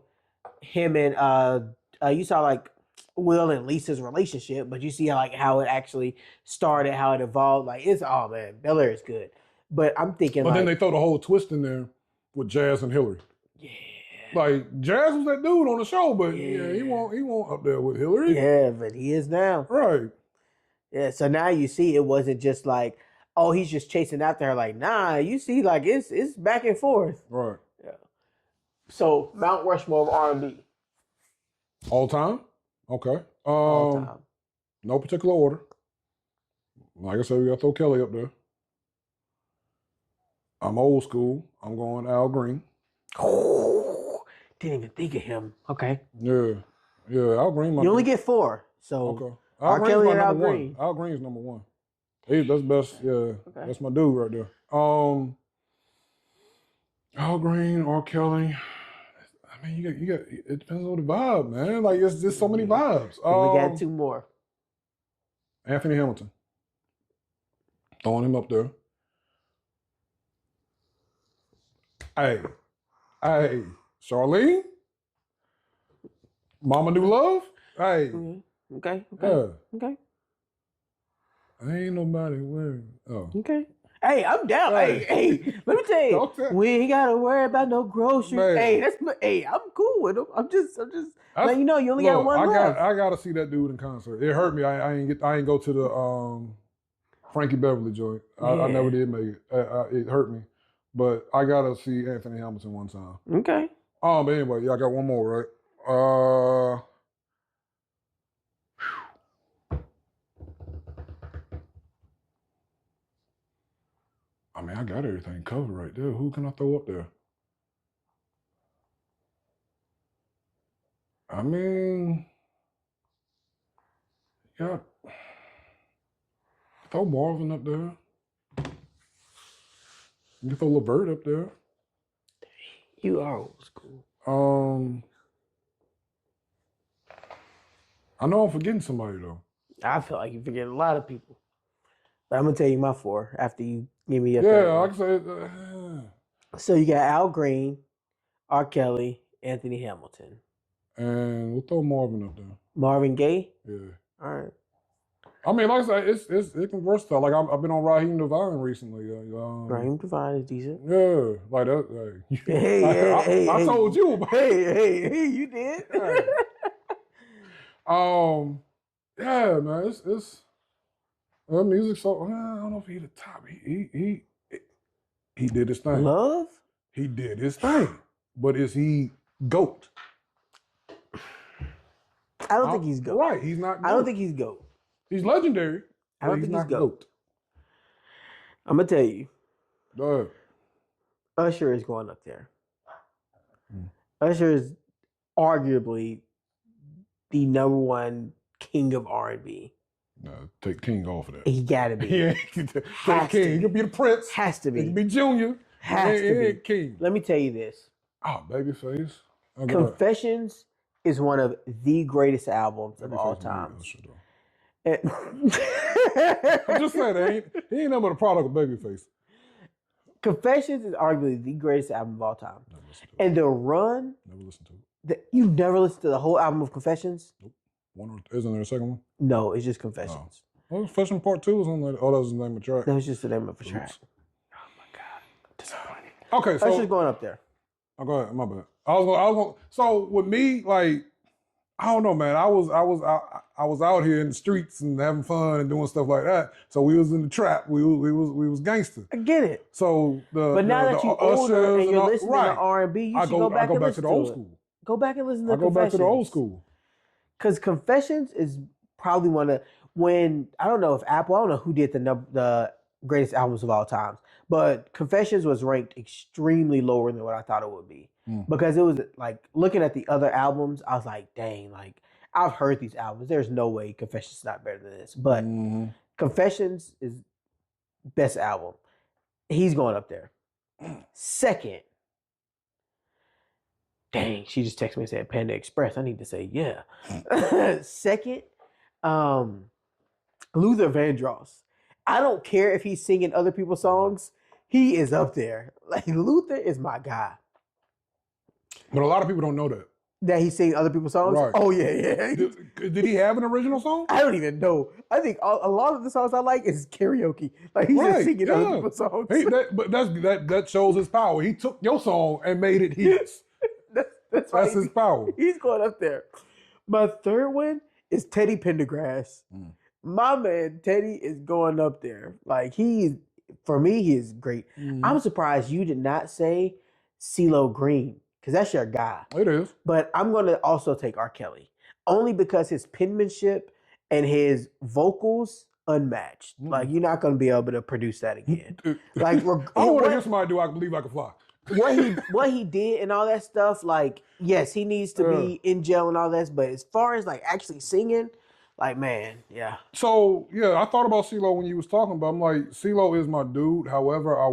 him and you saw like Will and Lisa's relationship, but you see how it actually started, how it evolved. Like oh man, Bel-Air is good. But I'm thinking, then they throw the whole twist in there with Jazz and Hillary. Yeah. Like Jazz was that dude on the show, but he won't up there with Hillary. Yeah, but he is now. Right. Yeah. So now you see it wasn't just like, oh, he's just chasing after her. Like, nah, you see, like it's back and forth. Right. Yeah. So Mount Rushmore of R&B. All time? Okay. All time. No particular order. Like I said, we got to throw Kelly up there. I'm old school. I'm going Al Green. Oh, didn't even think of him. Okay. Yeah. Al Green. You only get 4. So okay. R. Green's Kelly my and Al number Green. Al Green's number 1. That's best. Yeah. Okay. That's my dude right there. Al Green, R. Kelly. I mean, you got. It depends on the vibe, man. Like it's just so many vibes. We got 2 more. Anthony Hamilton. Throwing him up there. Hey, Charlene, Mama New Love. Hey, okay. Okay. Ain't nobody worried. Oh, okay. Hey, I'm down. Hey, let me tell you, we ain't gotta worry about no groceries. Man. Hey, I'm cool with him. I'm just letting you know you only got one left. I gotta see that dude in concert. It hurt me. I ain't go to the Frankie Beverly joint. I never did make it. It hurt me. But I gotta see Anthony Hamilton one time. Okay. But anyway, I got one more, right? I mean, I got everything covered right there. Who can I throw up there? I mean, yeah, throw Marvin up there. You can throw LeVert up there. You are old school. I know I'm forgetting somebody though. I feel like you forget a lot of people. But I'm gonna tell you my 4 after you give me your. Yeah, I can say. So you got Al Green, R. Kelly, Anthony Hamilton, and we'll throw Marvin up there. Marvin Gaye. Yeah. All right. I mean, like I said, it's versatile. Like I've been on Raheem Devine recently. Raheem Devine is decent. Yeah, like that. Hey, I told you about. Hey, you did. Hey. Yeah, man, it's music. So I don't know if he the top. He did his thing. Love. He did his thing, but is he GOAT? I don't think he's GOAT. Right, he's not GOAT. I don't think he's GOAT. He's legendary. I don't think he's GOAT. I'm gonna tell you. Go ahead. Usher is going up there. Usher is arguably the number 1 king of R&B. No, take King off of that. He gotta be. Yeah, take King. He could be the Prince. Has to be. He could be Junior. Has to be. King. Let me tell you this. Oh, Babyface. Okay. Confessions is one of the greatest albums of all time. I'm just saying, he ain't nothing but a product of Babyface. Confessions is arguably the greatest album of all time. And the run. Never listened to it. You never listened to the whole album of Confessions? Nope. Isn't there a second one? No, it's just Confessions. Oh. Well, Confession Part 2 was on that. Oh, that was the name of the track. That was just the name of the track. Oh my God. Disappointed. Okay, so Usher's going up there. Oh, go ahead. My bad. I was going. So with me, like, I don't know, man. I was out here in the streets and having fun and doing stuff like that. So we was in the trap. We was gangster. I get it. So but now that you're older and you're listening to R&B, you should go back and listen to the old school. Go back and listen to Confessions. I go back to the old school. Because Confessions is probably one of I don't know who did the greatest albums of all times, but Confessions was ranked extremely lower than what I thought it would be. Because it was like looking at the other albums, I was like, dang, like I've heard these albums. There's no way Confessions not better than this, but Confessions is best album. He's going up there. Second, dang, she just texted me and said Panda Express. I need to say yeah. Second, Luther Vandross. I don't care if he's singing other people's songs. He is up there. Like Luther is my guy. But a lot of people don't know that. That he sings other people's songs? Right. Oh, yeah. Did he have an original song? I don't even know. I think a lot of the songs I like is karaoke. Like he's just singing other people's songs. But that shows his power. He took your song and made it his. That's his power. He's going up there. My third one is Teddy Pendergrass. My man Teddy is going up there. Like for me, he is great. I'm surprised you did not say CeeLo Green, because that's your guy. It is. But I'm going to also take R. Kelly, only because his penmanship and his vocals unmatched. Like you're not going to be able to produce that again. Like I don't want to hear somebody do "I Believe I Can Fly." what he did and all that stuff, like, yes, he needs to be in jail and all that, but as far as like actually singing, like, man, yeah. So yeah, I thought about CeeLo when you was talking, but I'm like, CeeLo is my dude. However, I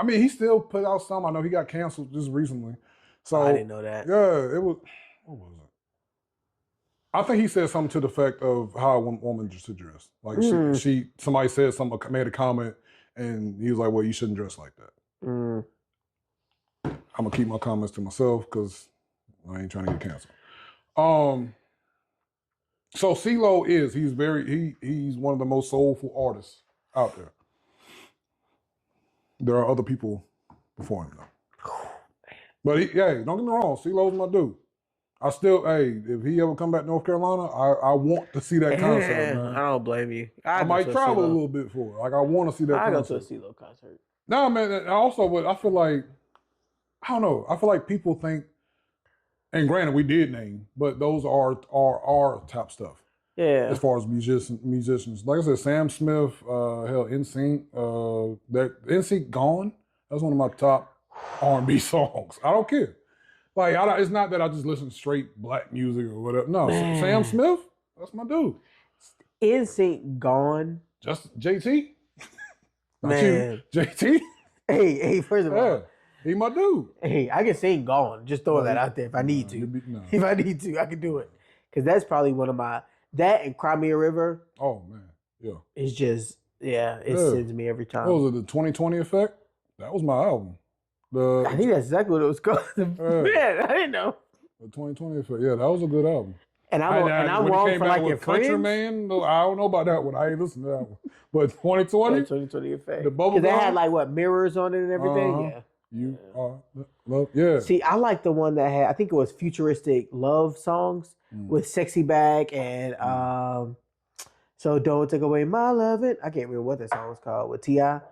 mean, he still put out some. I know he got canceled just recently. So I didn't know that. Yeah, it was. What was it? I think he said something to the effect of how a woman should dress. Like somebody said something, made a comment, and he was like, "Well, you shouldn't dress like that." I'm gonna keep my comments to myself because I ain't trying to get canceled. So CeeLo he's one of the most soulful artists out there. There are other people before him though. But don't get me wrong, CeeLo's my dude. I still, if he ever come back to North Carolina, I want to see that concert, man. I don't blame you. I might travel a little bit for it. Like I want to see that concert. I go to a CeeLo concert. No, man. I feel like, I don't know. I feel like people think, and granted, we did name, but those are our top stuff. Yeah. As far as musicians, like I said, Sam Smith, NSYNC, that NSYNC Gone. That's one of my top R&B songs. I don't care. Like it's not that I just listen to straight black music or whatever. No, man. Sam Smith, that's my dude. NSYNC Gone. Just JT. Man, JT. Hey, first of all. He my dude. Hey, I can sing Gone. Just throwing that out there if I need to. If I need to, I can do it. Because that's probably one of my... That and Cry Me a River. Oh, man. Yeah. It's just... Yeah, it sends me every time. What was it? The 2020 Effect? That was my album. I think that's exactly what it was called. Man, I didn't know. The 2020 Effect. Yeah, that was a good album. And I'm wrong for like your Country friends. Man, I don't know about that one. I ain't listened to that one. But 2020? 2020 Effect. The Bubble Gum. Because they had like what, mirrors on it and everything? Yeah. You are love. Yeah. See, I like the one that had, I think it was futuristic love songs with Sexy Back and So Don't Take Away My Lovin'. I can't remember what that song was called with T.I.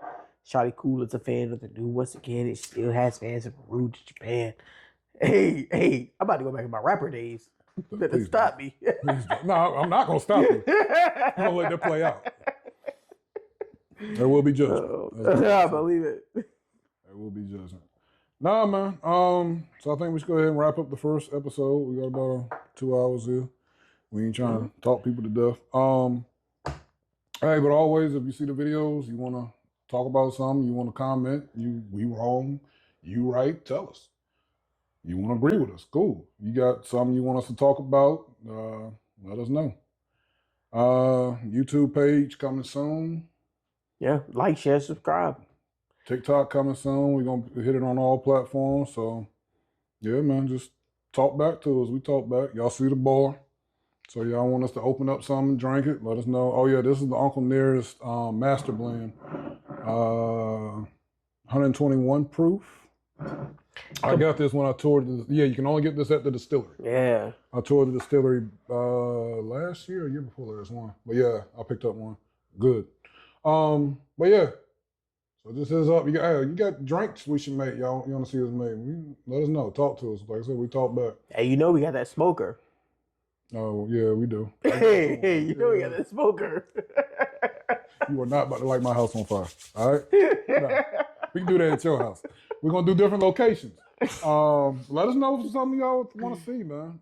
Charlie Cool is a fan of the new Once Again. It still has fans from Peru to Japan. Hey, I'm about to go back in my rapper days. Better stop me. No, I'm not going to stop you. I'm going to let that play out. There will be judgment. I believe it. There will be judgment. Nah, man. So I think we should go ahead and wrap up the first episode. We got about 2 hours here. We ain't trying to talk people to death. Hey, but always, if you see the videos, you want to talk about something, you want to comment, we wrong, you right, tell us. You want to agree with us, cool. You got something you want us to talk about, let us know. YouTube page coming soon. Yeah, like, share, subscribe. TikTok coming soon. We're going to hit it on all platforms. So, yeah, man, just talk back to us. We talk back. Y'all see the bar. So y'all want us to open up something, drink it, let us know. Oh, yeah, this is the Uncle Nearest Master Blend. 121 proof. I got this when I toured. You can only get this at the distillery. Yeah. I toured the distillery last year or year before last one. But yeah, I picked up one. Good. But yeah. So this is up. You got drinks we should make. Y'all, you want to see us make? Let us know. Talk to us. Like I said, we talk back. Hey, you know we got that smoker. Oh, yeah, we do. Hey, you know we got that smoker. You are not about to light my house on fire. All right? No. We can do that at your house. We're going to do different locations. Let us know if there's something y'all want to see, man.